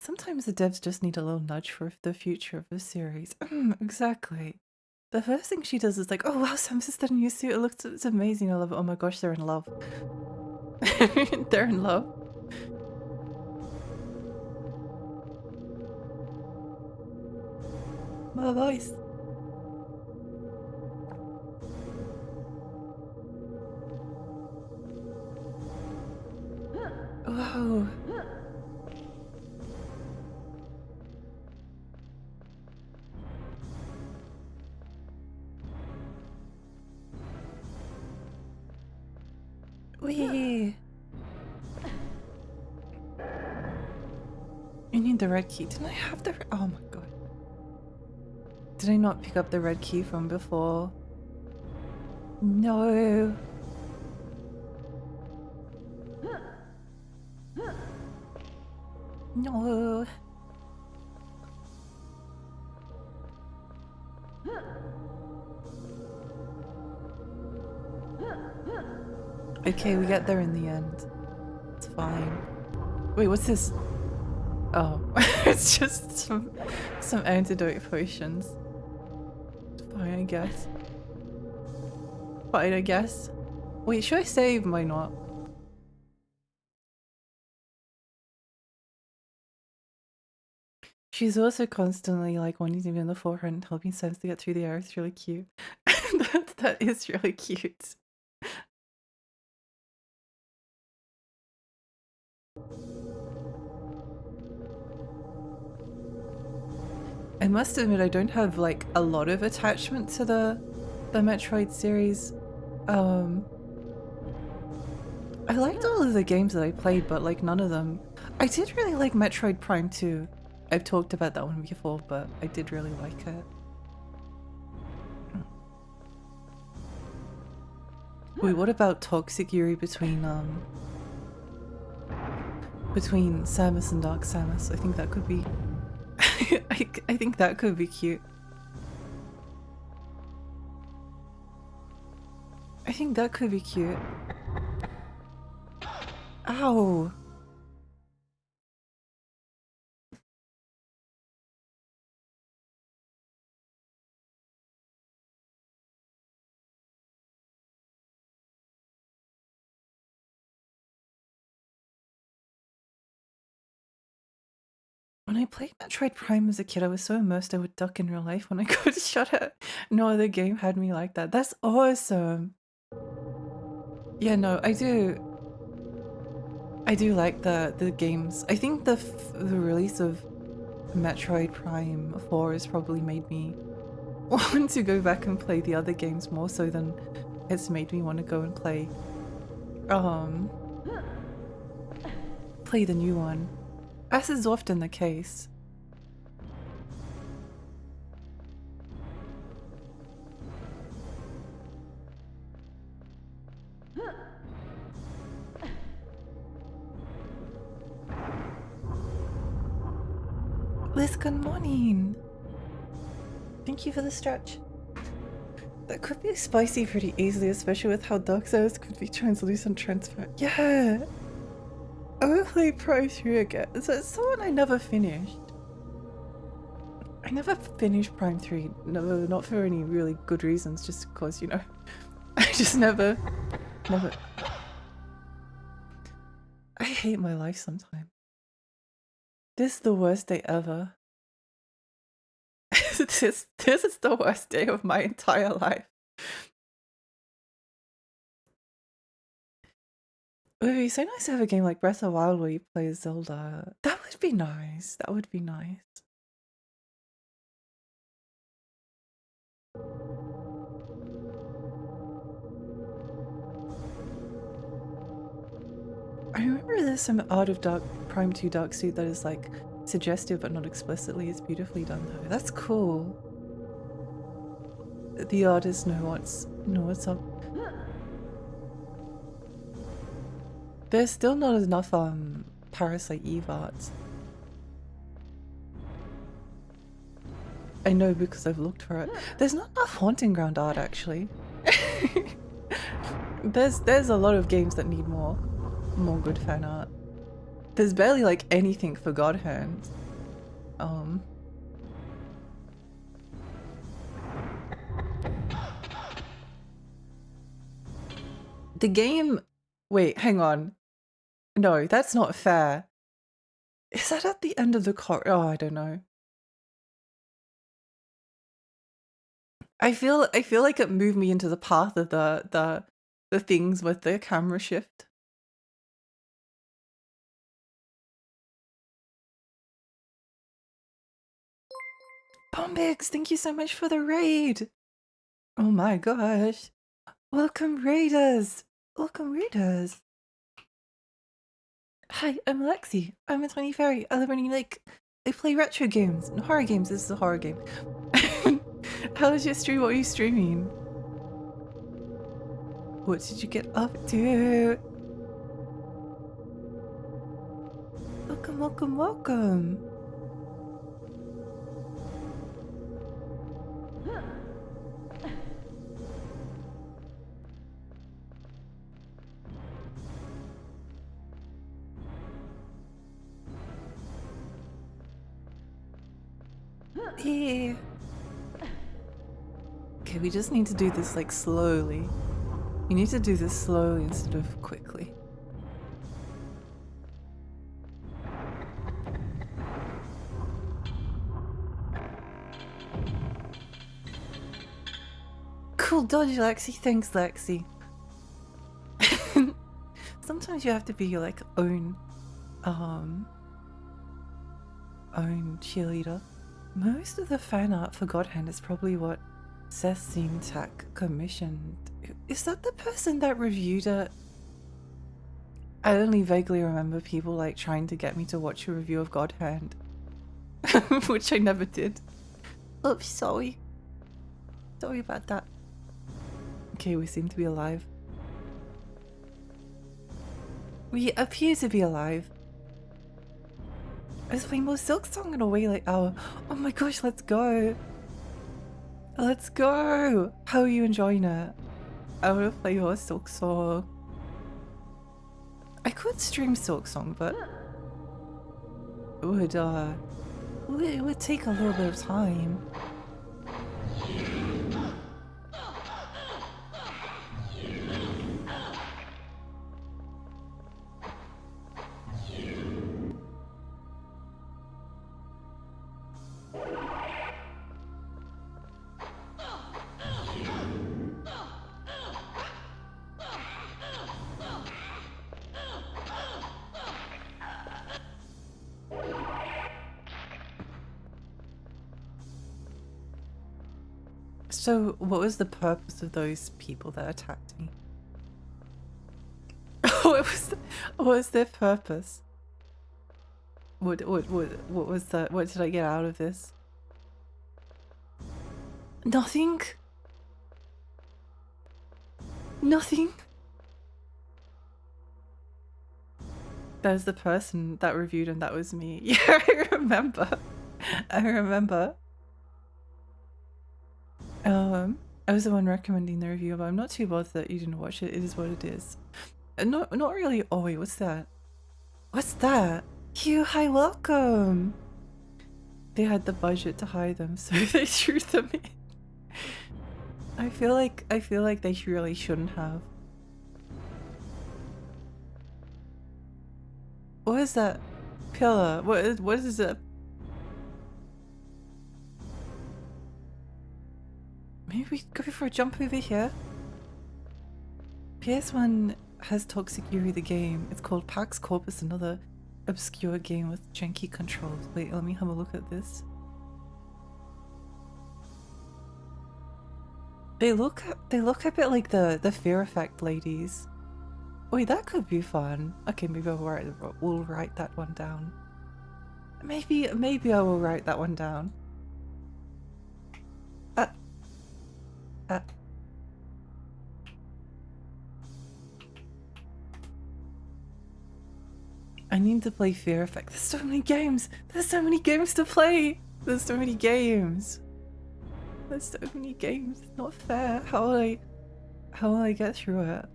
Sometimes the devs just need a little nudge for the future of the series. Exactly. The first thing she does is like, oh wow, Samus is that new suit. It's amazing. I love it. Oh my gosh, they're in love. They're in love. My voice. Whoa. Wee. You need the red key. Didn't I have the... Oh my god. Did I not pick up the red key from before? No. No. Okay, we get there in the end. It's fine. Wait, what's this? Oh, it's just some antidote potions. Fine, I guess. Fine, I guess. Wait, should I save? Might not. She's also constantly like wanting to be in the forefront and helping Sense to get through the air. It's really cute. That is really cute. I must admit I don't have like a lot of attachment to the Metroid series. I liked all of the games that I played, but like none of them. I did really like Metroid Prime 2. I've talked about that one before, but I did really like it. Wait, what about Toxic Yuri between Samus and Dark Samus? I think that could be I think that could be cute. I think that could be cute. Ow! When I played Metroid Prime as a kid, I was so immersed I would duck in real life when I got shot at. No other game had me like that. That's awesome. Yeah, no, I do. I do like the games. I think the release of Metroid Prime 4 has probably made me want to go back and play the other games more so than it's made me want to go and play the new one. As is often the case. Liz, good morning. Thank you for the stretch. That could be spicy pretty easily, especially with how Dark Souls could be translucent transparent. Yeah! I will play Pro 3 again. So it's the one I never finished. I never finished Prime 3. Never, not for any really good reasons, just because, you know, I just never. I hate my life sometimes. This is the worst day ever. this is the worst day of my entire life. It would be so nice to have a game like Breath of the Wild where you play as Zelda. That would be nice. That would be nice. I remember there's some Art of Dark Prime 2 Dark Suit that is like suggestive but not explicitly. It's beautifully done though. That's cool. The artists know what's up. There's still not enough Parasite Eve art. I know because I've looked for it. There's not enough Haunting Ground art actually. There's a lot of games that need more good fan art. There's barely like anything for God Hand. The game. Wait, hang on. No, that's not fair. Is that at the end of the corridor? Oh, I don't know. I feel like it moved me into the path of the things with the camera shift. Bombix, thank you so much for the raid. Oh my gosh. Welcome raiders. Welcome raiders. Hi, I'm Lexi. I'm a 20 fairy. I live in Lake. I play retro games and horror games. This is a horror game. How was your stream? What were you streaming? What did you get up to? Welcome, welcome, welcome. Yeah. Okay, we just need to do this like slowly. We need to do this slowly instead of quickly. Cool dodge, Lexi. Thanks, Lexi. Sometimes you have to be your like own cheerleader. Most of the fan art for God Hand is probably what Seth Tech commissioned. Is that the person that reviewed it? I only vaguely remember people like trying to get me to watch a review of God Hand, which I never did. Oops, sorry. Sorry about that. Okay, we seem to be alive. We appear to be alive. I was playing more Silk Song in a way like, oh my gosh, let's go. Let's go. How are you enjoying it? I want to play your Silk Song. I could stream Silk Song, but it would take a little bit of time. So, what was the purpose of those people that attacked me? What was their purpose? What was that? What did I get out of this? Nothing. Nothing. That was the person that reviewed and that was me. Yeah, I remember. I remember. I was the one recommending the review, but I'm not too bothered that you didn't watch it. It is what it is. Not really. Oh wait, what's that? What's that? Hugh, hi, welcome. They had the budget to hide them, so they threw them in. I feel like they really shouldn't have. What is that pillar? What is it? Maybe we go for a jump over here. PS1 has Toxic Yuri the game. It's called Pax Corpus, another obscure game with janky controls. Wait, let me have a look at this. They look a bit like the Fear Effect ladies. Wait, that could be fun. Okay, maybe we'll write that one down. Maybe I will write that one down. I need to play Fear Effect. There's so many games. There's so many games to play. There's so many games. There's so many games. It's not fair. How will I get through it?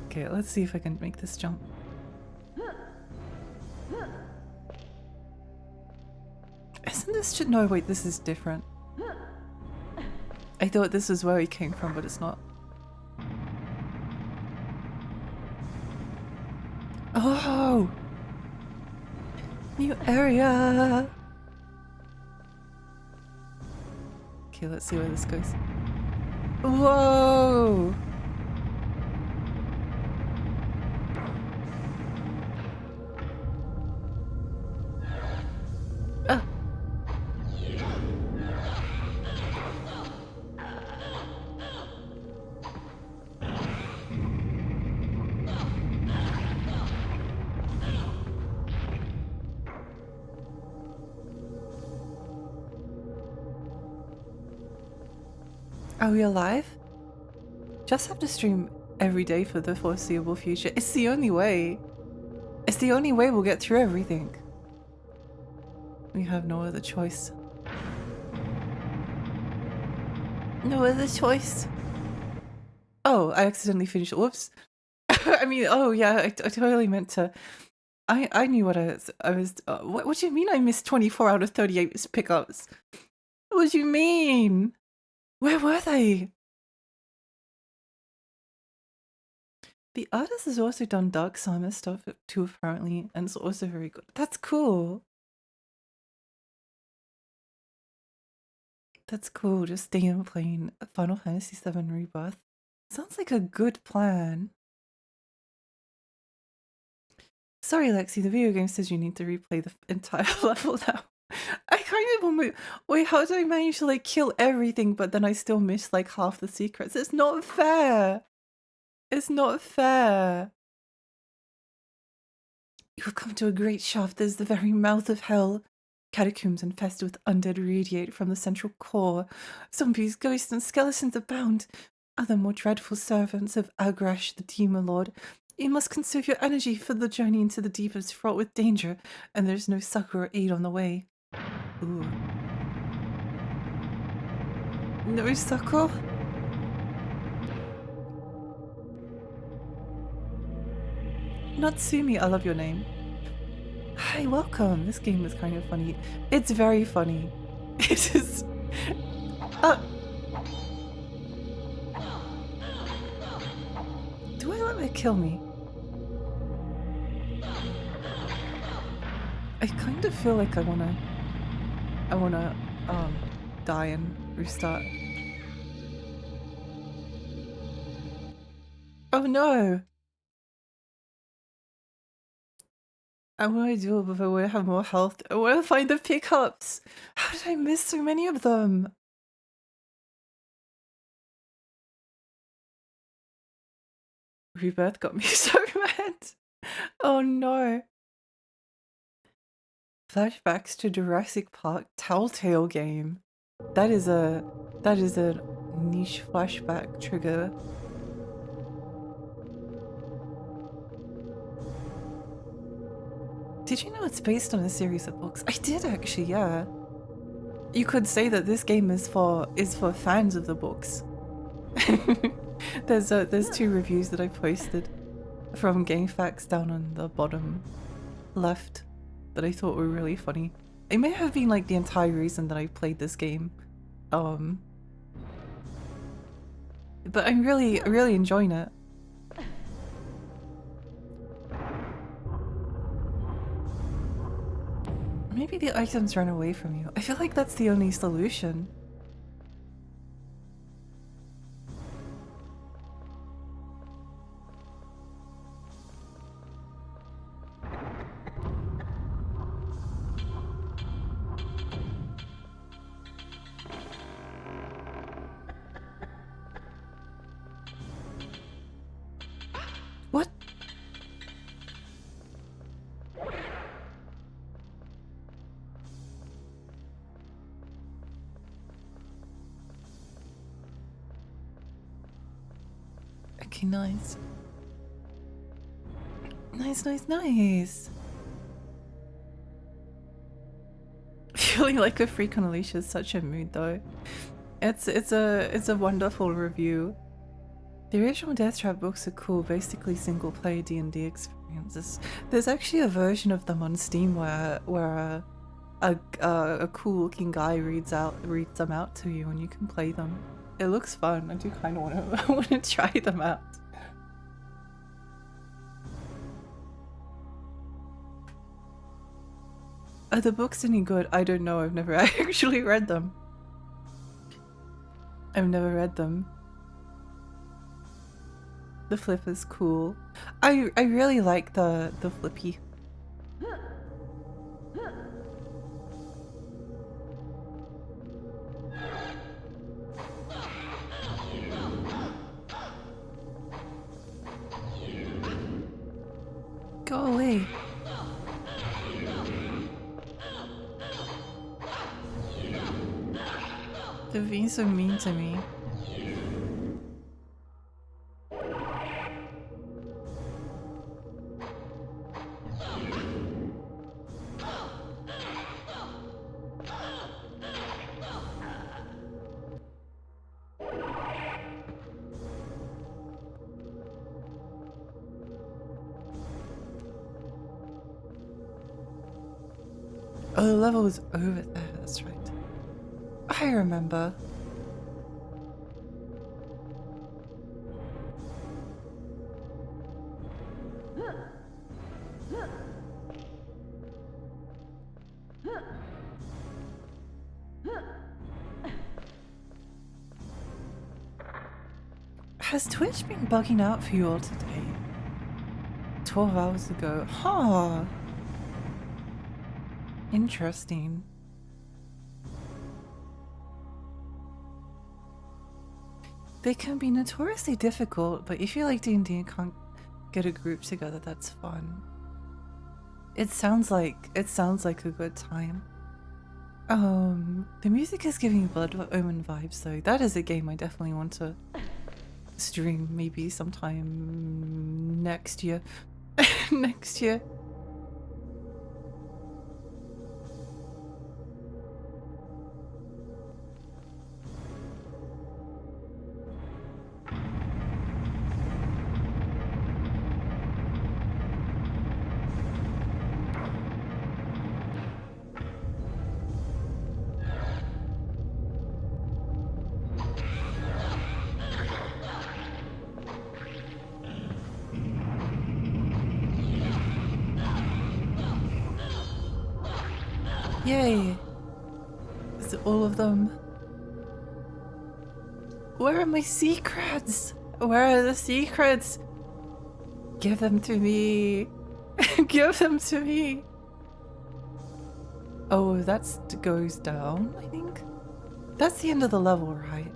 Okay, let's see if I can make this jump. Isn't this no, wait, this is different. I thought this was where he came from, but it's not. Oh! New area! Okay, let's see where this goes. Whoa! Ah! Are we alive? Just have to stream every day for the foreseeable future. It's the only way. It's the only way we'll get through everything. We have no other choice. No other choice. Oh, I accidentally finished. Whoops. I mean, oh yeah, I totally meant to. I knew what I was. What do you mean I missed 24 out of 38 pickups? What do you mean? Where were they? The artist has also done Dark Summer stuff too, apparently, and it's also very good. That's cool. That's cool. Just staying playing Final Fantasy VII Rebirth. Sounds like a good plan. Sorry, Lexi, the video game says you need to replay the entire level now. I kind of want to. Wait, how did I manage to like kill everything, but then I still miss like half the secrets? It's not fair. It's not fair. You have come to a great shaft that is the very mouth of hell. Catacombs infested with undead radiate from the central core. Zombies, ghosts, and skeletons abound. Other more dreadful servants of Agrash, the Demon Lord. You must conserve your energy for the journey into the deep is fraught with danger, and there's no succor or aid on the way. Ooh. No succor? Natsumi, I love your name. Hi, welcome. This game is kind of funny. It's very funny. It is. Do I let it kill me? I kind of feel like I wanna die and restart. Oh no! I want to do it, but I want to have more health. I want to find the pickups. How did I miss so many of them? Rebirth got me so mad. Oh no. Flashbacks to Jurassic Park Telltale game. That is a niche flashback trigger. Did you know it's based on a series of books? I did actually, yeah. You could say that this game is for fans of the books. There's 2 reviews that I posted from GameFAQs down on the bottom left that I thought were really funny. It may have been like the entire reason that I played this game. But I'm really enjoying it. Maybe the items run away from you. I feel like that's the only solution. What? Okay, nice. Nice. Feeling like a freak on a leash is such a mood though. It's a wonderful review. The original Deathtrap books are cool, basically single player D&D experiences. There's actually a version of them on Steam where a cool looking guy reads them out to you and you can play them. It looks fun. I do kind of want to try them out. Are the books any good? I don't know. I've never actually read them. I've never read them. The flip is cool. I really like the flippy. Go away. They're being so mean to me. Oh, the level was over there, that's right. I remember. Has Twitch been bugging out for you all today? 12 hours ago. Huh. Interesting. They can be notoriously difficult, but if you like D&D and can't get a group together, that's fun. It sounds like a good time. The music is giving Blood Omen vibes though. That is a game I definitely want to stream maybe sometime next year. Next year. Yay! Is it all of them? Where are my secrets? Where are the secrets? Give them to me! Give them to me! Oh, that goes down, I think? That's the end of the level, right?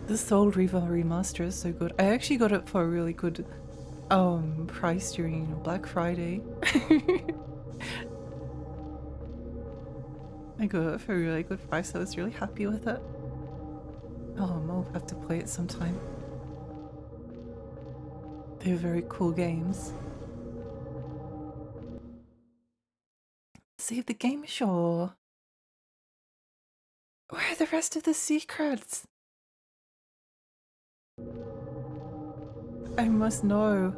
The Soul Reaver remaster is so good. I actually got it for a really good price during Black Friday. I got it for a really good price. I was really happy with it. Oh, I'll have to play it sometime. They're very cool games. Save the game, sure. Where are the rest of the secrets? I must know.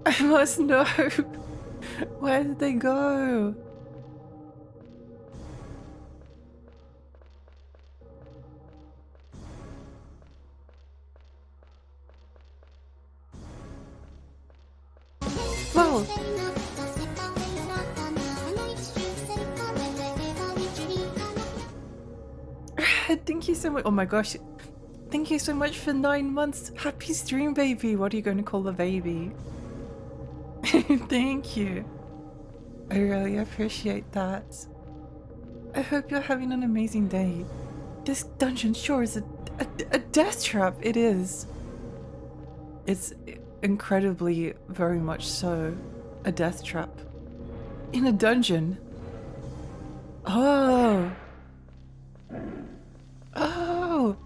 I must know. Where did they go? Well, thank you so much. Oh my gosh. Thank you so much for 9 months. Happy stream, baby. What are you going to call the baby? Thank you. I really appreciate that. I hope you're having an amazing day. This dungeon sure is a death trap. It is. It's incredibly, very much so, a death trap. In a dungeon. Oh. Oh.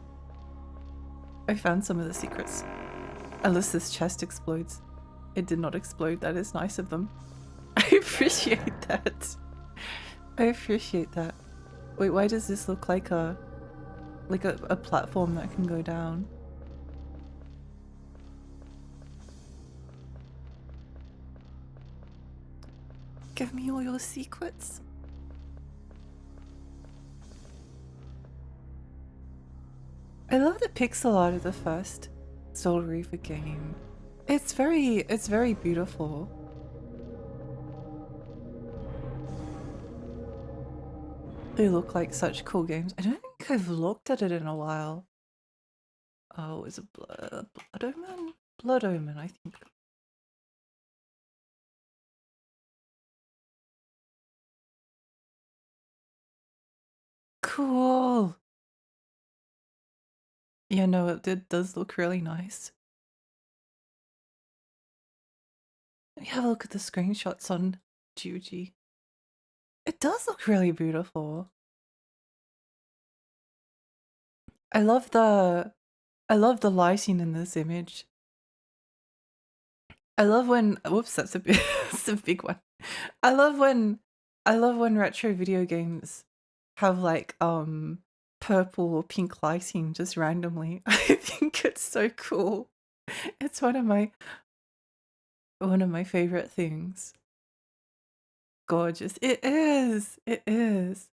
I found some of the secrets. Unless this chest explodes. It did not explode. That is nice of them. I appreciate that. I appreciate that. Wait, why does this look like a platform that can go down? Give me all your secrets. I love the pixel art of the first Soul Reaver game. It's very beautiful. They look like such cool games. I don't think I've looked at it in a while. Oh, is it Blood Omen? Blood Omen, I think. Cool. Yeah, no, it does look really nice. Let me have a look at the screenshots on Juji. It does look really beautiful. I love the lighting in this image. I love when whoops, that's a big that's a big one. I love when retro video games have like purple or pink lighting just randomly. I think it's so cool. It's one of my favorite things. Gorgeous. It is. It is.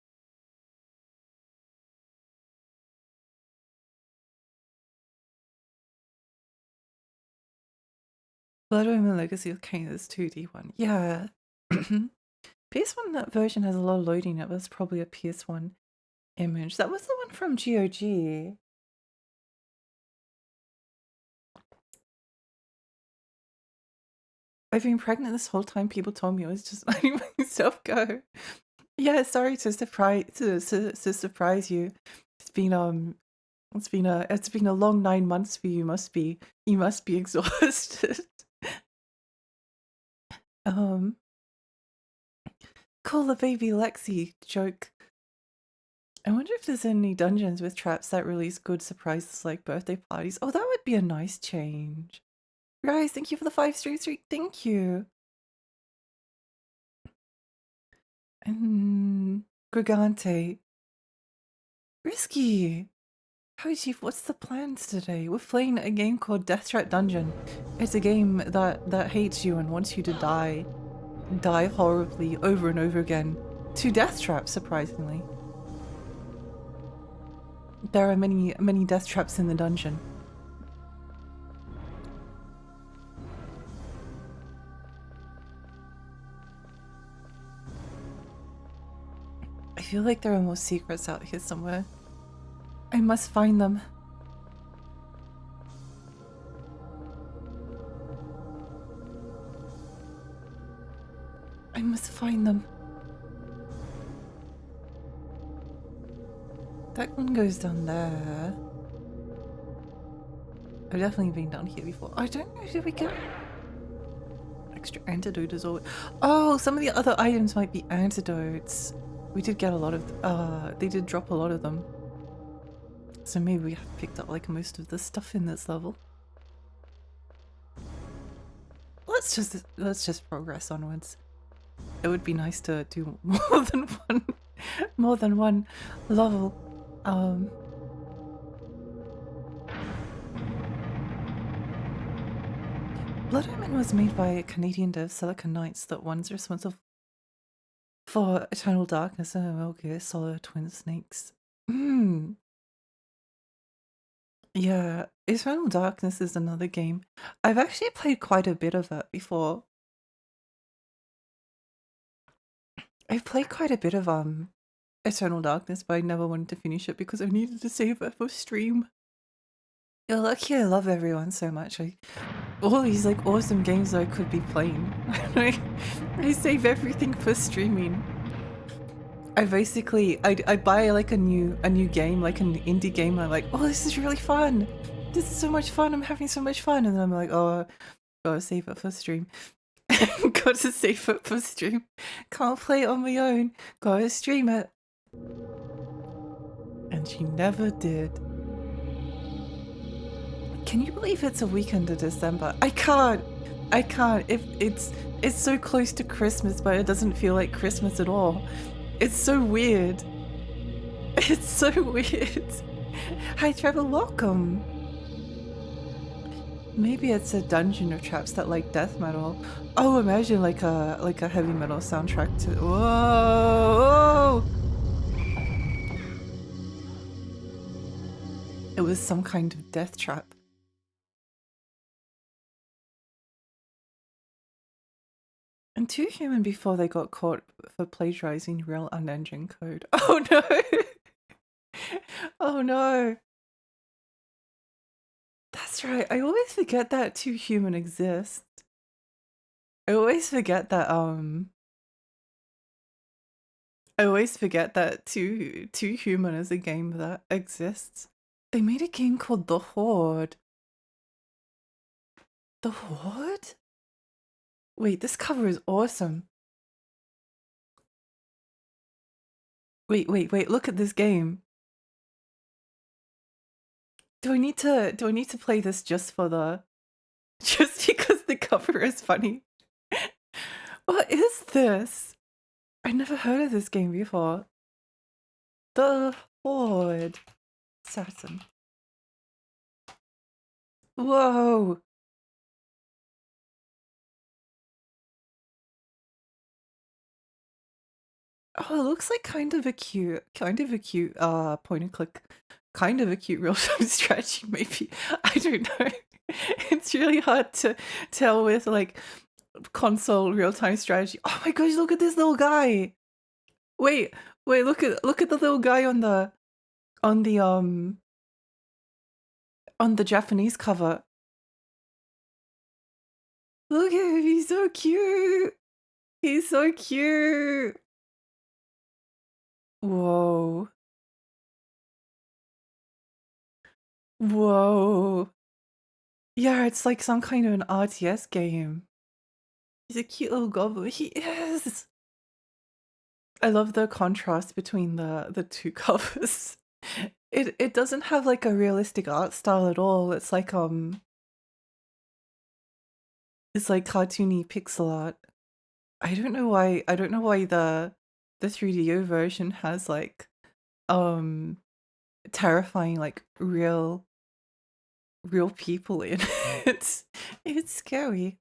Blood Omen Legacy of Kain is 2D one. Yeah. PS1 that version has a lot of loading. It was probably a PS1 image. That was the one from GOG. I've been pregnant this whole time. People told me I was just letting myself go. Yeah, sorry to surprise you. It's been a long 9 months for you. You must be exhausted. Call the baby Lexi joke. I wonder if there's any dungeons with traps that release good surprises like birthday parties. Oh, that would be a nice change. Guys, thank you for the 5 streak. Thank you. And Gigante. Risky. Hi Chief, what's the plans today? We're playing a game called Deathtrap Dungeon. It's a game that hates you and wants you to die horribly over and over again. To Deathtrap, surprisingly. There are many death traps in the dungeon. I feel like there are more secrets out here somewhere. I must find them. I must find them. That one goes down there. I've definitely been down here before. I don't know, did we get extra antidote as always? Oh, some of the other items might be antidotes. We did get a lot of, they did drop a lot of them. So maybe we have picked up like most of the stuff in this level. Let's just progress onwards. It would be nice to do more than one level. Blood Omen was made by Canadian dev Silicon Knights, that one's responsible for Eternal Darkness and Metal Gear Solid Twin Snakes. Yeah, Eternal Darkness is another game. I've actually played quite a bit of it before. I've played quite a bit of Eternal Darkness, but I never wanted to finish it because I needed to save it for stream. You're lucky I love everyone so much. All these like awesome games that I could be playing. I save everything for streaming. I basically I buy like a new game, like an indie game. I'm like, oh, this is really fun. This is so much fun. I'm having so much fun, and then I'm like, oh, gotta save it for stream. Gotta save it for stream. Can't play it on my own. Gotta stream it. And she never did. Can you believe it's a weekend of December? I can't. I can't. If it's so close to Christmas, but it doesn't feel like Christmas at all. It's so weird. It's so weird. Hi Trevor, welcome. Maybe it's a dungeon of traps that like death metal. Oh, imagine like a heavy metal soundtrack to. Whoa! It was some kind of death trap. And Too Human before they got caught for plagiarizing real unengine code. Oh no! Oh no! That's right. I always forget that Too Human exists. I always forget that Too Human is a game that exists. They made a game called The Horde. The Horde? Wait, this cover is awesome. Wait, look at this game. Do I need to play this just for the just because the cover is funny? What is this? I never heard of this game before. The Horde. Saturn. Whoa. Oh, it looks like kind of a cute point and click, kind of a cute real-time strategy maybe. I don't know. It's really hard to tell with like console real-time strategy. Oh my gosh, look at this little guy. Wait, look at the little guy on the on the Japanese cover. Look at him, he's so cute. He's so cute. Whoa. Whoa. Yeah, it's like some kind of an RTS game. He's a cute little goblin. He is. I love the contrast between the two covers. It doesn't have like a realistic art style at all. It's like cartoony pixel art. I don't know why the 3DO version has like terrifying like real people in it. It's scary.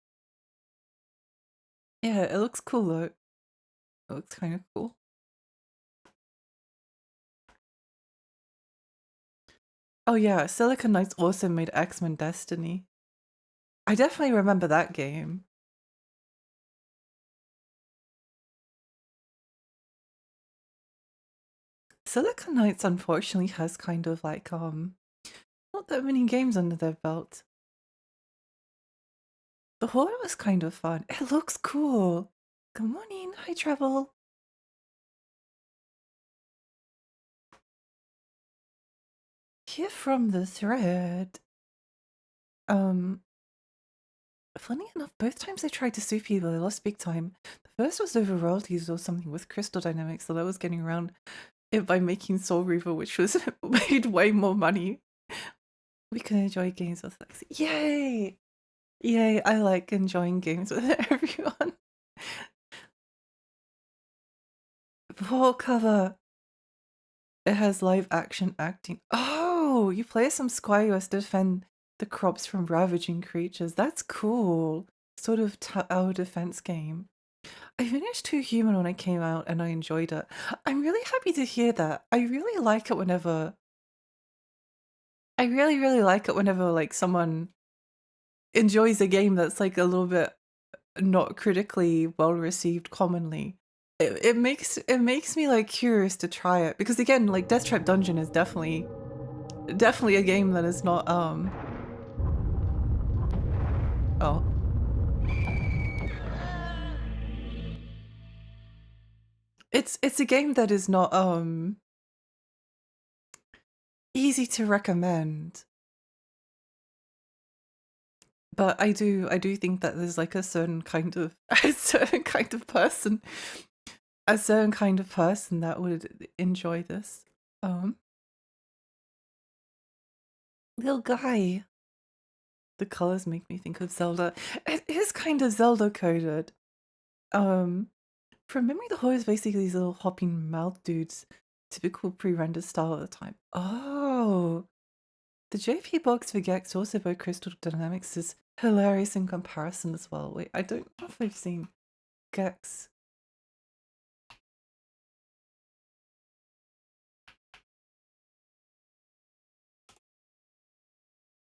Yeah, it looks cool though. It looks kind of cool. Oh yeah, Silicon Knights also made X-Men Destiny. I definitely remember that game. Silicon Knights unfortunately has kind of like not that many games under their belt. The horror was kind of fun. It looks cool. Good morning. Hi, Treble. Here from the thread. Um, Funny enough, both times I tried to sue people, I lost big time. The first was over royalties or something with Crystal Dynamics, so I was getting around it by making Soul Reaver, which was made way more money. We can enjoy games with Lexi. Yay! Yay, I like enjoying games with everyone. Full cover. It has live action acting. Oh, you play some squires to defend the crops from ravaging creatures. That's cool. Sort of our defense game. I finished Too Human when it came out and I enjoyed it. I'm really happy to hear that. I really like it whenever I really like it whenever like someone enjoys a game that's like a little bit not critically well received commonly. It makes me like curious to try it because again, like Deathtrap Dungeon is definitely a game that is not oh. It's a game that is not easy to recommend. But I do think that there's like a certain kind of a certain kind of person that would enjoy this. Little guy. The colors make me think of Zelda. It is kind of Zelda coded. Um from memory the horror is basically these little hopping mouth dudes. Typical pre-rendered style at the time. Oh. The JP box for Gex also by Crystal Dynamics is hilarious in comparison as well. Wait, I don't know if I've seen Gex.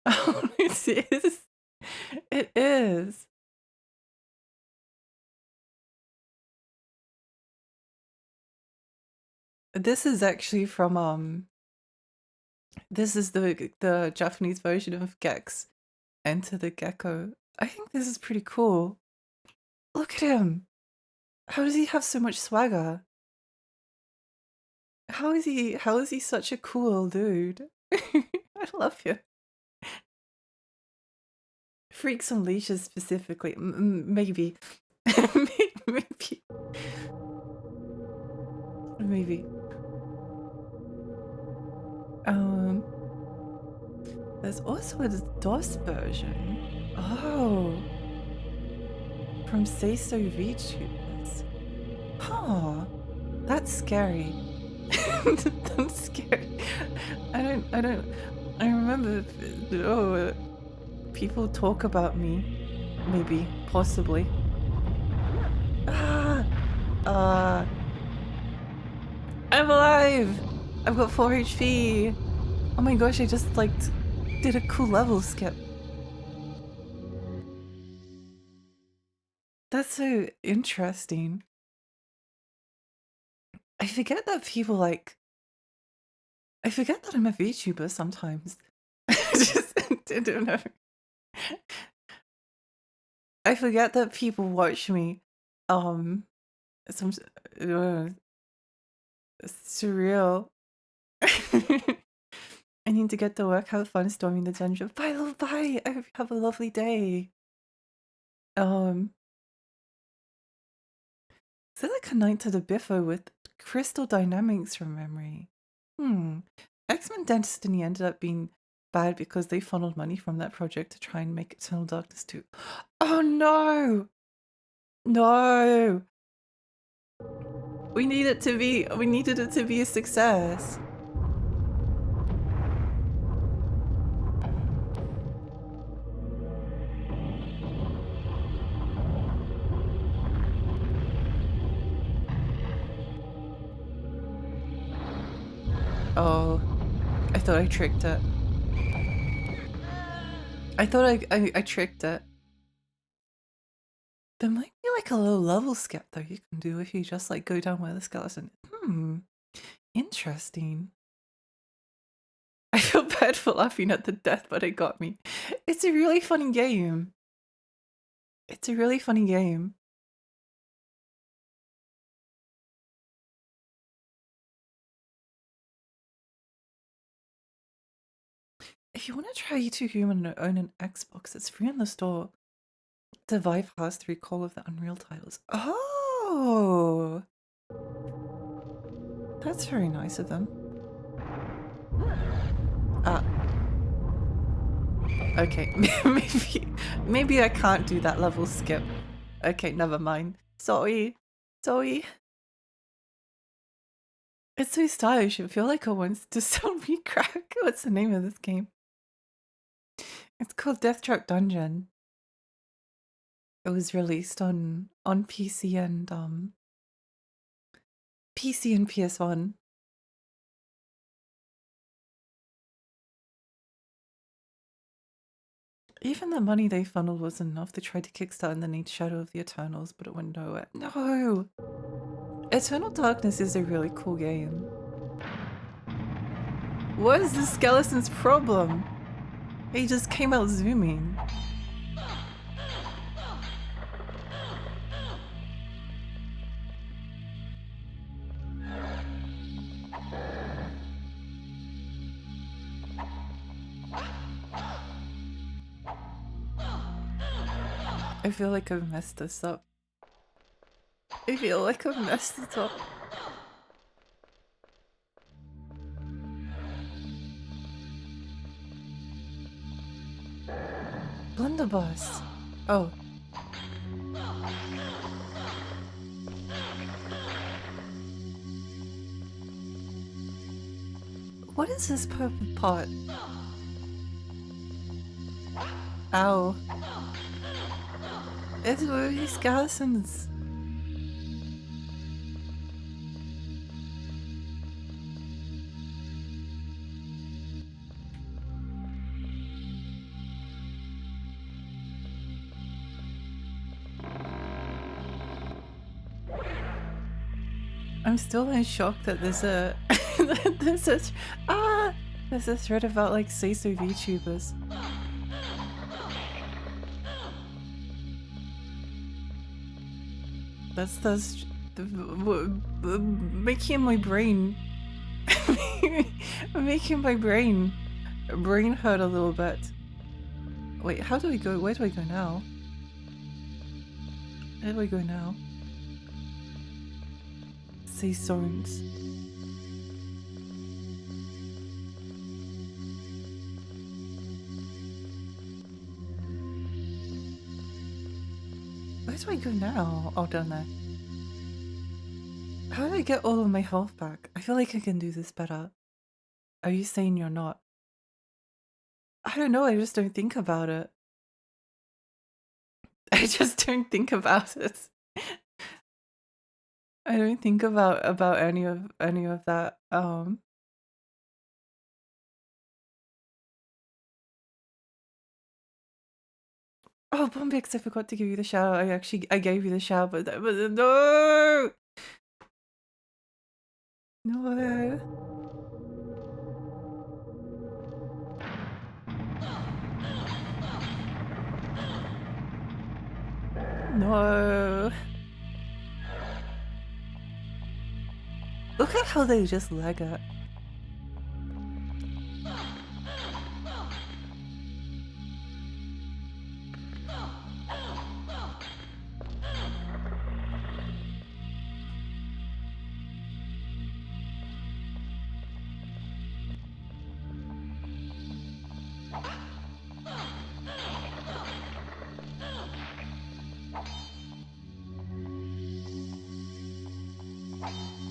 Oh, it is. It is. This is actually from this is the Japanese version of Gex, Enter the Gecko. I think this is pretty cool. Look at him. How does he have so much swagger? How is he such a cool dude? I love you. Freaks on leashes specifically. Maybe. Maybe. Maybe. There's also a DOS version. Oh. From Say So VTubers. Huh. That's scary. That's scary. I remember, people talk about me. Maybe. Possibly. Ah! I'm alive! I've got 4 HP! Oh my gosh, I just, like, did a cool level skip. That's so interesting. I forget that people, like... I forget that I'm a VTuber sometimes. I don't know. I forget that people watch me. Some... surreal. I need to get to work. Have fun storming the dungeon. Bye, love, bye. I hope you have a lovely day. Silica Knight to the Biffo with Crystal Dynamics from memory. X-Men Destiny ended up being bad because they funneled money from that project to try and make Eternal Darkness 2. Oh no! No! We needed it to be a success. Oh, I thought I tricked it. I thought I tricked it. There might be like a low level skip though you can do if you just like go down where the skeleton. Interesting. I feel bad for laughing at the death, but it got me. It's a really funny game. It's a really funny game. If you want to try You Too Human to own an Xbox, it's free in the store. The Vive has to recall of the Unreal titles. Oh! That's very nice of them. Okay, maybe I can't do that level skip. Okay, never mind. Sorry. Sorry. It's so stylish, I feel like I want to sell me crack. What's the name of this game? It's called Deathtrap Dungeon. It was released on PC and PS1. Even the money they funneled wasn't enough. They tried to kickstart underneath Shadow of the Eternals, but it went nowhere. No! Eternal Darkness is a really cool game. What is the skeleton's problem? He just came out zooming. I feel like I've messed this up. I feel like I've messed this up. Blunderbuss. Oh. What is this purple pot? Ow. It's really skeletons. I'm still in shock that there's a there's a thread about like say-so VTubers. That's making my brain making my brain hurt a little bit. Wait, how do we go? Where do I go now? Where do I go now? Say zones. Where do I go now? Oh, down there. How do I get all of my health back? I feel like I can do this better. Are you saying you're not? I don't know, I just don't think about it. I just don't think about it. I don't think about any of that. Oh, Bombix, I forgot to give you the shout out. I gave you the shout out, but that was no. No. No. Look at how they just lag it.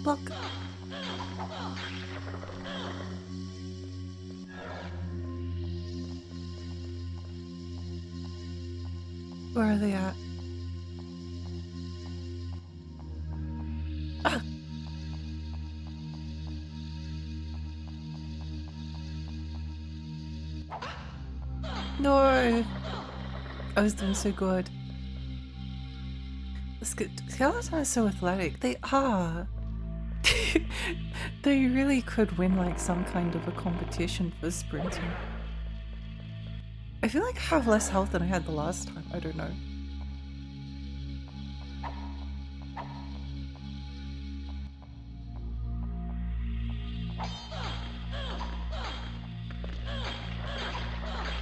Look. Where are they at? Ah. No! I was doing so good. Skeletons are so athletic. They are. They really could win like some kind of a competition for sprinting. I feel like I have less health than I had the last time. I don't know.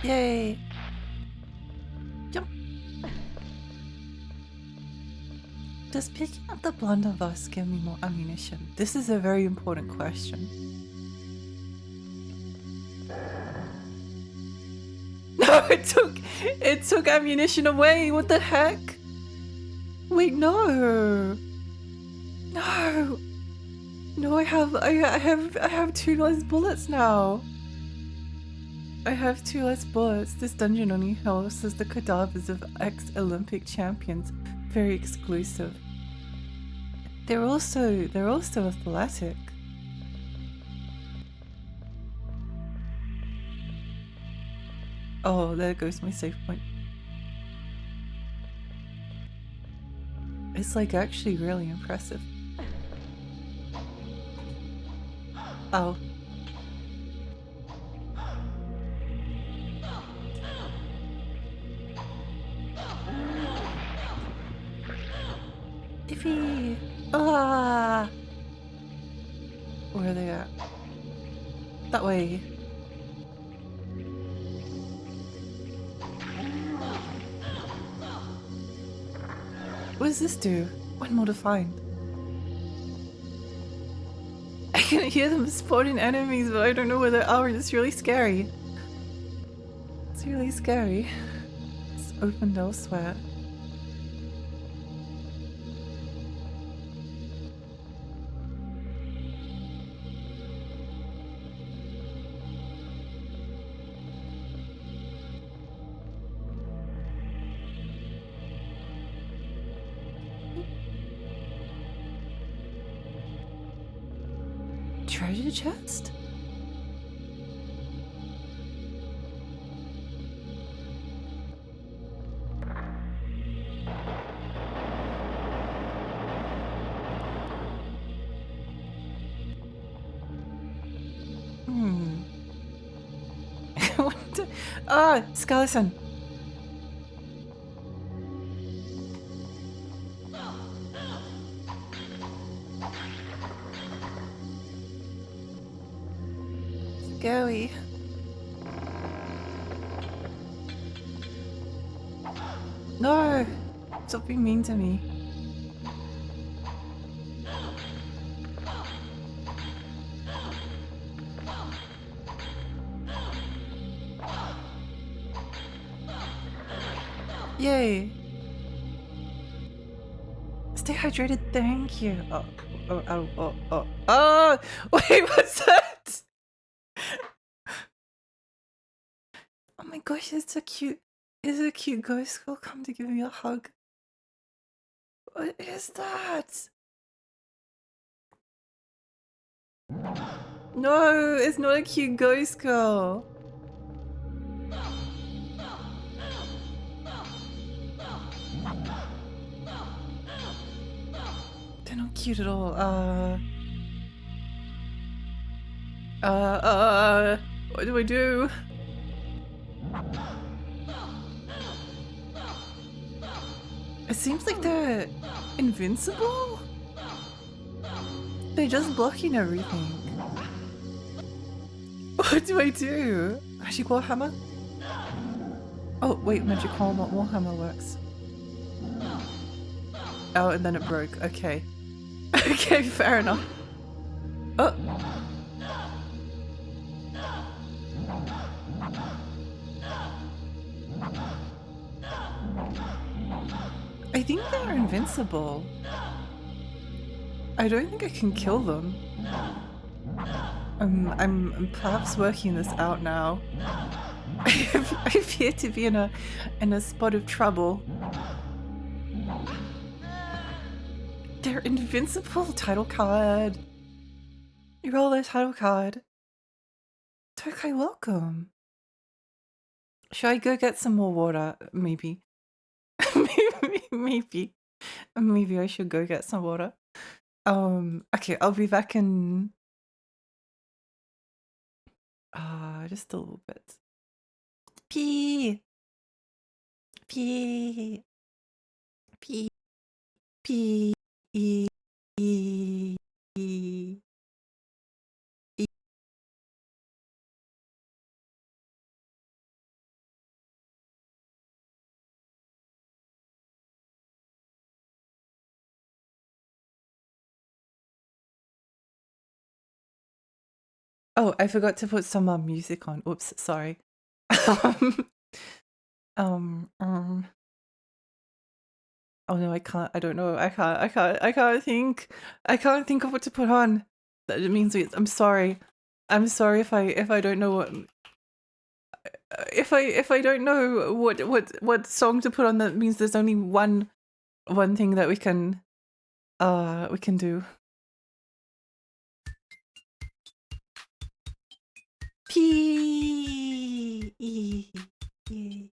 Yay! Jump. Does picking up the blunderbuss give me more ammunition? This is a very important question. No, it took ammunition away. What the heck? Wait, no. No. No, I have 2 less bullets now. I have 2 less bullets. This dungeon only houses the cadavers of ex-Olympic champions. Very exclusive. They're also athletic. Oh, there goes my save point. It's like actually really impressive. Oh. Iffy! Ah! Where are they at? That way. What does this do? One more to find. I can hear them spawning enemies, but I don't know where they are. It's really scary. It's really scary. It's opened elsewhere. Treasure chest? Ah, skeleton. Scary. No! Stop being mean to me. Yay! Stay hydrated, thank you. Oh, oh, oh, oh, oh. Oh! Wait, what's that? Oh my gosh, it's a cute ghost girl come to give me a hug. What is that? No, it's not a cute ghost girl. They're not cute at all. What do I do? It seems like they're invincible? They're just blocking everything. What do I do? Magic Warhammer? Oh, wait, Magic Warhammer works. Oh, and then it broke. Okay. Okay, fair enough. Oh! I think they're invincible. I don't think I can kill them. I'm perhaps working this out now. I appear to be in a spot of trouble. They're invincible. Title card. You roll their title card. Tokai, welcome. Should I go get some more water? Maybe. Maybe I should go get some water. Okay, I'll be back in just a little bit. Pee. Pee. Pee. Pee. Oh, I forgot to put some music on. Oops, sorry. um, um, oh no, I can't. I don't know. I can't think of what to put on. That means I'm sorry. I'm sorry if I don't know what if I don't know what song to put on. That means there's only one thing that we can do. P E E E.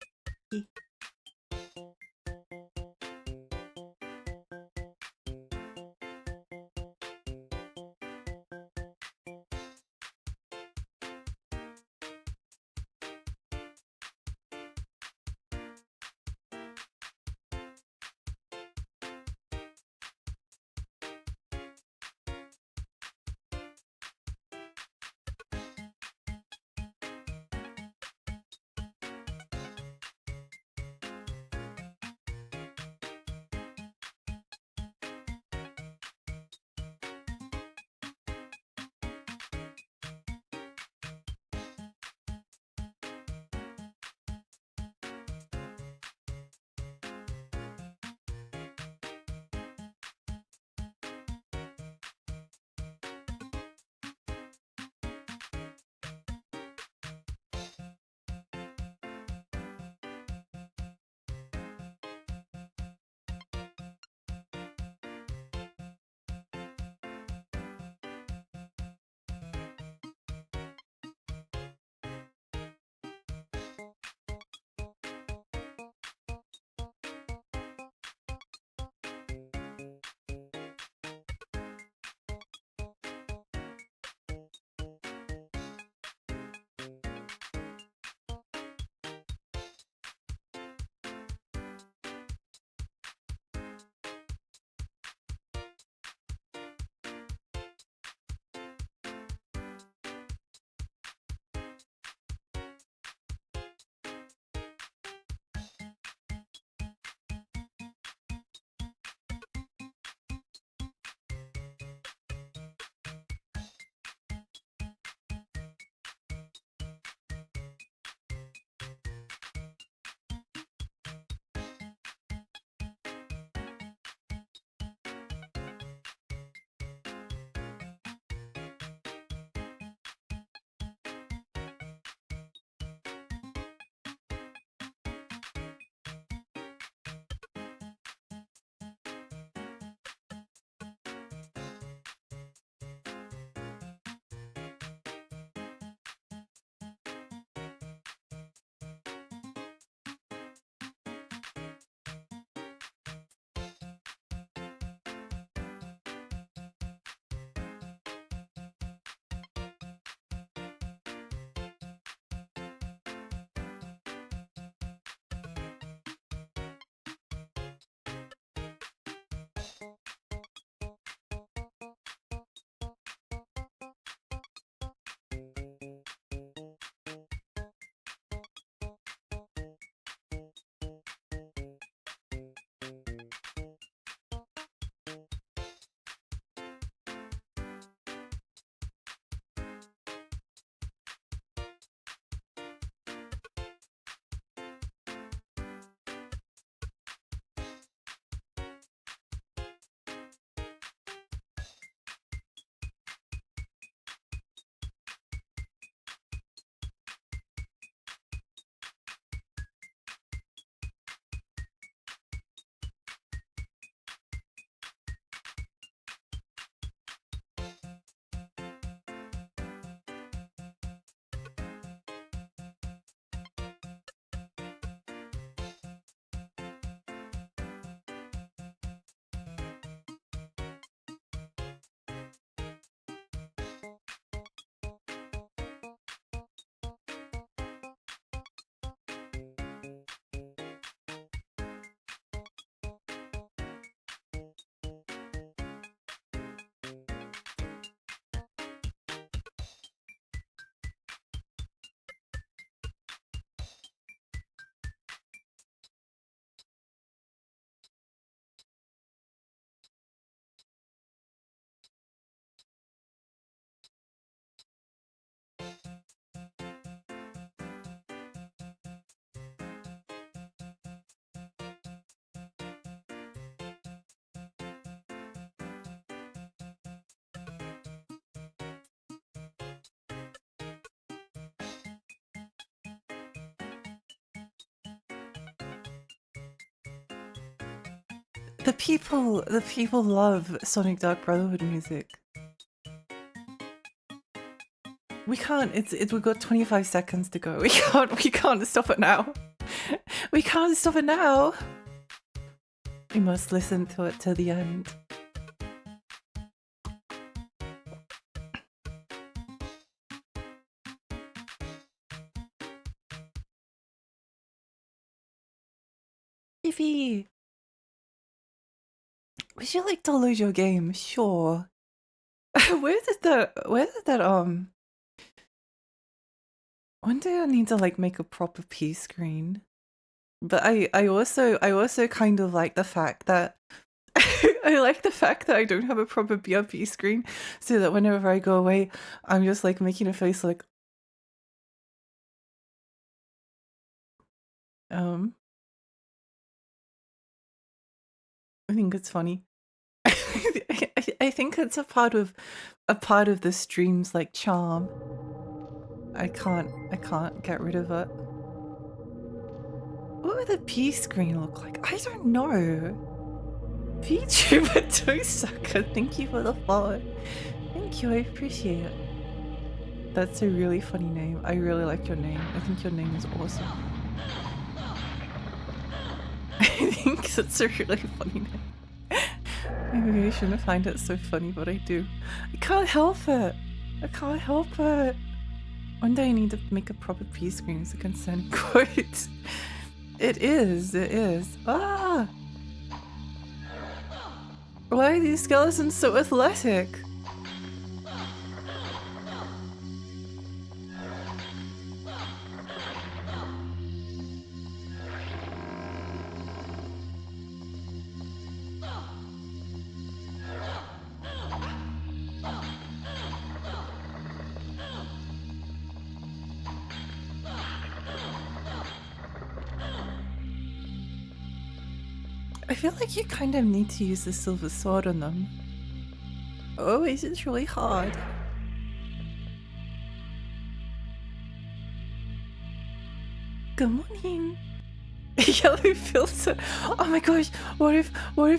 The people love Sonic Dark Brotherhood music. We can't, we've got 25 seconds to go. We can't stop it now. We can't stop it now. We must listen to it to the end. Ify, would you like to load your game? Sure. Where did that one day I need to like make a proper P screen. But I also kind of like the fact that I like the fact that I don't have a proper BRP screen, so that whenever I go away, I'm just like making a face like I think it's funny. I think it's a part of the stream's like charm. I can't get rid of it. What would the P screen look like? I don't know. VTuber Tosucker, thank you for the follow. Thank you, I appreciate it. That's a really funny name. I really like your name. I think your name is awesome. I think that's a really funny name. Maybe I shouldn't find it so funny, but I do. I can't help it. I can't help it. One day I need to make a proper P screen so I can send quotes. It is. Ah! Why are these skeletons so athletic? I feel like you kind of need to use the silver sword on them. Oh, is it really hard? Good morning. Yellow filter. Oh my gosh, what if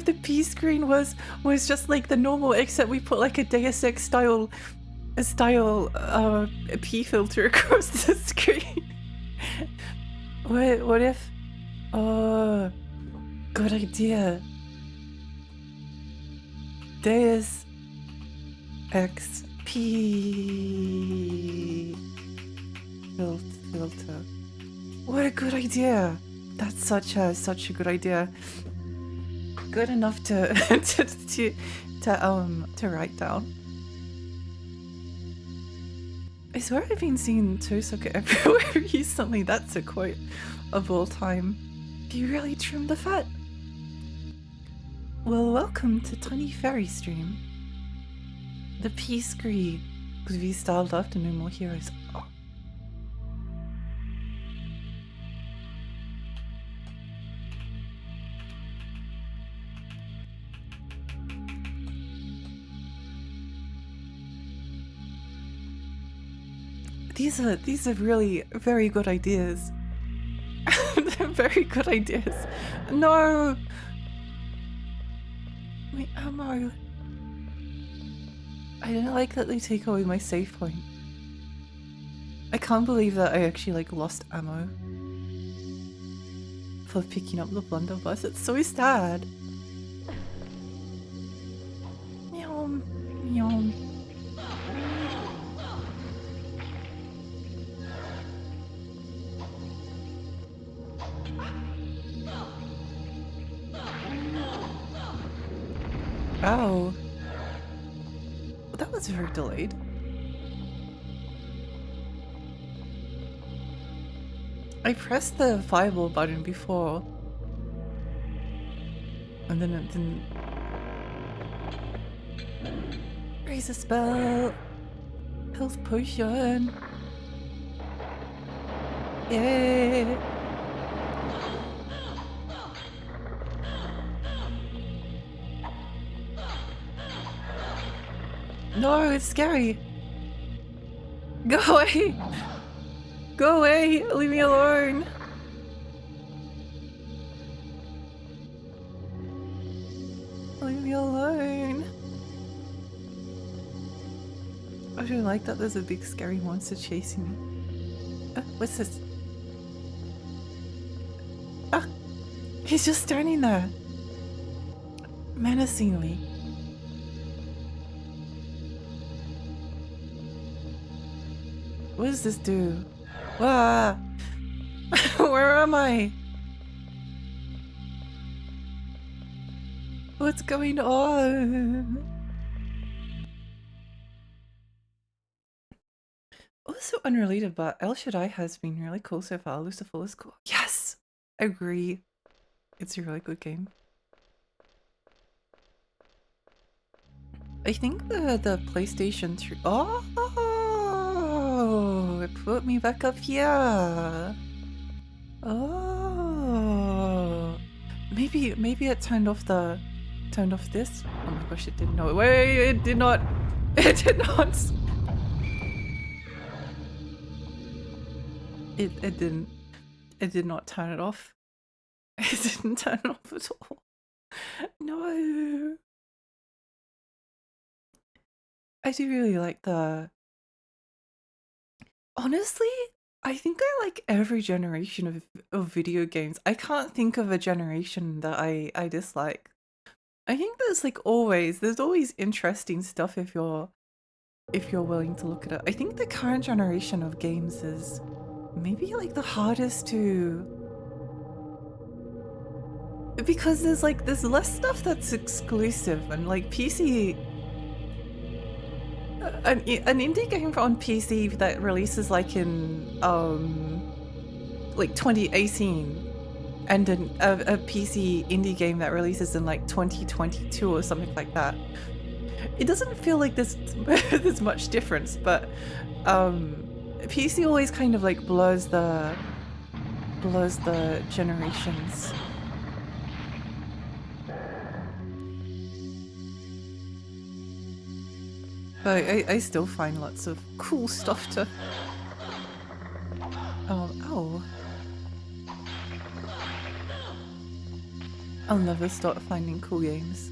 the P screen was just like the normal, except we put like a Deus Ex style P filter across the screen? What if good idea. Deus Ex P filter. What a good idea. That's such a good idea. Good enough to to write down. I swear I've been seeing Tosuka everywhere recently. That's a quote of all time. You really trimmed the fat. Well, welcome to Tiny Fairy Stream. The P screen, because we starved after No More Heroes. Oh. These are really very good ideas. They're very good ideas. No! My ammo. I don't like that they take away my save point. I can't believe that I actually like lost ammo for picking up the blunderbuss. It's so sad. Meow, meow. Ow. That was very delayed. I pressed the fireball button before, and then it didn't. Raise a spell. Health potion. Yay. No, it's scary. Go away. Go away. Leave me alone. I don't like that there's a big scary monster chasing me. What's this? Ah! He's just standing there. Menacingly. What does this do? Ah! Where am I? What's going on? Also unrelated, but El Shaddai has been really cool so far. Lucifer is cool. Yes! I agree. It's a really good game. I think the PlayStation 3... Oh! It put me back up here! Oh! Maybe it turned off this? Oh my gosh, it didn't. No, wait, it did not! It did not! It didn't. It did not turn it off. It didn't turn it off at all. No! I do really like the... Honestly, I think I like every generation of video games. I can't think of a generation that I dislike. I think there's always interesting stuff if you're willing to look at it. I think the current generation of games is maybe like the hardest to... Because there's less stuff that's exclusive, and like PC... An indie game on PC that releases like in like 2018 and a PC indie game that releases in like 2022 or something like that. It doesn't feel like there's there's much difference, but PC always kind of like blurs the generations. But I still find lots of cool stuff to... Oh. I'll never stop finding cool games.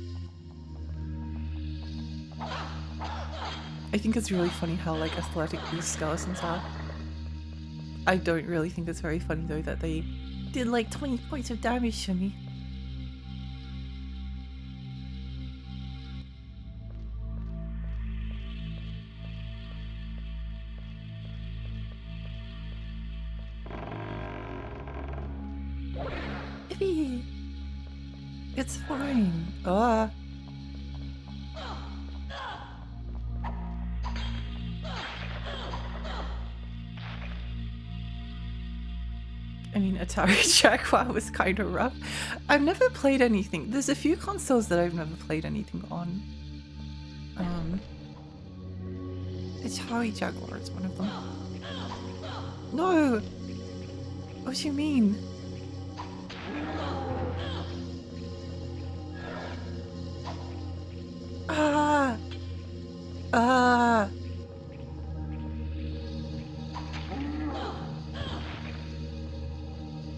I think it's really funny how like athletic these skeletons are. I don't really think it's very funny though that they did like 20 points of damage to me. It's fine. I mean, Atari Jaguar was kind of rough. I've never played anything. There's a few consoles that I've never played anything on. Atari Jaguar is one of them. No! What do you mean?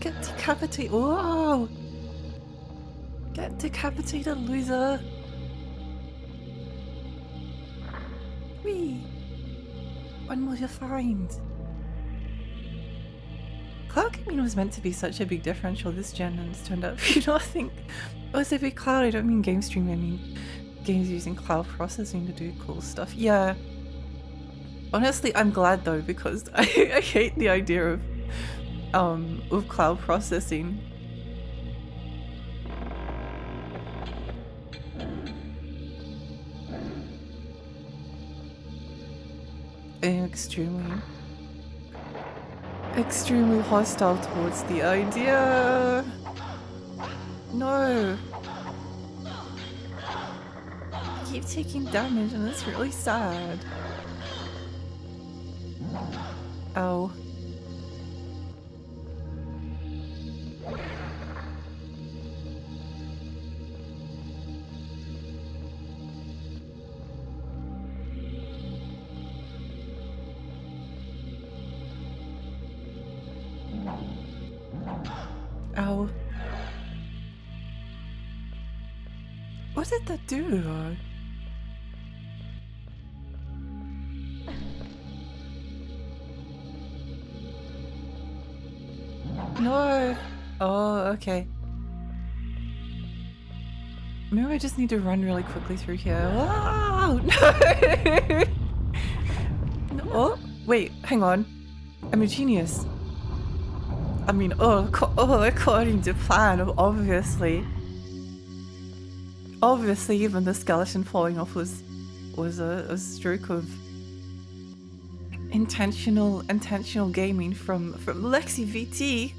Get decapitated. Whoa! Get decapitated, loser. Whee! When will you find? Cloud gaming was meant to be such a big differential this gen, and it's turned out to be nothing. When I say big cloud, I don't mean game streaming, I mean games using cloud processing to do cool stuff. Yeah. Honestly, I'm glad though, because I hate the idea of cloud processing. I'm extremely hostile towards the idea. No. I keep taking damage and it's really sad. Ow. Ow. What did that do? No! Oh, okay. Maybe I just need to run really quickly through here. Oh, no! No. Oh, wait, hang on. I'm a genius. I mean, according to plan, obviously. Obviously, even the skeleton falling off was a stroke of intentional gaming from Lexi VT.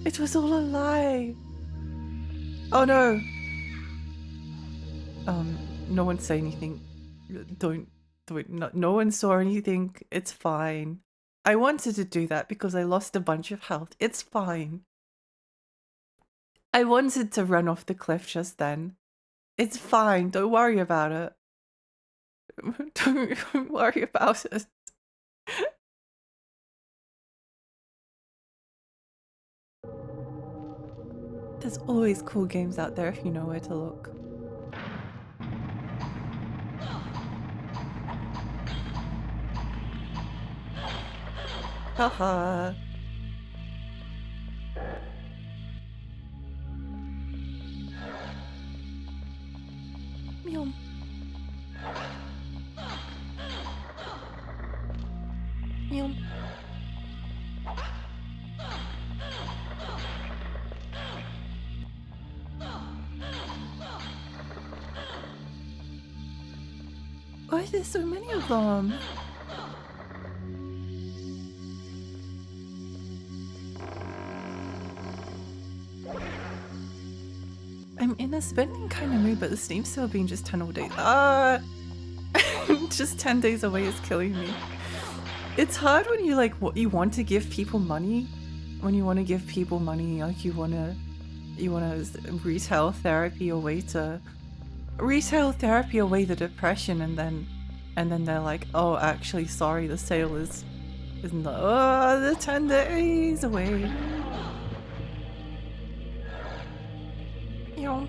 It was all a lie. Oh no. No one say anything. Don't. No one saw anything. It's fine. I wanted to do that because I lost a bunch of health. It's fine. I wanted to run off the cliff just then. It's fine. Don't worry about it. Don't worry about it. There's always cool games out there if you know where to look. Haha. Meow. Meow. Why are there so many of them? I'm in a spending kind of mood, but the Steam sale being just 10 all days. Just 10 days away is killing me. It's hard when you like what you want to give people money. When you want to give people money, like you wanna retail therapy away the depression, and then they're like, oh, actually, sorry, the sale isn't the 10 days away. Yum.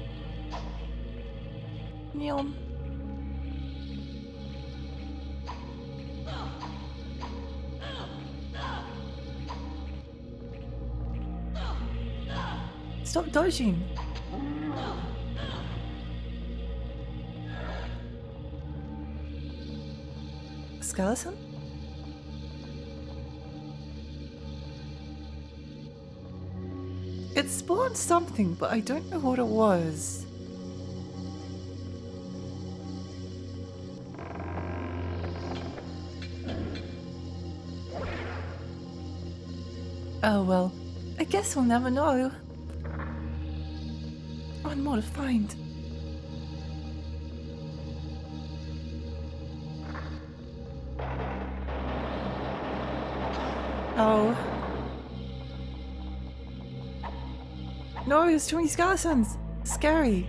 Yum. Stop dodging. Skeleton? It spawned something, but I don't know what it was. Oh well, I guess we'll never know. One more to find. Oh. No, there's too many skeletons. Scary.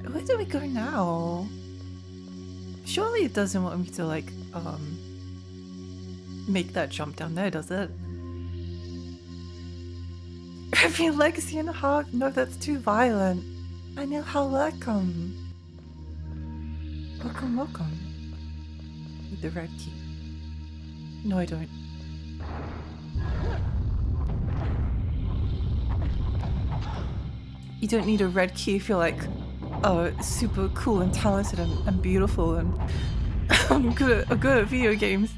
Where do we go now? Surely it doesn't want me to like make that jump down there, does it? Heavy legacy and a half? No, that's too violent. I know how welcome. Welcome, welcome. With the red key. No, I don't. You don't need a red key if you're like, oh, super cool and talented and beautiful and I'm good at video games.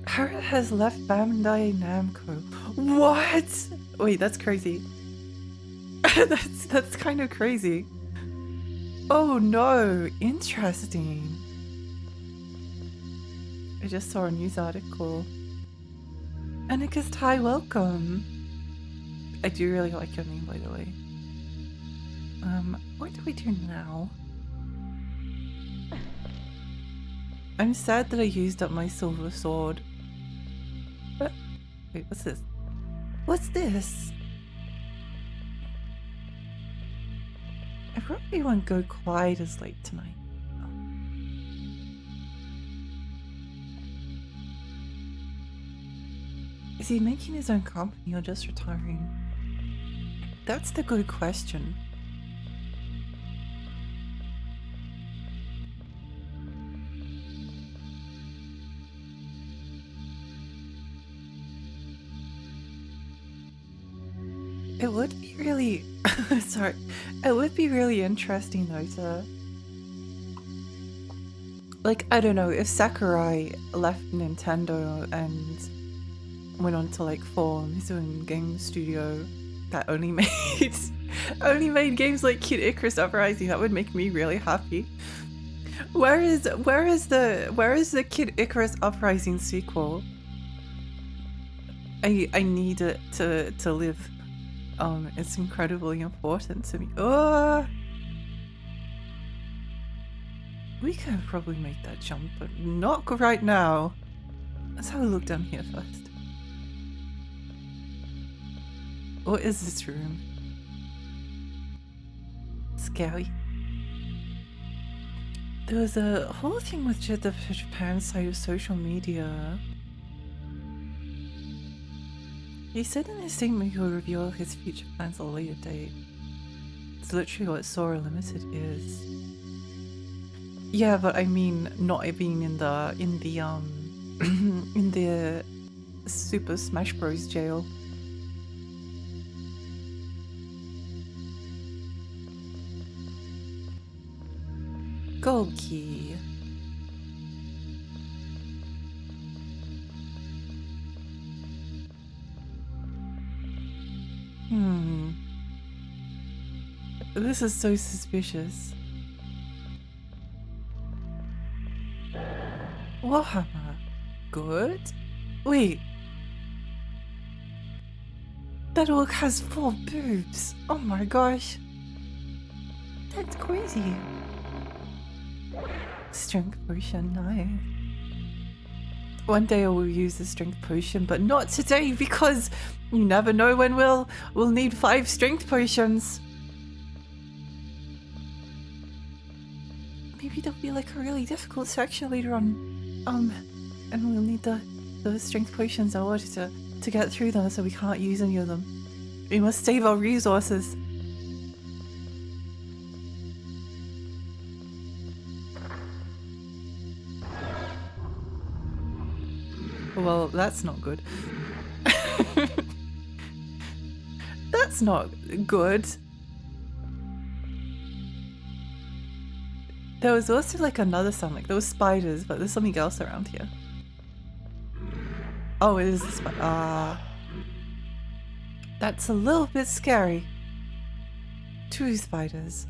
Harriet has left Bandai Namco. What? Wait, that's crazy. That's kind of crazy. Oh no, interesting. I just saw a news article. Anika's Thai, welcome. I do really like your name, by the way. What do we do now? I'm sad that I used up my silver sword. Wait, what's this? What's this? I probably won't go quite as late tonight. Is he making his own company or just retiring? That's the good question. It would be really sorry. It would be really interesting though to like, I don't know, if Sakurai left Nintendo and went on to like form his own game studio that only made games like Kid Icarus Uprising, that would make me really happy. Where is the Kid Icarus Uprising sequel? I need it to live. It's incredibly important to me. Oh, we can probably make that jump, but not right now. Let's have a look down here first. What is this room? Scary. There was a whole thing with the Japan side of social media. He said in his statement he will reveal his future plans at a later date. It's literally what Sora Limited is. Yeah, but I mean not being in the in the Super Smash Bros. Jail. Gold key. This is so suspicious. Warhammer. Good? Wait. That orc has 4 boobs. Oh my gosh. That's crazy. Strength potion, nice. One day I will use the strength potion, but not today because you never know when we'll need 5 strength potions. Maybe there'll be like a really difficult section later on. And we'll need the strength potions in order to get through them, so we can't use any of them. We must save our resources. Well, that's not good. That's not good. There was also like another sound, like there was spiders, but there's something else around here. Oh, it is the spider. That's a little bit scary. 2 spiders.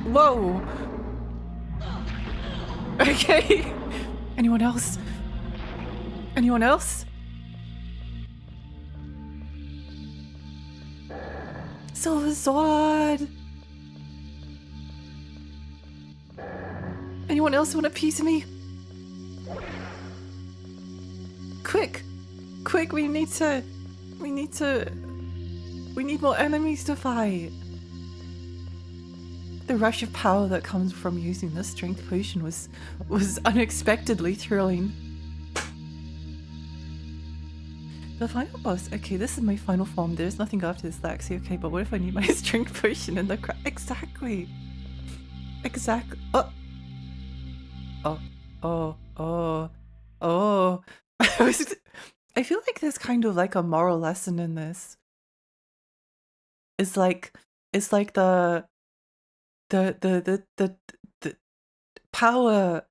Whoa! Okay. Anyone else? Anyone else? Silver sword! Anyone else want a piece of me? Quick! Quick, we need more enemies to fight. The rush of power that comes from using the strength potion was unexpectedly thrilling. The final boss. Okay, this is my final form. There's nothing after this, Laxi. Okay, but what if I need my strength potion in the Exactly. Exactly. Oh. Oh. Oh. Oh. Oh. I feel like there's kind of like a moral lesson in this. It's like the power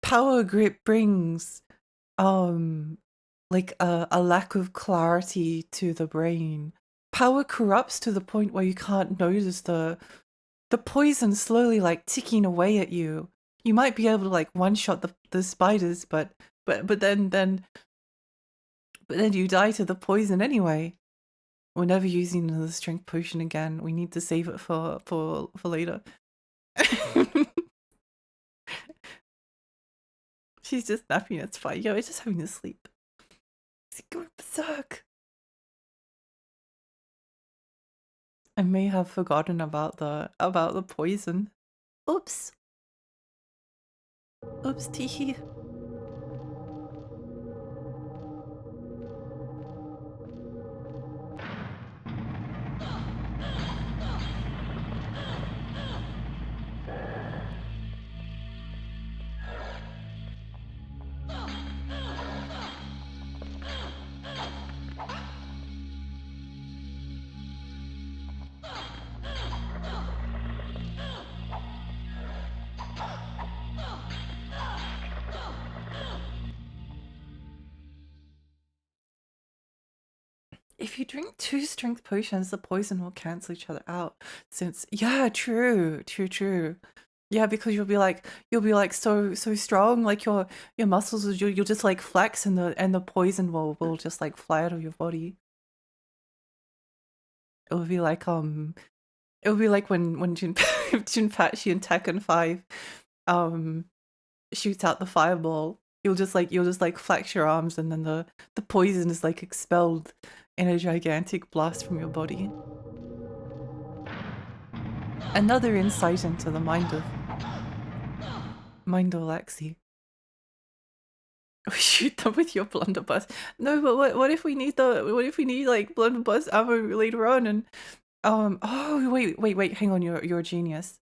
power grip brings like a lack of clarity to the brain. Power corrupts to the point where you can't notice the poison slowly like ticking away at you. You might be able to like one shot the spiders, but then you die to the poison anyway. We're never using another strength potion again. We need to save it for later. She's just napping, it's fine. Yo, it's just having to sleep. Is he going berserk? I may have forgotten about the poison. Oops. Oops, teehee. If you drink 2 strength potions, the poison will cancel each other out. Since yeah, true. Yeah, because you'll be like so strong, like your muscles you'll just like flex and the poison will just like fly out of your body. It would be like when Junpei in Tekken 5 shoots out the fireball. You'll just like flex your arms and then the poison is like expelled in a gigantic blast from your body. Another insight into the mind of Alexi. We shoot them with your blunderbuss. No, but what if we need like blunderbuss ammo later on and oh wait, hang on, you're a genius.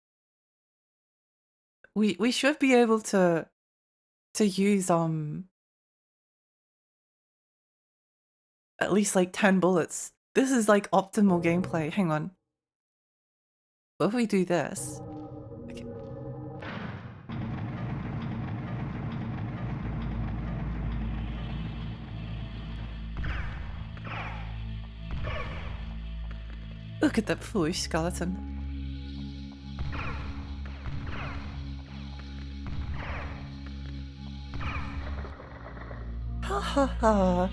We should be able to use at least like 10 bullets. This is like optimal gameplay. Hang on. What if we do this? Okay. Look at that foolish skeleton. Ha ha ha.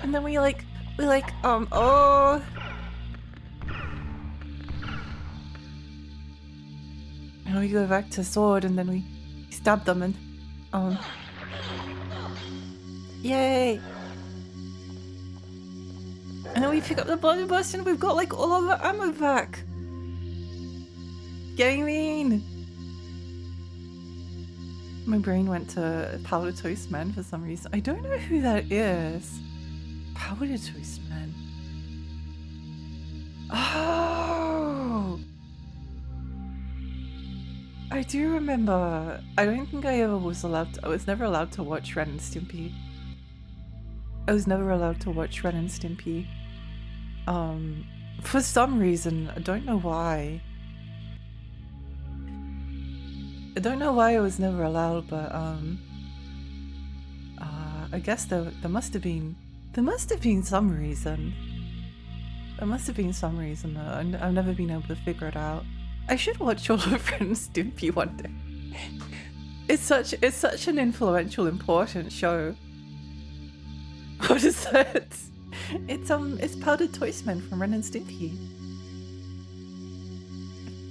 And then we like oh. And we go back to sword and then we stab them and yay. And then we pick up the blunderbuss and we've got like all of our ammo back. Gaming! My brain went to Powder Toast Man for some reason. I don't know who that is. Powder Toast Man. Oh! I do remember. I don't think I ever was allowed to, I was never allowed to watch Ren and Stimpy. I was never allowed to watch Ren and Stimpy. For some reason, I don't know why. I don't know why I was never allowed, but I guess there must have been some reason. There must have been some reason. I've never been able to figure it out. I should watch all of Ren and Stimpy one day. It's such an influential, important show. What is that? It's Powdered Toastman from Ren and Stimpy.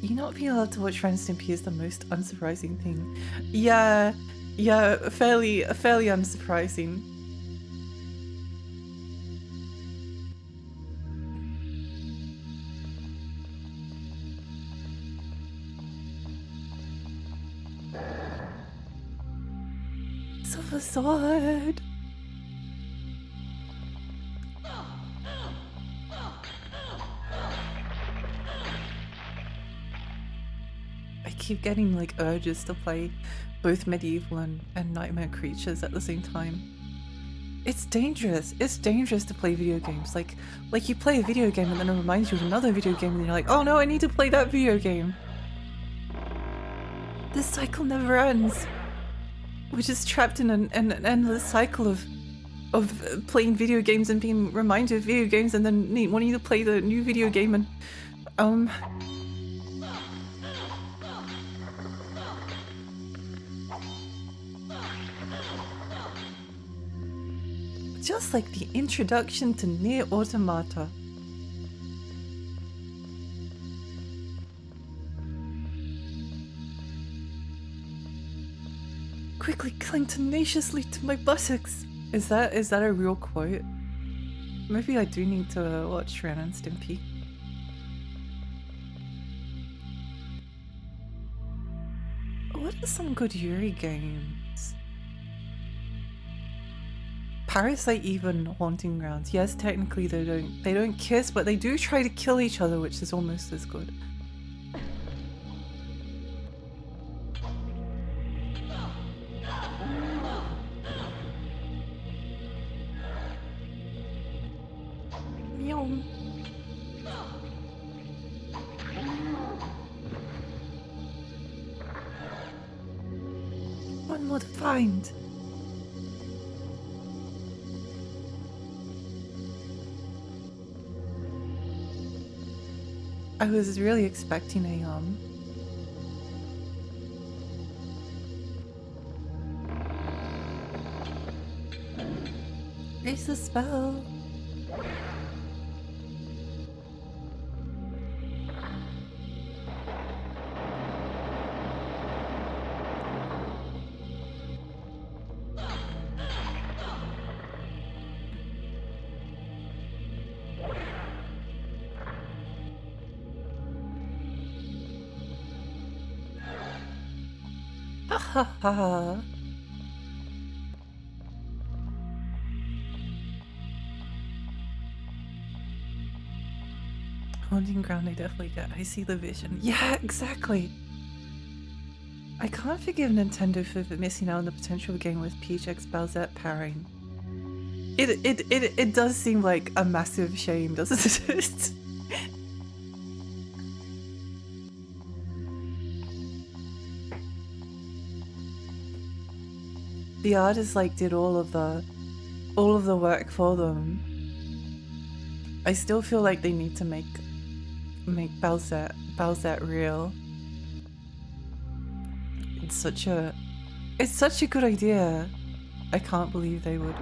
You not being allowed to watch Ren and Stimpy is the most unsurprising thing. Yeah, fairly unsurprising. Silver sword. I keep getting like urges to play both medieval and nightmare creatures at the same time. It's dangerous. It's dangerous to play video games. Like you play a video game and then it reminds you of another video game and you're like, oh no, I need to play that video game. This cycle never ends. We're just trapped in an endless cycle of playing video games and being reminded of video games and then wanting to play the new video game and just like the introduction to Nier Automata. Quickly cling tenaciously to my buttocks. Is that a real quote? Maybe I do need to watch Ren and Stimpy. What are some good Yuri games? Parasite Eve and Haunting Grounds. Yes, technically they don't kiss, but they do try to kill each other, which is almost as good. Meow. One more to find. I was really expecting a It's a spell. Ha ha ha. Haunting Ground I definitely get. I see the vision. Yeah, exactly. I can't forgive Nintendo for missing out on the potential of a game with Peach x Bowsette pairing. It does seem like a massive shame, doesn't it? The artist like did all of the work for them. I still feel like they need to make Bowsette real. It's such a good idea. I can't believe they would.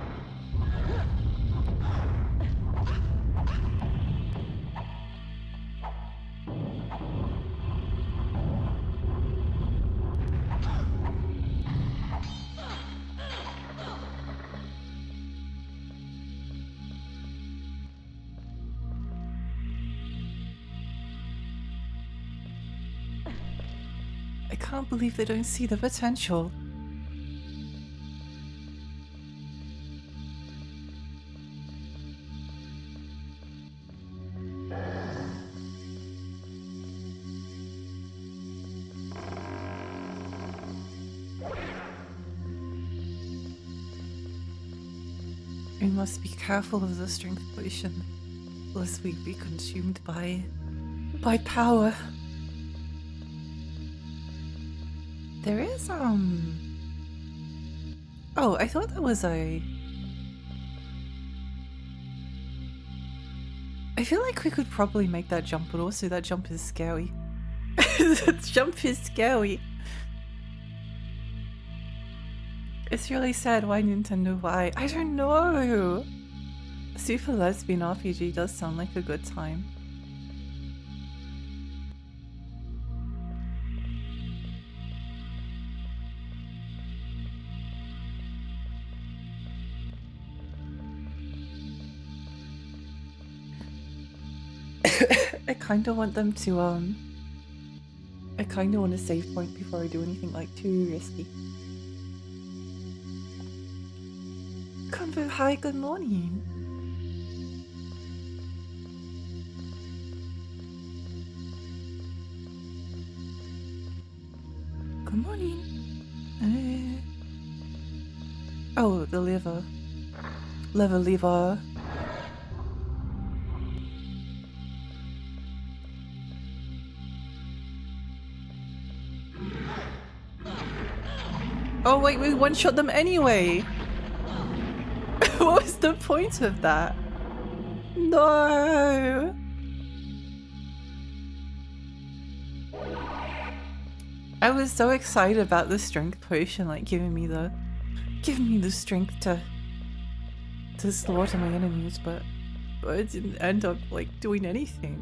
I can't believe they don't see the potential. We must be careful of the strength potion, lest we be consumed by power. There is oh, I thought that was a... I feel like we could probably make that jump, but also that jump is scary. That jump is scary. It's really sad. Why Nintendo? Why? I don't know. Super Lesbian RPG does sound like a good time. I kind of want them to I kind of want a save point before I do anything like too risky. Combo, hi, good morning. Good morning. Oh, the liver. Liver. Oh wait, we one-shot them anyway! What was the point of that? No! I was so excited about the strength potion, like giving me the strength to slaughter my enemies, but it didn't end up like doing anything.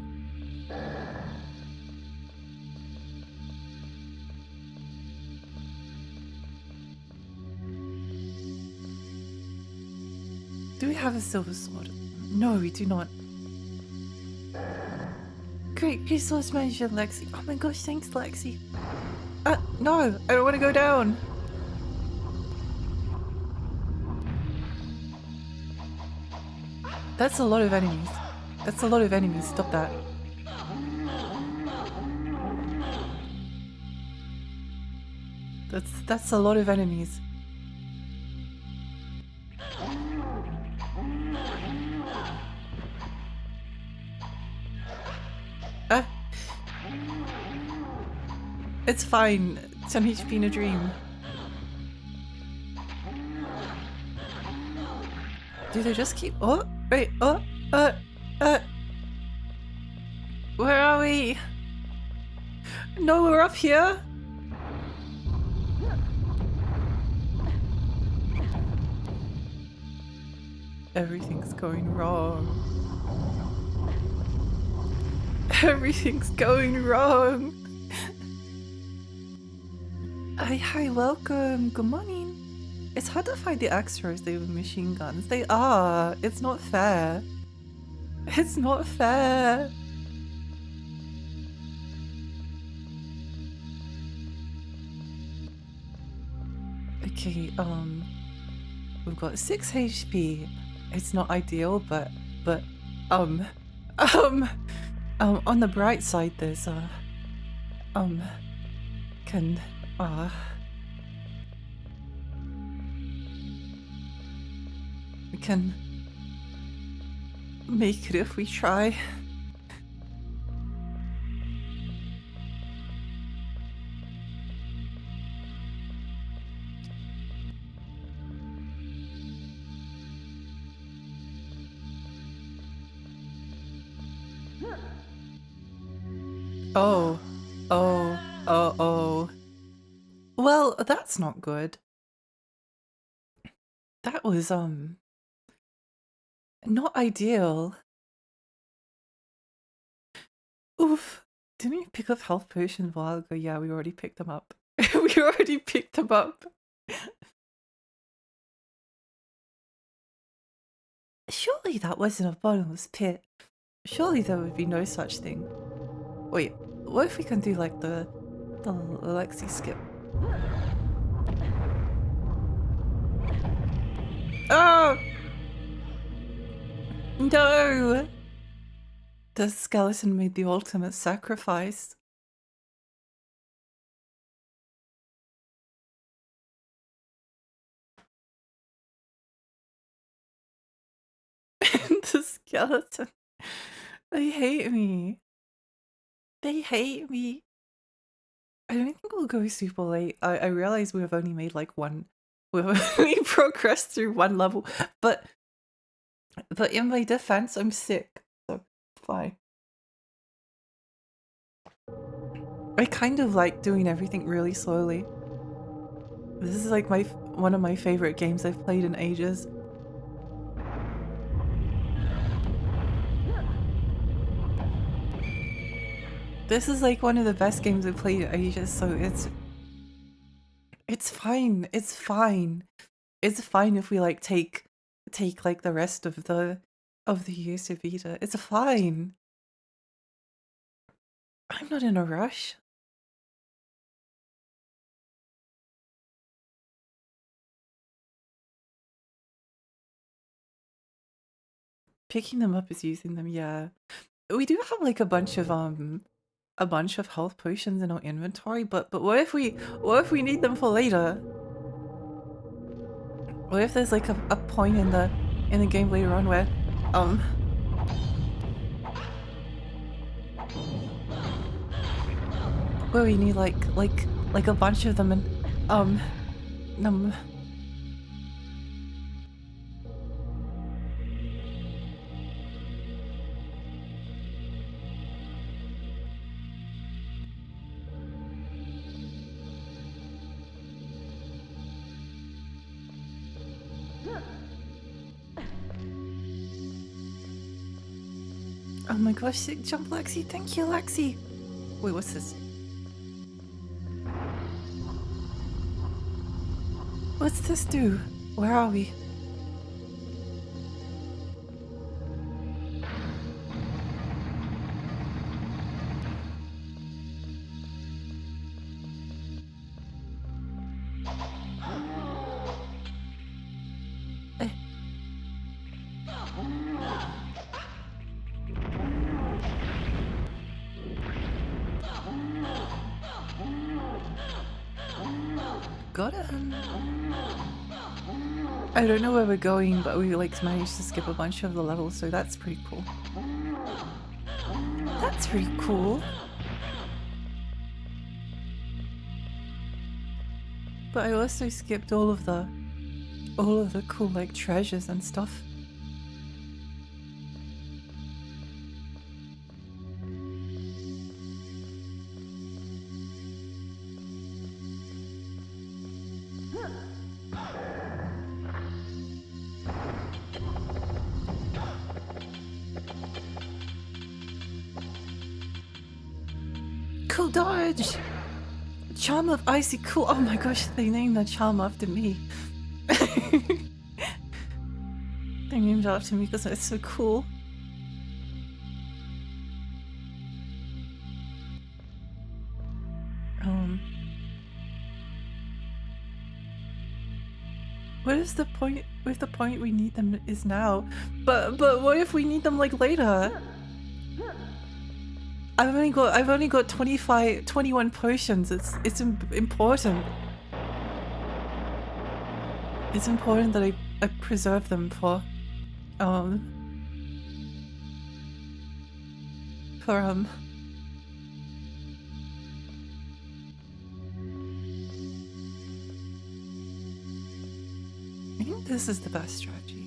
Do we have a silver sword? No, we do not. Great resource management, Lexi. Oh my gosh, thanks, Lexi. No, I don't want to go down. That's a lot of enemies. That's a lot of enemies. Stop that. That's a lot of enemies. It's fine. 10 HP in a dream. Do they just keep— oh, wait, oh, where are we? No, we're up here. Everything's going wrong. Everything's going wrong. Hi, welcome. Good morning. It's hard to find the axe throwers they with machine guns. They are. It's not fair. It's not fair. Okay, we've got 6 HP. It's not ideal, but on the bright side, there's we can make it if we try. Oh. Well, that's not good. That was, not ideal. Oof. Didn't we pick up health potions a while ago? Yeah, we already picked them up. We already picked them up. Surely that wasn't a bottomless pit. Surely there would be no such thing. Wait, what if we can do like the Alexi skip? Oh! No! The skeleton made the ultimate sacrifice. The skeleton. They hate me. They hate me. I don't think we'll go super late. I realize we've only made like one. We've only progressed through one level, but in my defense, I'm sick, so fine. I kind of like doing everything really slowly. This is like one of my favorite games I've played in ages. This is like one of the best games I've played in ages, so it's fine. It's fine. It's fine if we like take like the rest of the years to beat it. It's fine. I'm not in a rush. Picking them up is using them, yeah. We do have like a bunch of health potions in our inventory, but what if we need them for later? What if there's like a point in the game later on where we need like a bunch of them, and Um, oh my gosh, jump Lexi, thank you Lexi. Wait, what's this? What's this do? Where are we? Eh. Got it. I don't know where we're going, but we like managed to skip a bunch of the levels, so that's pretty cool. That's pretty cool. But I also skipped all of the cool like treasures and stuff. Cool dodge! Charm of Icy Cool. Oh my gosh, they named the charm after me. They named it after me because it's so cool. What is the point? If the point we need them is now, but what if we need them like later? I've only got 21 potions. It's important. It's important that I preserve them for I think this is the best strategy.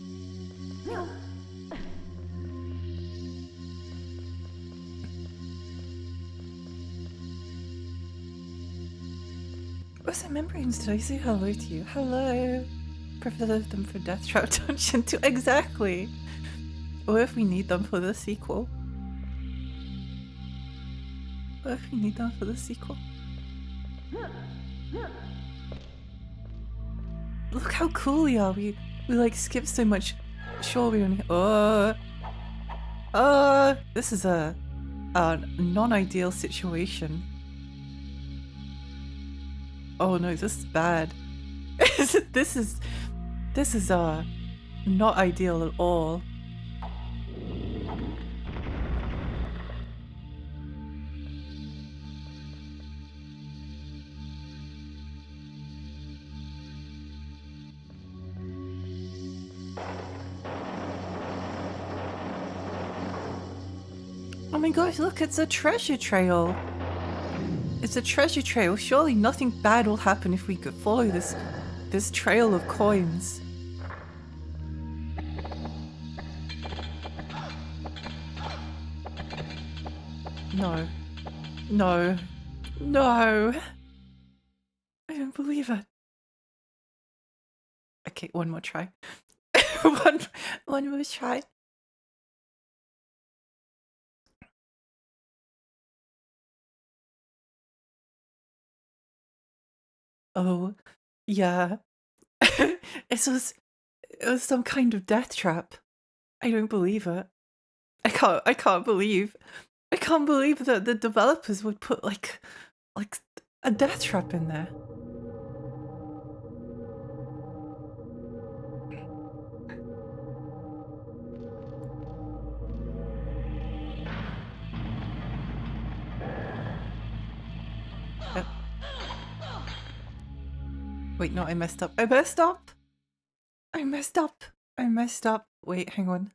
Yeah. What's membranes? Did I say hello to you? Hello. Prefer them for Deathtrap Dungeon 2. Exactly. Or if we need them for the sequel. What if we need them for the sequel? Look how cool we are. We like skip so much. Sure, we only. This is a non-ideal situation. Oh no, this is bad. This is not ideal at all. Oh my gosh, look, it's a treasure trail. It's a treasure trail. Surely nothing bad will happen if we could follow this trail of coins. No. No. No. I don't believe it. Okay, one more try. one more try. Oh, yeah. it was some kind of death trap. I don't believe it. I can't believe that the developers would put like a death trap in there. Wait, no, I messed up. I messed up! I messed up! I messed up. Wait, hang on.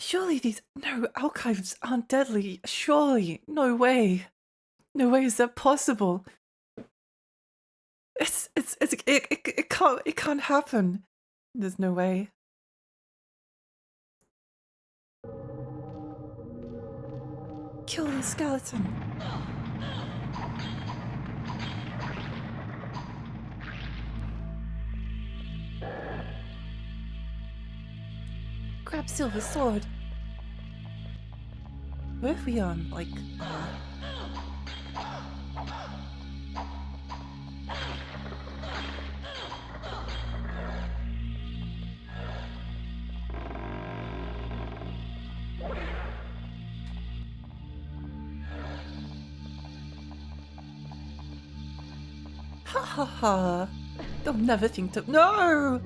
Surely these... No, archives aren't deadly. Surely. No way. No way is that possible. It can't happen. There's no way. Kill the skeleton. Grab Silver Sword. What if we like ha ha ha. They'll never think to— No!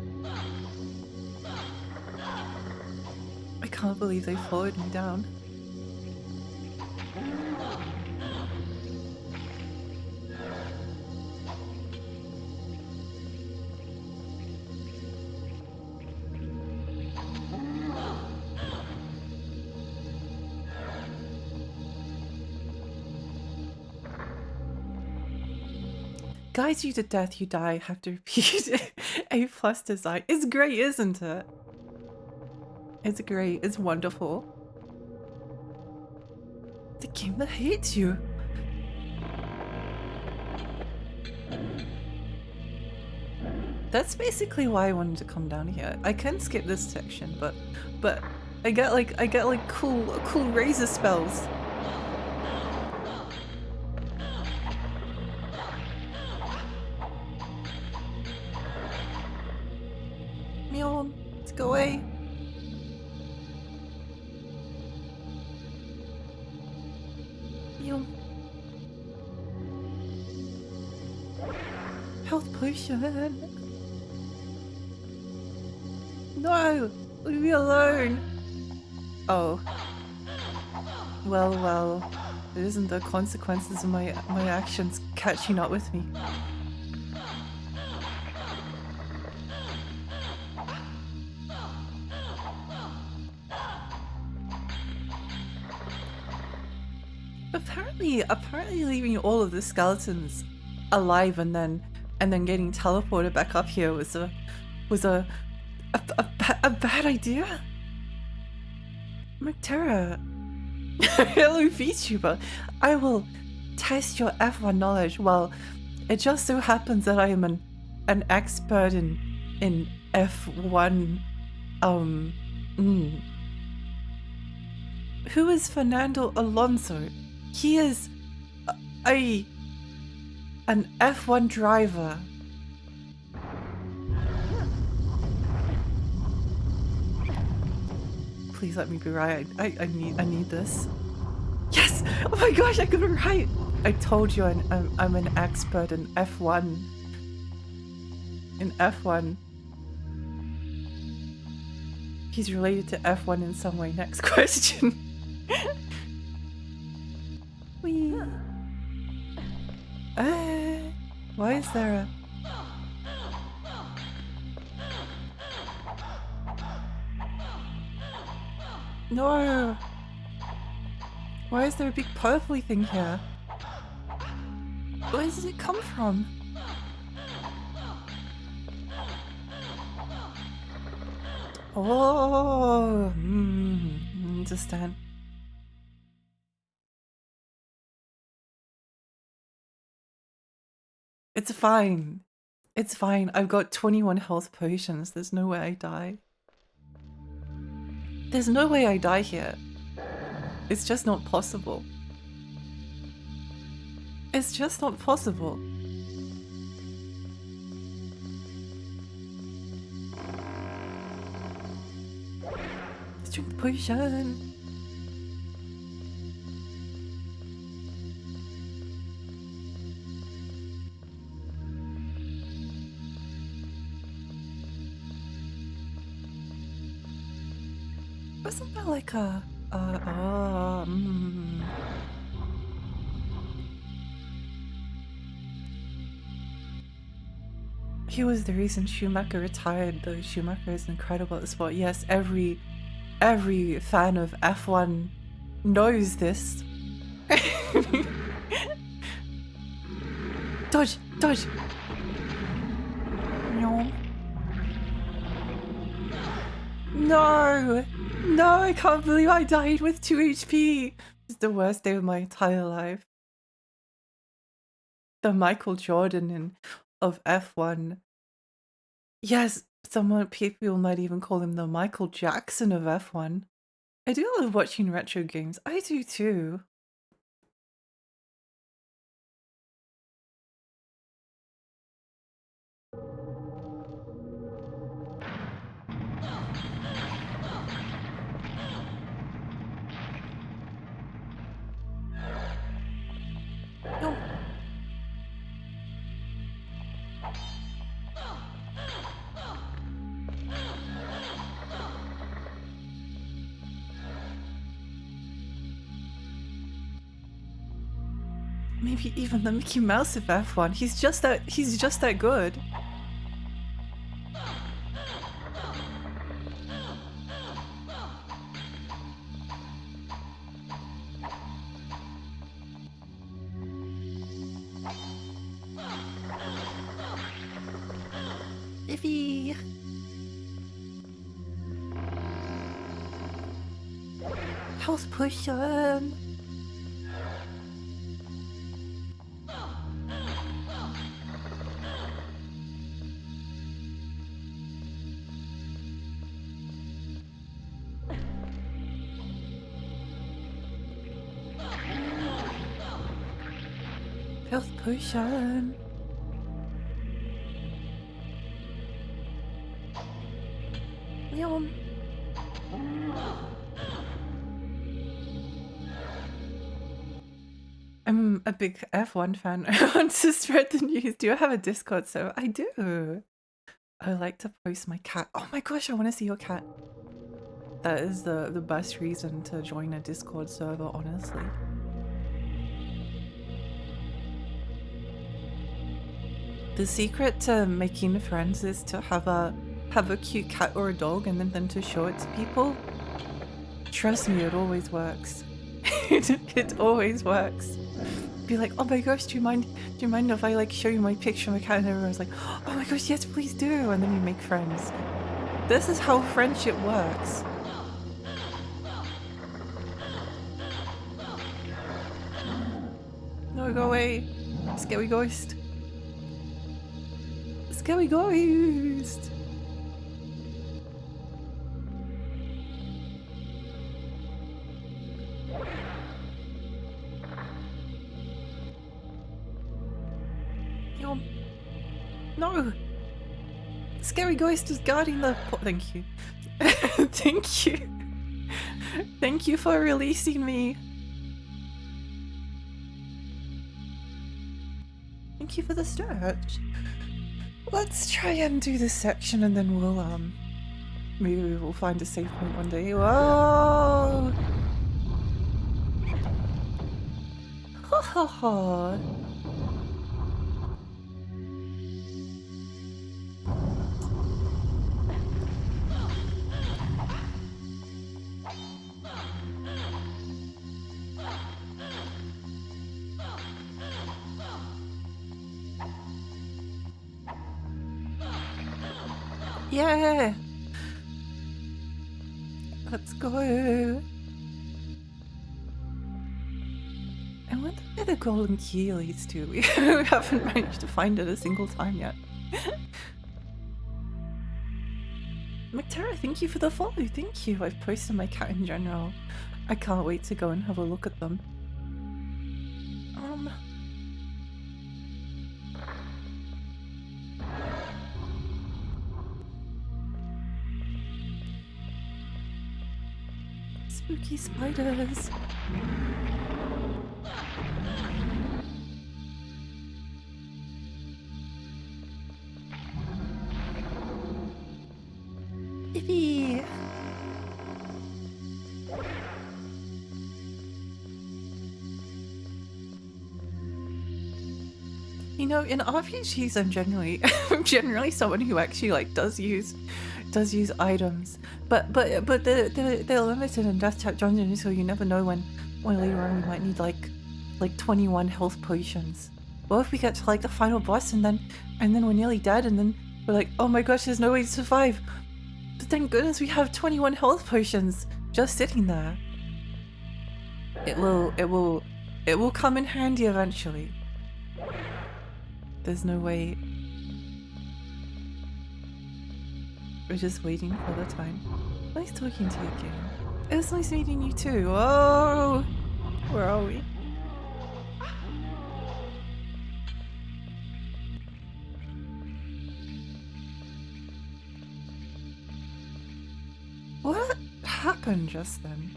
I can't believe they followed me down. Guides you to death, you die, have to repeat A+ design. It's great, isn't it? It's great, it's wonderful. The game that hates you. That's basically why I wanted to come down here. I can skip this section, but I get like cool razor spells. Meow, let's go away. Meow. Health potion. No, leave me alone. Oh. Well. It isn't the consequences of my actions catching up with me. Apparently leaving all of the skeletons alive and then getting teleported back up here was a bad idea. Mactera. Hello VTuber. I will test your F1 knowledge. Well, it just so happens that I am an expert in F1. Who is Fernando Alonso? He is an F1 driver. Please let me be right. I need this. Yes! Oh my gosh, I got it right! I told you I'm an expert in F1. In F1. He's related to F1 in some way. Next question. Wee. Why is there a... No! Why is there a big purpley thing here? Where does it come from? Oh, understand. It's fine. It's fine. I've got 21 health potions. There's no way I die. There's no way I die here. It's just not possible. It's just not possible. Let's drink the potion. Wasn't that like a... He was the reason Schumacher retired, though Schumacher is incredible at the sport. Yes, every fan of F1 knows this. Dodge! Dodge! No! No, I can't believe I died with 2 HP! It's the worst day of my entire life. The Michael Jordan of F1. Yes, people might even call him the Michael Jackson of F1. I do love watching retro games. I do too. No. Maybe even the Mickey Mouse of F1. He's just that good. Iffy. Health potion. Health potion. Yum. I'm a big F1 fan. I want to spread the news. Do I have a Discord server? I do. I like to post my cat. Oh my gosh, I want to see your cat. That is the best reason to join a Discord server, honestly. The secret to making friends is to have a cute cat or a dog and then to show it to people. Trust me, it always works. It always works. Be like, oh my gosh, do you mind if I like show you my picture of my cat? And everyone's like, oh my gosh, yes, please do. And then you make friends. This is how friendship works. No, go away. Scary ghost. Scary ghost. No! Scary ghost is guarding the thank you. Thank you. Thank you for releasing me. Thank you for the stretch. Let's try and do this section and then we'll maybe we'll find a safe point one day. Whoa! Ha ha ha. Yeah! Let's go! I wonder where the golden key leads to. We haven't managed to find it a single time yet. McTara, thank you for the follow. Thank you. I've posted my cat in general. I can't wait to go and have a look at them. Spooky spiders. Iffy. You know, in RPGs, I'm generally someone who actually like does use items, but they're limited in Deathtrap dungeons, so you never know when later on we might need like 21 health potions. Well, if we get to like the final boss and then we're nearly dead and then we're like, oh my gosh, there's no way to survive. Thank goodness we have 21 health potions just sitting there. It will come in handy eventually. There's no way. We're just waiting for the time. Nice talking to you again. It was nice meeting you too. Oh, where are we? What happened just then?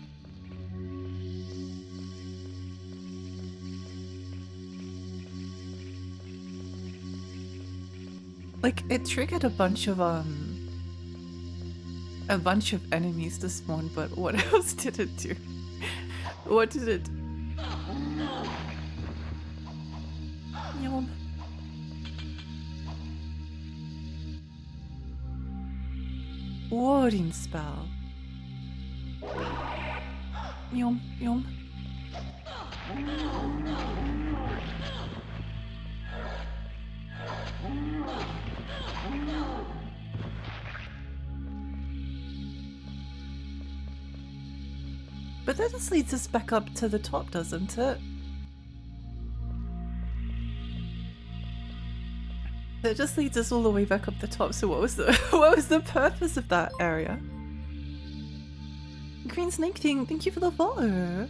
Like, it triggered a bunch of enemies to spawn, but what else did it do? What did it? Yum. Warding spell. Yum, yum. But that just leads us back up to the top, doesn't it? That just leads us all the way back up the top. So what was the what was the purpose of that area? Green Snake Ting, thank you for the follow.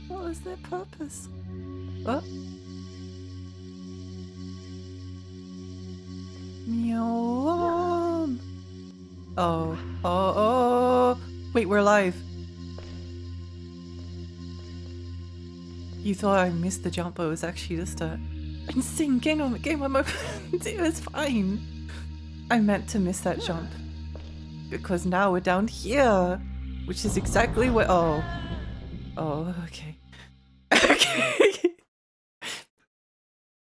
What was their purpose? What? Meow. Oh, oh, oh. Wait, we're alive. You thought I missed the jump, but it was actually just a insane game moment. It was fine. I meant to miss that jump. Because now we're down here. Which is exactly what. Oh. Oh, okay. Okay.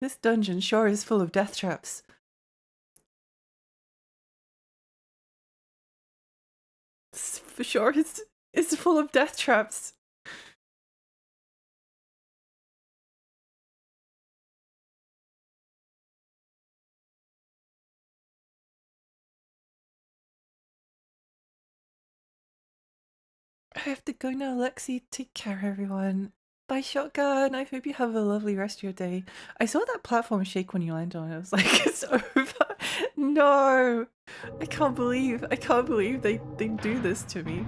This dungeon sure is full of death traps. For sure it's full of death traps. I have to go now, Lexi. Take care, everyone. Bye, Shotgun. I hope you have a lovely rest of your day. I saw that platform shake when you landed on it. I was like, it's over. No. I can't believe they do this to me.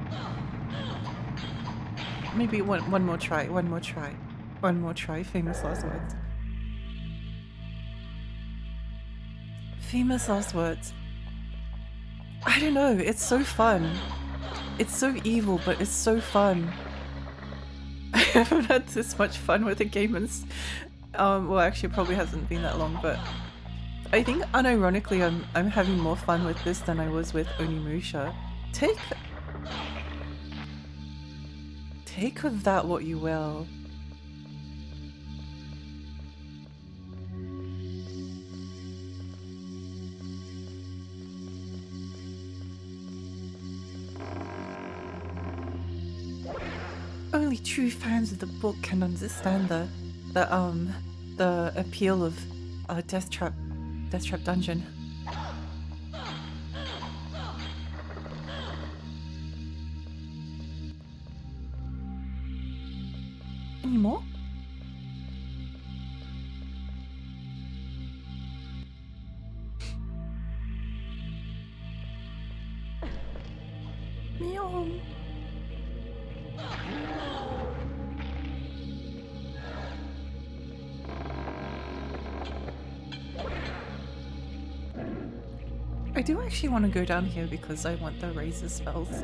Maybe one more try. Famous last words. Famous last words. I don't know. It's so fun. It's so evil, but it's so fun. I haven't had this much fun with a game in, well, actually, it probably hasn't been that long, but I think unironically, I'm having more fun with this than I was with Onimusha. Take of that what you will. Only true fans of the book can understand the appeal of Deathtrap Dungeon. Any more? Meow. I do actually want to go down here because I want the razor spells.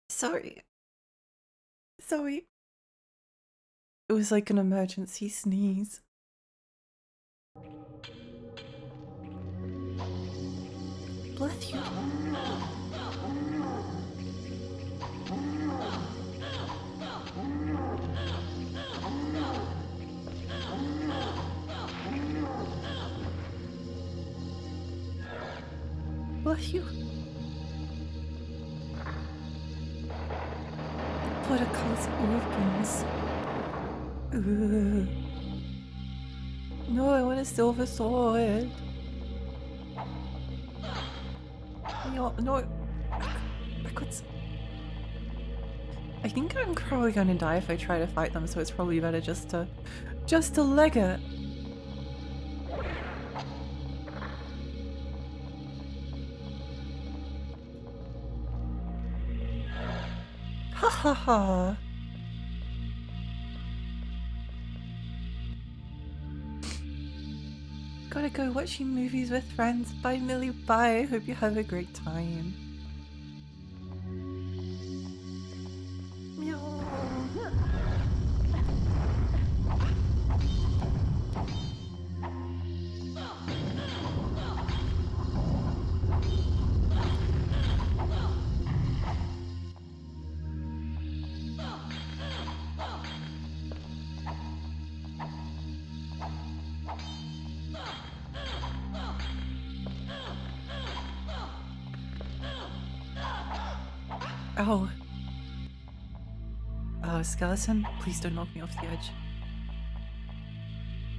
Sorry. It was like an emergency sneeze. Bless you. Bless you. gotta cause organs. Ugh. No, I want a silver sword. No, no. Backwards. I think I'm probably gonna die if I try to fight them, so it's probably better just to leg it. Ha ha ha. Gotta go watching movies with friends. Bye, Millie. Bye. Hope you have a great time. Meow. Oh. Skeleton, please don't knock me off the edge.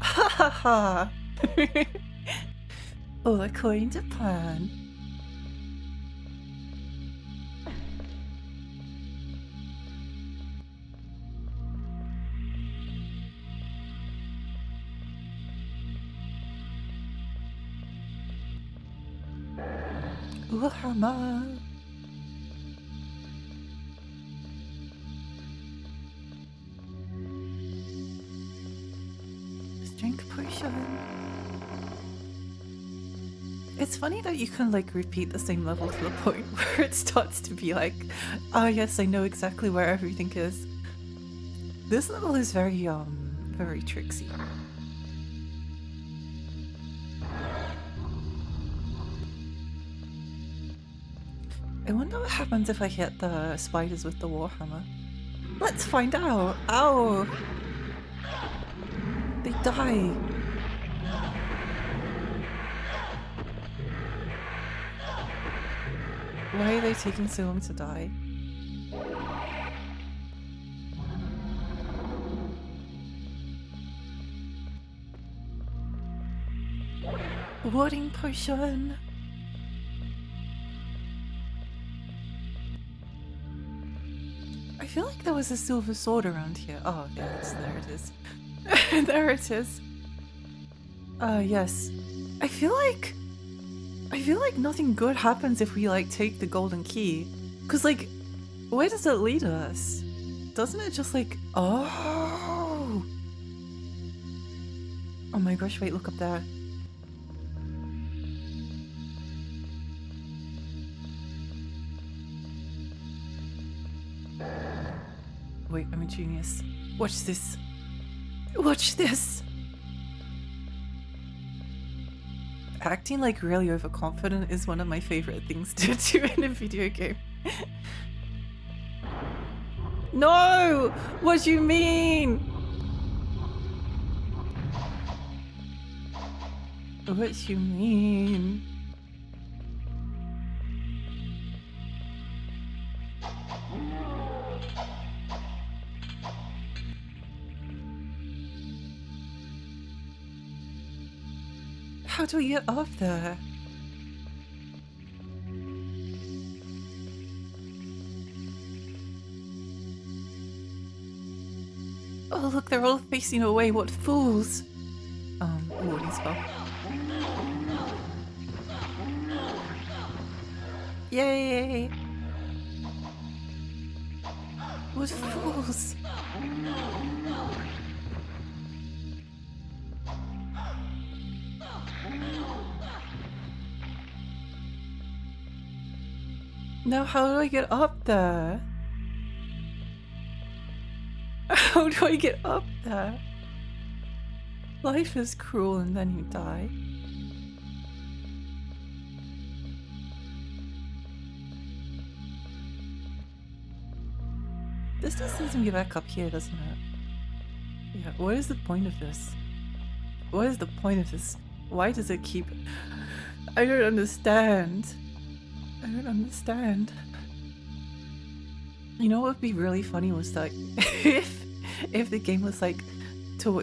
Ha ha ha! Oh, according to plan. Hammer. Drink potion. It's funny that you can like repeat the same level to the point where it starts to be like, oh yes, I know exactly where everything is. This level is very tricksy. I wonder what happens if I hit the spiders with the warhammer. Let's find out. Ow! They die. Why are they taking so long to die? Warding potion. I feel like there was a silver sword around here. Oh, yes, there it is. There it is. Yes. I feel like nothing good happens if we like take the golden key. Cause like, where does it lead us? Doesn't it just like, oh. Oh my gosh, wait, look up there. Wait, I'm a genius. Watch this. Watch this! Acting like really overconfident is one of my favorite things to do in a video game. No! What do you mean? What do you mean? How do we get up there? Oh look, they're all facing away, what fools! Warding spell. Yay! What fools! Now how do I get up there? How do I get up there? Life is cruel and then you die. This just seems to me back up here, doesn't it? Yeah, what is the point of this? What is the point of this? Why does it keep... I don't understand. I don't understand. You know what would be really funny was that if the game was like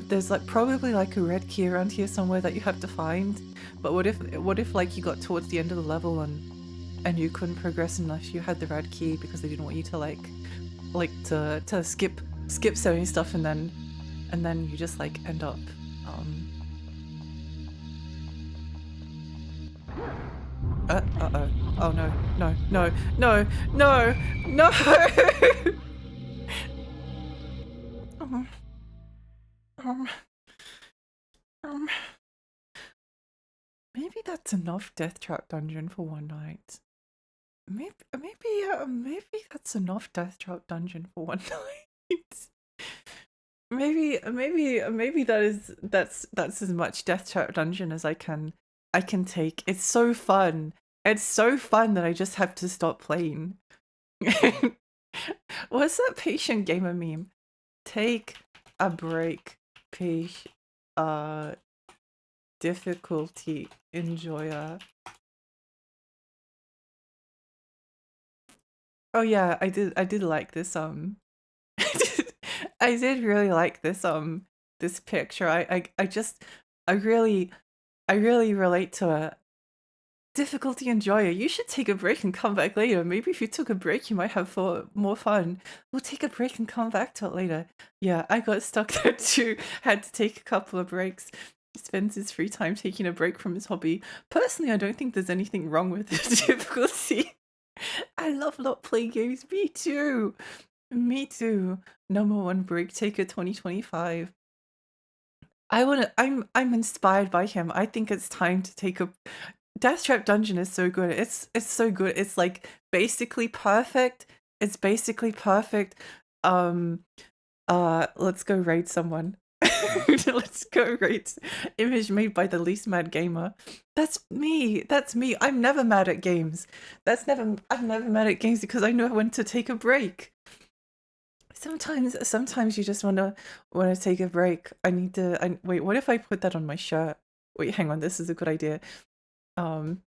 there's like probably like a red key around here somewhere that you have to find. But what if like you got towards the end of the level and you couldn't progress unless you had the red key because they didn't want you to to skip certain stuff and then you just like end up uh-oh. Oh no, no, no, no, no, no! um, um, um, maybe that's enough Deathtrap dungeon for one night. Maybe that's enough Deathtrap dungeon for one night. Maybe that's as much Deathtrap dungeon as I can take. It's so fun. It's so fun that I just have to stop playing. What's that patient gamer meme? Take a break, difficulty enjoyer. Oh yeah, I did like this I did really like this picture. I really I really relate to it. Difficulty enjoyer. You should take a break and come back later. Maybe if you took a break, you might have more fun. We'll take a break and come back to it later. Yeah, I got stuck there too. Had to take a couple of breaks. Spends his free time taking a break from his hobby. Personally, I don't think there's anything wrong with the difficulty. I love not playing games. Me too. Me too. Number one break taker 2025. I'm inspired by him. I think it's time to take a Deathtrap Dungeon is so good. It's so good. It's like basically perfect. It's basically perfect. Let's go raid someone. Let's go raid. Image made by the least mad gamer. That's me. That's me. I'm never mad at games. I'm never mad at games because I know when to take a break. Sometimes you just wanna take a break. Wait, what if I put that on my shirt? Wait, hang on, this is a good idea. Um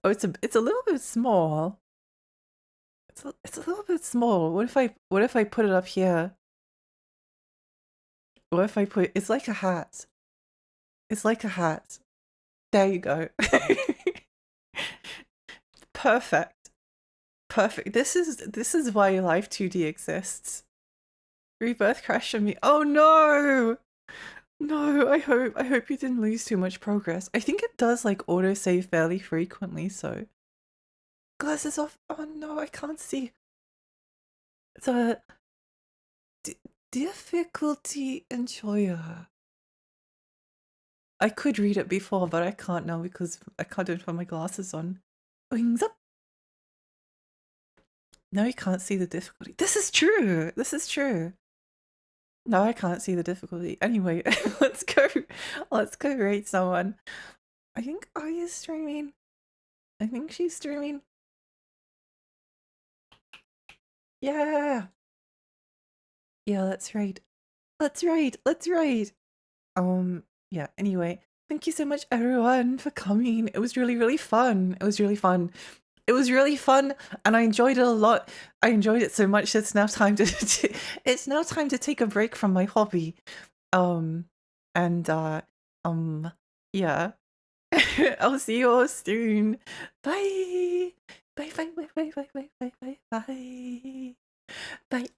Oh, it's a little bit small. It's a little bit small. What if I put it up here? What if I put it's like a hat. It's like a hat. There you go. Perfect. Perfect. This is why Live 2D exists. Rebirth crashed on me. Oh no! No, I hope you didn't lose too much progress. I think it does like autosave fairly frequently, so glasses off. Oh no, I can't see. The difficulty enjoyer. I could read it before, but I can't now because I can't do it with my glasses on. Wings up. No, you can't see the difficulty. This is true. This is true. No, I can't see the difficulty. Anyway, let's go. Let's go rate someone. I think Aya's streaming. I think she's streaming. Yeah. Yeah, let's raid. Let's raid. Let's raid. Yeah, anyway. Thank you so much everyone for coming. It was really, really fun. It was really fun. It was really fun and I enjoyed it a lot. I enjoyed it so much it's now time to it's now time to take a break from my hobby. And yeah. I'll see you all soon. Bye. Bye bye bye bye bye bye bye bye bye. Bye.